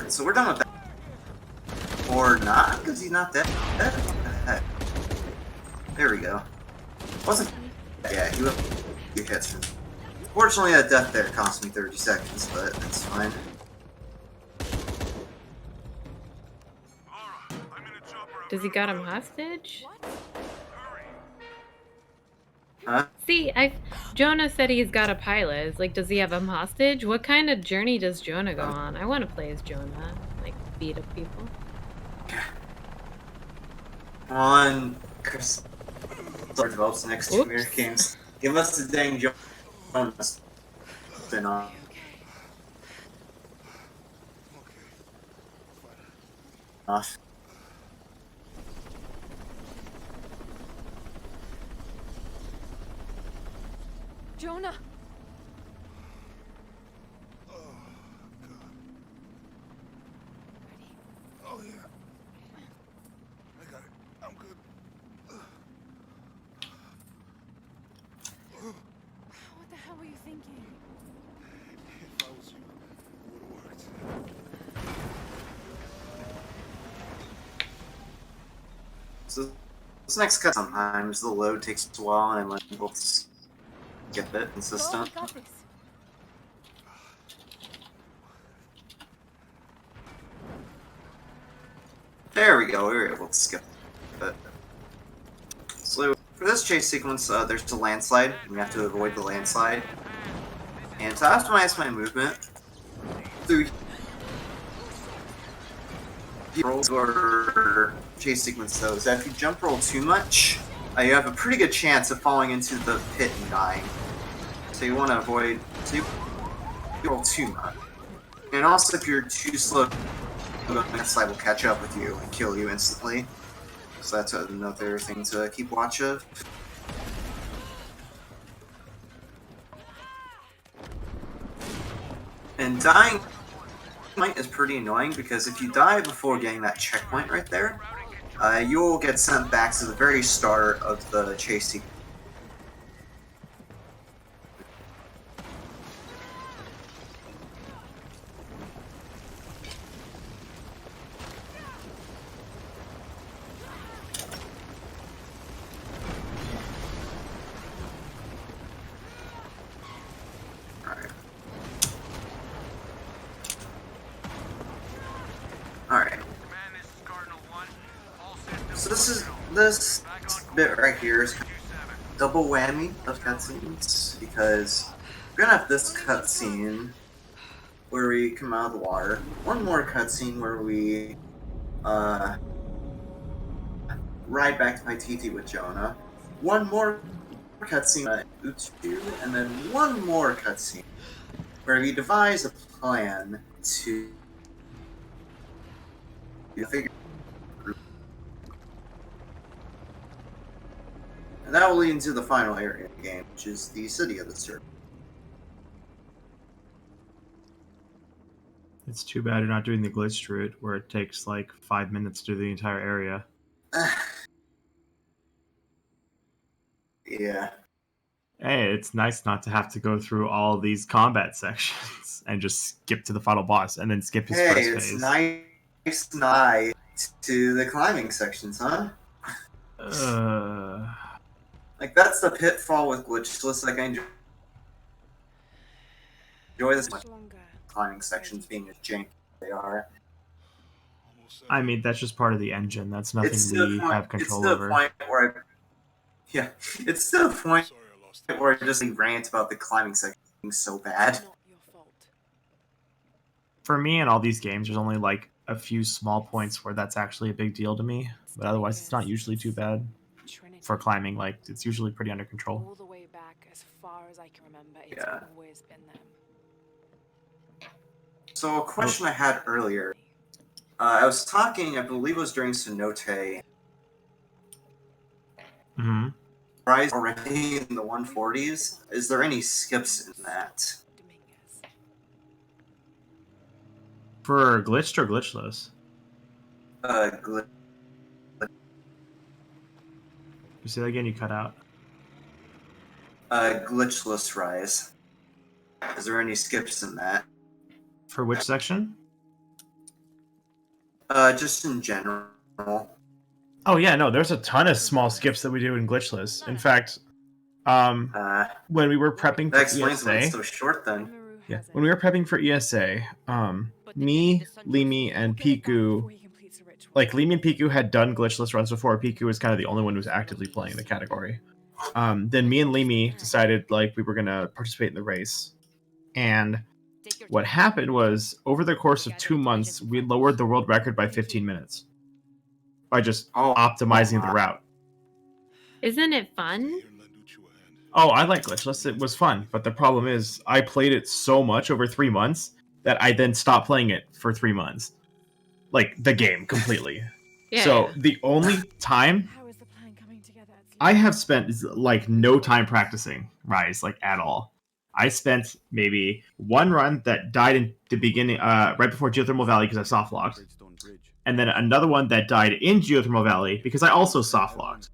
So we're done with that. Or not, because he's not dead. There we go. Wasn't. Yeah, he hits him. Fortunately, that death there cost me 30 seconds, but that's fine. Does he got him hostage? Huh? See, Jonah said he's got a pilot. It's like, does he have him hostage? What kind of journey does Jonah go on? I want to play as Jonah, like beat up people. Come on, Chris. Develops the next 2 mirror games. Give us the dang Jonah spin-off. Off. Jonah! Oh, yeah. I got it. I'm good. What the hell were you thinking? If I was you, it would have worked. So this next cut, sometimes the load takes a while, and I'm unable to skip it consistent. Go, we got this. There we go, we were able to skip it. So for this chase sequence, there's a landslide. We have to avoid the landslide. And to optimize my movement through rolls or chase sequence though, is that if you jump roll too much, you have a pretty good chance of falling into the pit and dying. So you want to avoid, so you roll too much. And also if you're too slow, the landslide will catch up with you and kill you instantly. So that's another thing to keep watch of. And dying is pretty annoying because if you die before getting that checkpoint right there, you'll get sent back to the very start of the chase sequence. Alright. So this bit right here is double whammy of cutscenes, because we're gonna have this cutscene where we come out of the water, one more cutscene where we ride back to my TT with Jonah, one more cutscene at Uchu, and then one more cutscene where we devise a plan to figure. And that will lead into the final area of the game, which is the city of the serpent. It's too bad you're not doing the glitched route, where it takes like 5 minutes to do the entire area. Yeah. Hey, it's nice not to have to go through all these combat sections and just skip to the final boss and then skip his first phase. It's nice nigh to the climbing sections, huh? Like, that's the pitfall with Glitchless. Like, I enjoy this much. Climbing sections being as janky as they are. I mean, that's just part of the engine. That's nothing we have control over. It's to the point where I just rant about the climbing section being so bad. For me, in all these games, there's only like a few small points where that's actually a big deal to me, but otherwise, it's not usually too bad for climbing. Like, it's usually pretty under control. All the way back as far as I can remember, it's always been them. So a question I had earlier, I was talking, I believe it was during Cenote. Mm-hmm. Rise already in the 140s. Is there any skips in that? For glitched or glitchless? You say that again, you cut out. Glitchless Rise. Is there any skips in that? For which section? Just in general. Oh yeah, no, there's a ton of small skips that we do in Glitchless. In fact, when we were prepping for That explains why ESA, it's so short then. Yeah, when we were prepping for ESA, me, Limi, and Piku, like Limi and Piku had done Glitchless runs before. Piku was kind of the only one who was actively playing the category. Then me and Limi decided like we were gonna participate in the race, and what happened was over the course of 2 months, we lowered the world record by 15 minutes by just optimizing the route. Isn't it fun? Oh, I like Glitchless. It was fun, but the problem is I played it so much over 3 months that I then stopped playing it for 3 months. Like, the game completely. So, the only time I have spent is, like, no time practicing Rise, like, at all. I spent maybe one run that died in the beginning, right before Geothermal Valley because I soft-locked. And then another one that died in Geothermal Valley because I also soft-locked.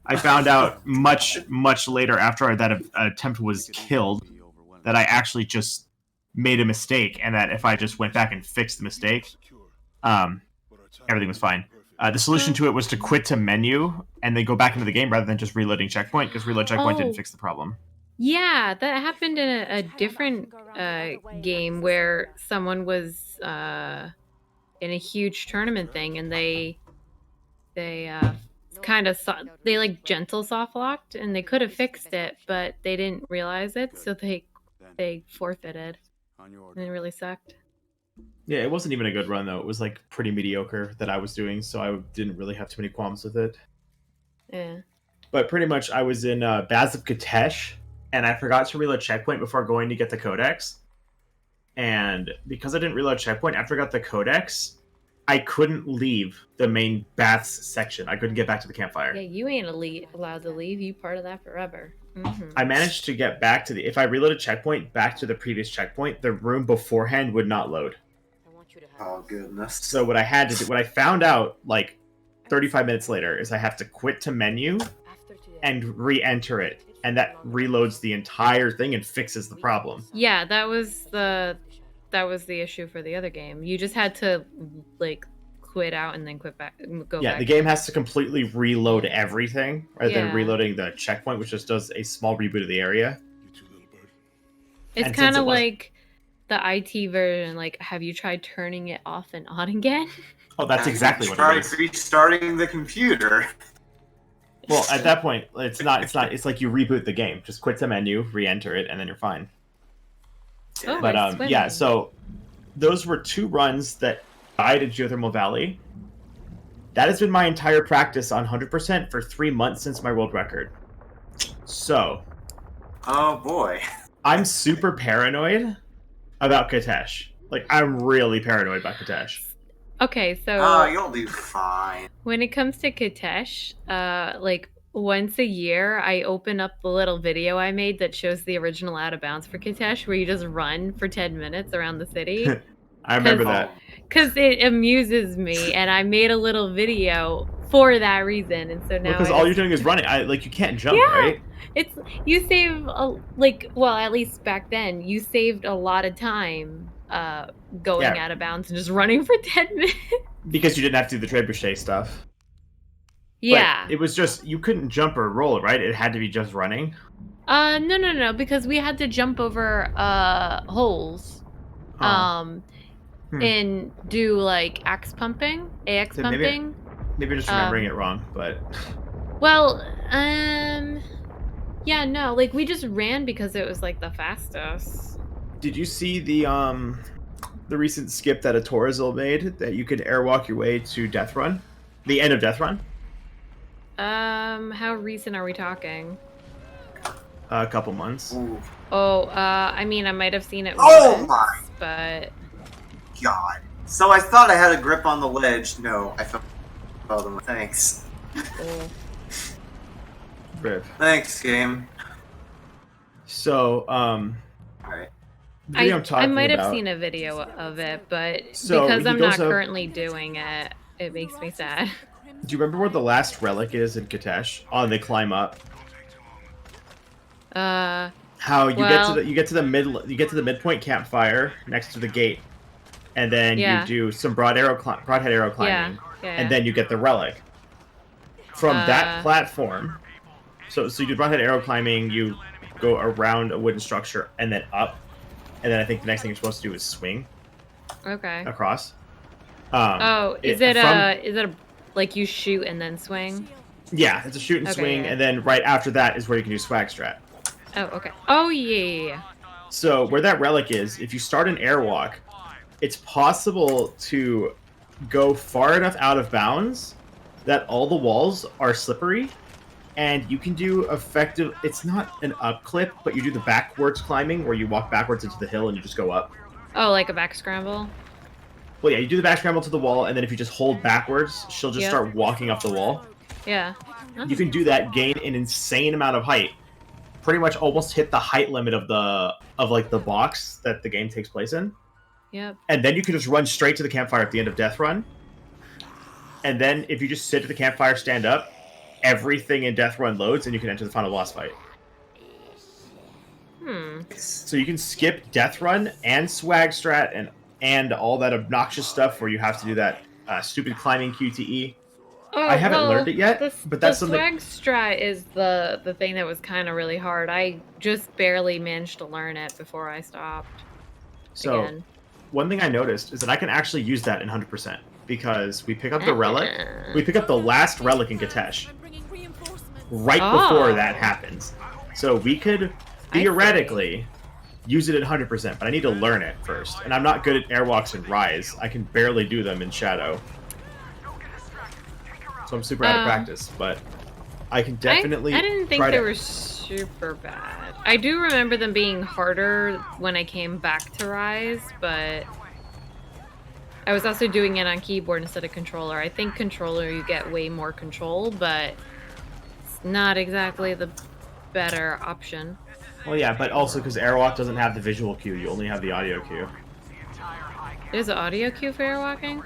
I found out much, much later after that attempt was killed that I actually just made a mistake, and that if I just went back and fixed the mistake, everything was fine. The solution to it was to quit to menu and then go back into the game rather than just reloading checkpoint, because reload checkpoint didn't fix the problem. Yeah, that happened in a different game where someone was in a huge tournament thing, and they kind of they like gentle soft locked, and they could have fixed it, but they didn't realize it, so they forfeited, and it really sucked. Yeah, it wasn't even a good run though. It was like pretty mediocre that I was doing, so I didn't really have too many qualms with it. Yeah. But pretty much, I was in Baz of Katesh, and I forgot to reload checkpoint before going to get the codex. And because I didn't reload checkpoint after I got the codex, I couldn't leave the main baths section. I couldn't get back to the campfire. Yeah, you ain't allowed to leave. You part of that forever. Mm-hmm. I managed to get back to if I reloaded checkpoint back to the previous checkpoint, the room beforehand would not load. Oh goodness. So what I had to do, what I found out, like 35 minutes later is I have to quit to menu and re-enter it, and that reloads the entire thing and fixes the problem. Yeah, that was the issue for the other game. You just had to like quit out and then quit back, go Yeah, back. the game in. has to completely reload everything rather than Yeah. reloading the checkpoint, which just does a small reboot of the area. It's And kind since of it was- like the IT version. Like, have you tried turning it off and on again? Oh, that's exactly what Try it is. restarting the computer. Well, at that point, it's not. It's like you reboot the game. Just quit the menu, re-enter it, and then you're fine. Oh, But we're swimming. yeah. So those were 2 runs that died at Geothermal Valley. That has been my entire practice on 100% for 3 months since my world record. So, Oh boy. I'm super paranoid about Katesh. Like, I'm really paranoid about Katesh. Okay, so Oh, you'll do fine. when it comes to Katesh, like once a year, I open up the little video I made that shows the original Out of Bounds for Katesh, where you just run for 10 minutes around the city. I remember that. Because it amuses me, and I made a little video for that reason, and so now Because all you're doing is running. You can't jump, Yeah. right? it's you save well, at least back then you saved a lot of time going Yeah. out of bounds and just running for 10 minutes. Because you didn't have to do the trebuchet stuff. Yeah. But it was just, you couldn't jump or roll, right? It had to be just running. No, because we had to jump over holes. Huh. And do like AX pumping. Maybe pumping. Maybe I'm just remembering it wrong, but Well, yeah, no, like we just ran because it was like the fastest. did you see the recent skip that Atorazil made that you could airwalk your way to Death Run? The end of Death Run? How recent are we talking? A couple months. Ooh. Oh, I mean, I might have seen it Oh once, my but God. So I thought I had a grip on the ledge. No, I fell them. Thanks. oh. Rip. Thanks, game. So, Alright. the video I'm I talking might have about- seen a video of it, but So, because he I'm goes not up- currently doing it, it makes me sad. Do you remember where the last relic is in Katesh? Oh, they climb up. How you get to the midpoint campfire next to the gate, and then Yeah. you do some broadhead arrow climbing, Yeah. and then you get the relic. From that platform, so you do broadhead arrow climbing, you go around a wooden structure and then up, and then I think the next thing you're supposed to do is swing Okay. across. Is it a like you shoot and then swing? Yeah, it's a shoot and Okay, swing, yeah. and then right after that is where you can do swag strat. Oh, okay. Oh yeah. So where that relic is, if you start an airwalk, it's possible to go far enough out of bounds that all the walls are slippery, and you can do effective. It's not an up clip, but you do the backwards climbing where you walk backwards into the hill and you just go up. Oh, like a back scramble? Well, yeah, you do the back scramble to the wall, and then if you just hold backwards, she'll just Yep. start walking up the wall. Yeah. You can do that, gain an insane amount of height, pretty much almost hit the height limit of the box that the game takes place in. Yep. And then you can just run straight to the campfire at the end of Death Run. And then if you just sit at the campfire, stand up, everything in Death Run loads, and you can enter the final boss fight. So you can skip Death Run and Swag Strat and all that obnoxious stuff where you have to do that stupid climbing QTE. Oh, I haven't well, learned it yet, but that's the something. swag strat is the thing that was kind of really hard. I just barely managed to learn it before I stopped. So again. one thing I noticed is that I can actually use that in 100% because we pick up the relic. We pick up the last relic in Katesh right before that happens. So we could theoretically use it at 100%, but I need to learn it first. And I'm not good at airwalks in Rise. I can barely do them in Shadow. So I'm super out of practice, but I can definitely I didn't think try they to... were super bad. I do remember them being harder when I came back to Rise, but I was also doing it on keyboard instead of controller. I think controller you get way more control, but it's not exactly the better option. Well, yeah, but also because Airwalk doesn't have the visual cue, you only have the audio cue. There's an audio cue for airwalking?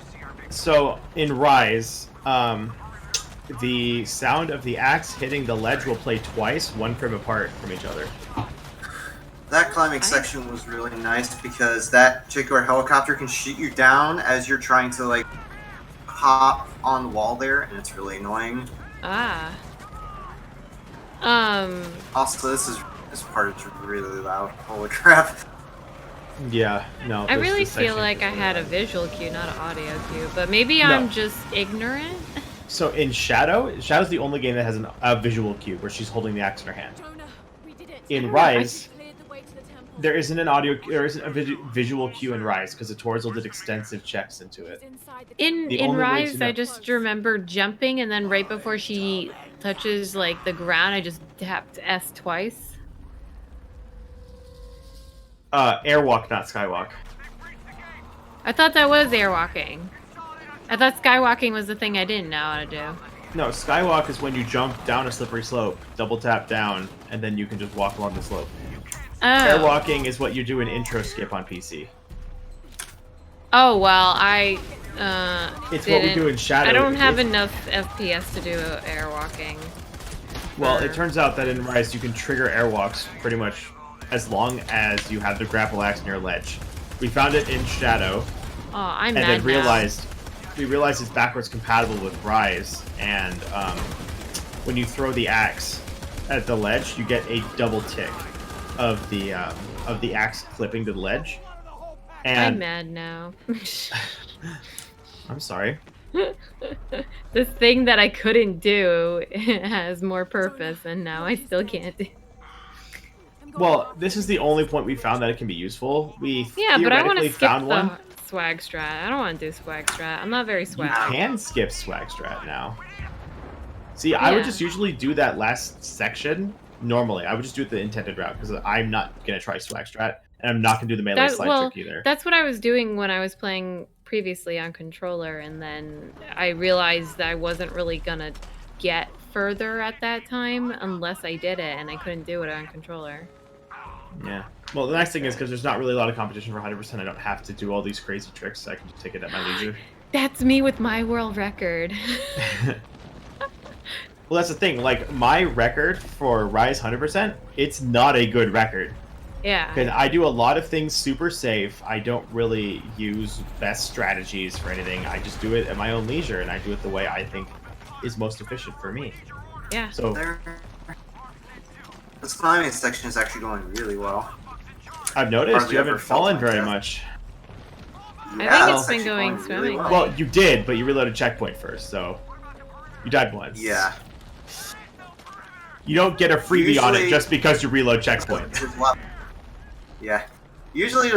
So in Rise, the sound of the axe hitting the ledge will play twice, one frame apart from each other. That climbing section was really nice because that particular helicopter can shoot you down as you're trying to like hop on the wall there, and it's really annoying. Ah. Also, this part is really loud. Holy crap! Yeah, no. I really this feel section like is I really had a loud. visual cue, not an audio cue, but maybe No. I'm just ignorant. So in Shadow's the only game that has a visual cue where she's holding the axe in her hand. In Rise, there isn't an visual cue in Rise because the Torzel did extensive checks into it. In The only way Rise, to I know- just remember jumping, and then right before she touches like the ground, I just tapped S twice. Airwalk, not Skywalk. I thought that was airwalking. I thought skywalking was the thing I didn't know how to do. No, Skywalk is when you jump down a slippery slope, double tap down, and then you can just walk along the slope. Oh. Airwalking is what you do in intro skip on PC. Oh well, I It's what we didn't- do in Shadow. I don't have It's- enough FPS to do airwalking. Well, it turns out that in Rise you can trigger airwalks pretty much as long as you have the grapple axe near a ledge. We found it in Shadow, Oh, I'm and mad then we realized it's backwards compatible with Rise, and when you throw the axe at the ledge, you get a double tick of the axe clipping to the ledge. now. And I'm mad now. I'm sorry. This thing that I couldn't do has more purpose, and now I still can't do. Well, this is the only point we found that it can be useful. We Yeah, but I want theoretically to skip found the one. swag strat. I don't want to do swag strat. I'm not very You swag. can skip swag strat now. See, I would Yeah. just usually do that last section normally. I would just do it the intended route because I'm not gonna try swag strat, and I'm not gonna do the melee slide trick either. That's what I was doing when I was playing previously on controller, and then I realized that I wasn't really gonna get further at that time unless I did it, and I couldn't do it on controller. Yeah. Well, the nice thing is because there's not really a lot of competition for 100%. I don't have to do all these crazy tricks. I can just take it at my leisure. That's me with my world record. Well, that's the thing. Like my record for Rise 100%, it's not a good record. Yeah. Because I do a lot of things super safe. I don't really use best strategies for anything. I just do it at my own leisure, and I do it the way I think is most efficient for me. Yeah. So this climbing section is actually going really well. I've noticed Hardly you haven't ever felt fallen like very that. much. I Yeah, think it's it's been actually going really swimmingly. well. Well, you did, but you reloaded checkpoint first, so you died once. Yeah. You don't get a freebie on it Usually- just because you reload checkpoint. There's a lot- Yeah. Usually,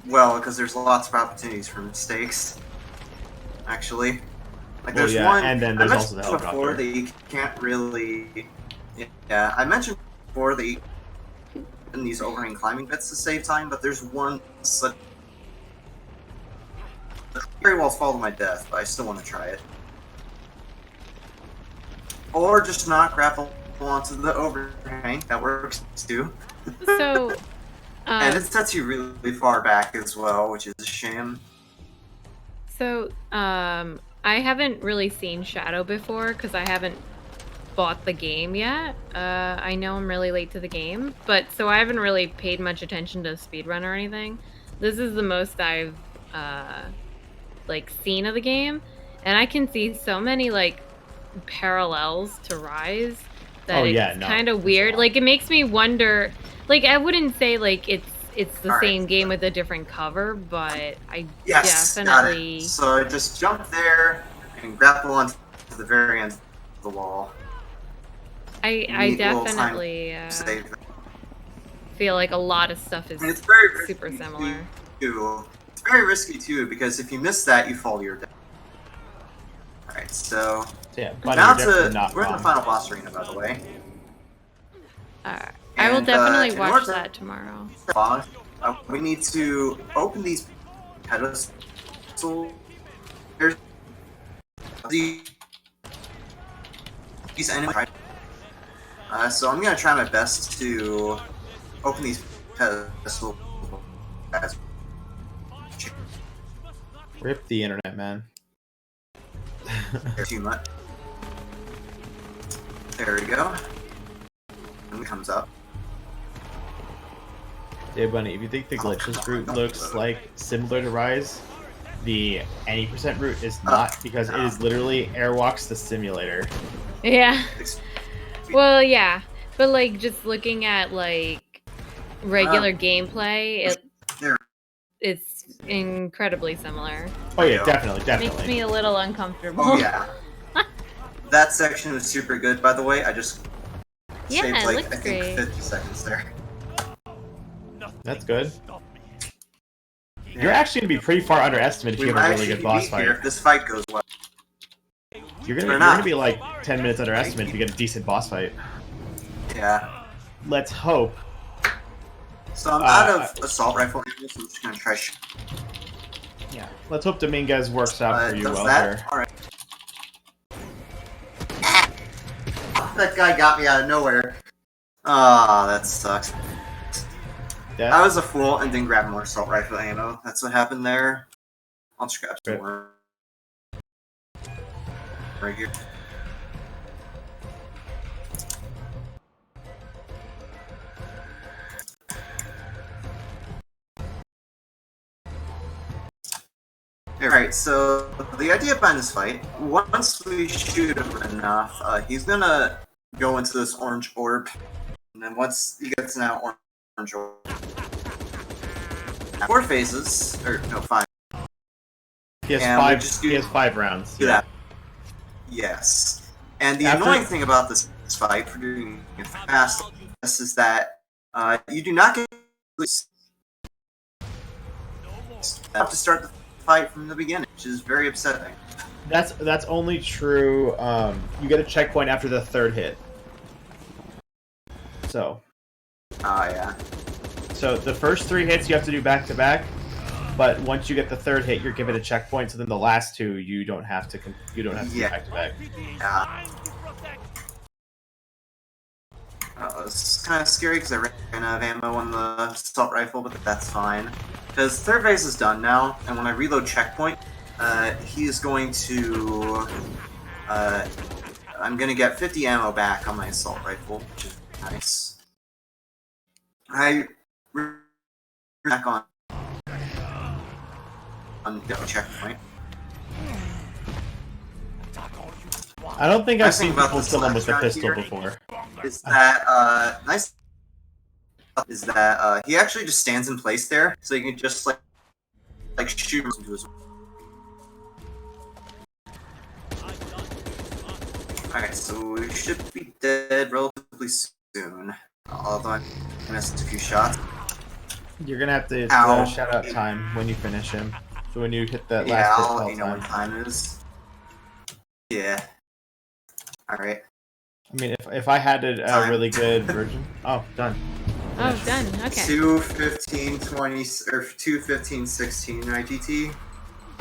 well, because there's lots of opportunities for mistakes. Actually, like Well, there's yeah, one. and then I there's also the mentioned before helicopter. that you can't really. Yeah, I mentioned before that you in these overhang climbing bits to save time, but there's one that very well fall to my death, but I still want to try it. Or just not grapple onto the overhang. That works too. So, And it sets you really far back as well, which is a shame. So, I haven't really seen Shadow before because I haven't bought the game yet. I know I'm really late to the game, but so I haven't really paid much attention to speedrun or anything. This is the most I've like seen of the game, and I can see so many like parallels to Rise that Oh, it's yeah, no, kind there's of a weird. lot. Like it makes me wonder. Like I wouldn't say like it's the All right. same game with a different cover, but I Yes, definitely. got it. So I just jump there and grapple onto the very end of the wall. I Neat little time definitely save. feel like a lot of stuff is And it's very super risky similar. too. It's very risky too because if you miss that, you fall to your death. All right, so Yeah, but now you're definitely to not we're in the wrong. final boss arena, by the way. I will And, definitely in watch order that tomorrow. boss, we need to open these pedestals. There's these enemies. So I'm gonna try my best to open these pedestals. Rip the internet, man. Too much. There we go. And it comes up. Dave Bunny, if you think the glitchless route looks like similar to Rise, the any percent route is not, because it is literally Airwalks the simulator. Yeah. Well, yeah, but like just looking at like regular gameplay, it's incredibly similar. Oh yeah, definitely. Makes me a little uncomfortable. Oh yeah. That section was super good, by the way. I just saved it like looks I think great. 50 seconds there. That's good. You're actually going to be pretty far underestimated if you have a really good boss fight. If this fight goes well. You're gonna be like 10 minutes underestimated if you get a decent boss fight. Yeah. Let's hope. So I'm out of assault rifle ammo, so I'm just gonna try. Yeah. Let's hope Dominguez works out for you well here. All right. That guy got me out of nowhere. Ah, that sucks. I was a fool and didn't grab more assault rifle ammo. That's what happened there. I'll just grab some more. Right here. Alright, so the idea behind this fight, once we shoot him enough, he's gonna go into this orange orb, and then once he gets in that orange orb, 4 phases, or no, 5. He has 5 rounds. Yeah. Yes. And the annoying thing about this fight, for doing it fast, is that you do not get you have to start the fight from the beginning, which is very upsetting. That's only true. You get a checkpoint after the 3rd hit. So. Yeah. So the first 3 hits you have to do back to back, but once you get the 3rd hit, you're given a checkpoint. So then the last 2 you don't have to do back to back. Yeah. It's kind of scary because I ran out of ammo on the assault rifle, but that's fine. Because 3rd phase is done now, and when I reload checkpoint, he's going to... I'm going to get 50 ammo back on my assault rifle, which is nice. I back on the checkpoint. I don't think I've seen people kill him with a pistol before. Is that nice? Is that he actually just stands in place there, so you can just like shoot him into his. Alright, so we should be dead relatively soon. Although I missed a few shots. You're gonna have to shout out time when you finish him. So when you hit that last I'll let you know when time is. Yeah. Alright. I mean, if I had a really good version... Oh, done. Oh, done. Okay. 2:15:20 or 2:15:16 IGT.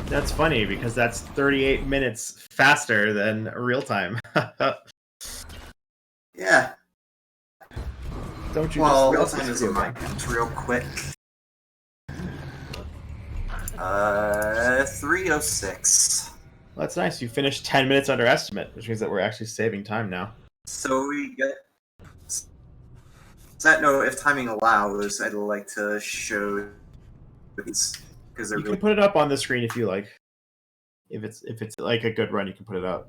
That's funny because that's 38 minutes faster than real time. Yeah. Don't you? Well, real time is in my hands real quick. 3:06. Well, that's nice. You finished 10 minutes under estimate, which means that we're actually saving time now. So we get. That note, if timing allows, I'd like to show these because they're. You can put it up on the screen if you like. If it's like a good run, you can put it up.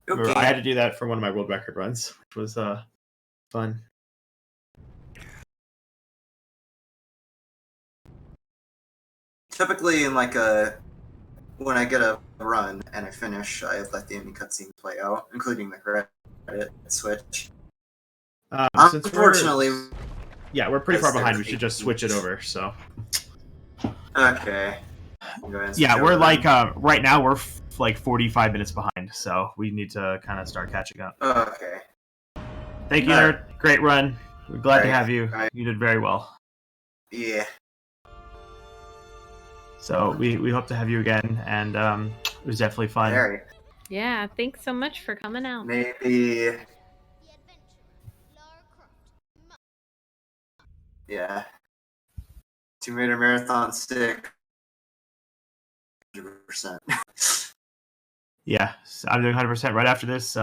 Okay. Remember, I had to do that for one of my world record runs, which was fun. Typically, in like when I get a run and I finish, I let the ending cutscene play out, including the credit switch. Unfortunately, we're pretty far behind. We should just switch it over. So. Okay. Yeah, we're like right now we're like 45 minutes behind, so we need to kind of start catching up. Okay. Thank you, Nerd. Great run. We're glad to have you. You did very well. Yeah. So we hope to have you again, and it was definitely fun. Very. Yeah, thanks so much for coming out. Maybe. Yeah. Tomb Raider Marathon stick. 100%. Yeah, I'm doing 100% right after this.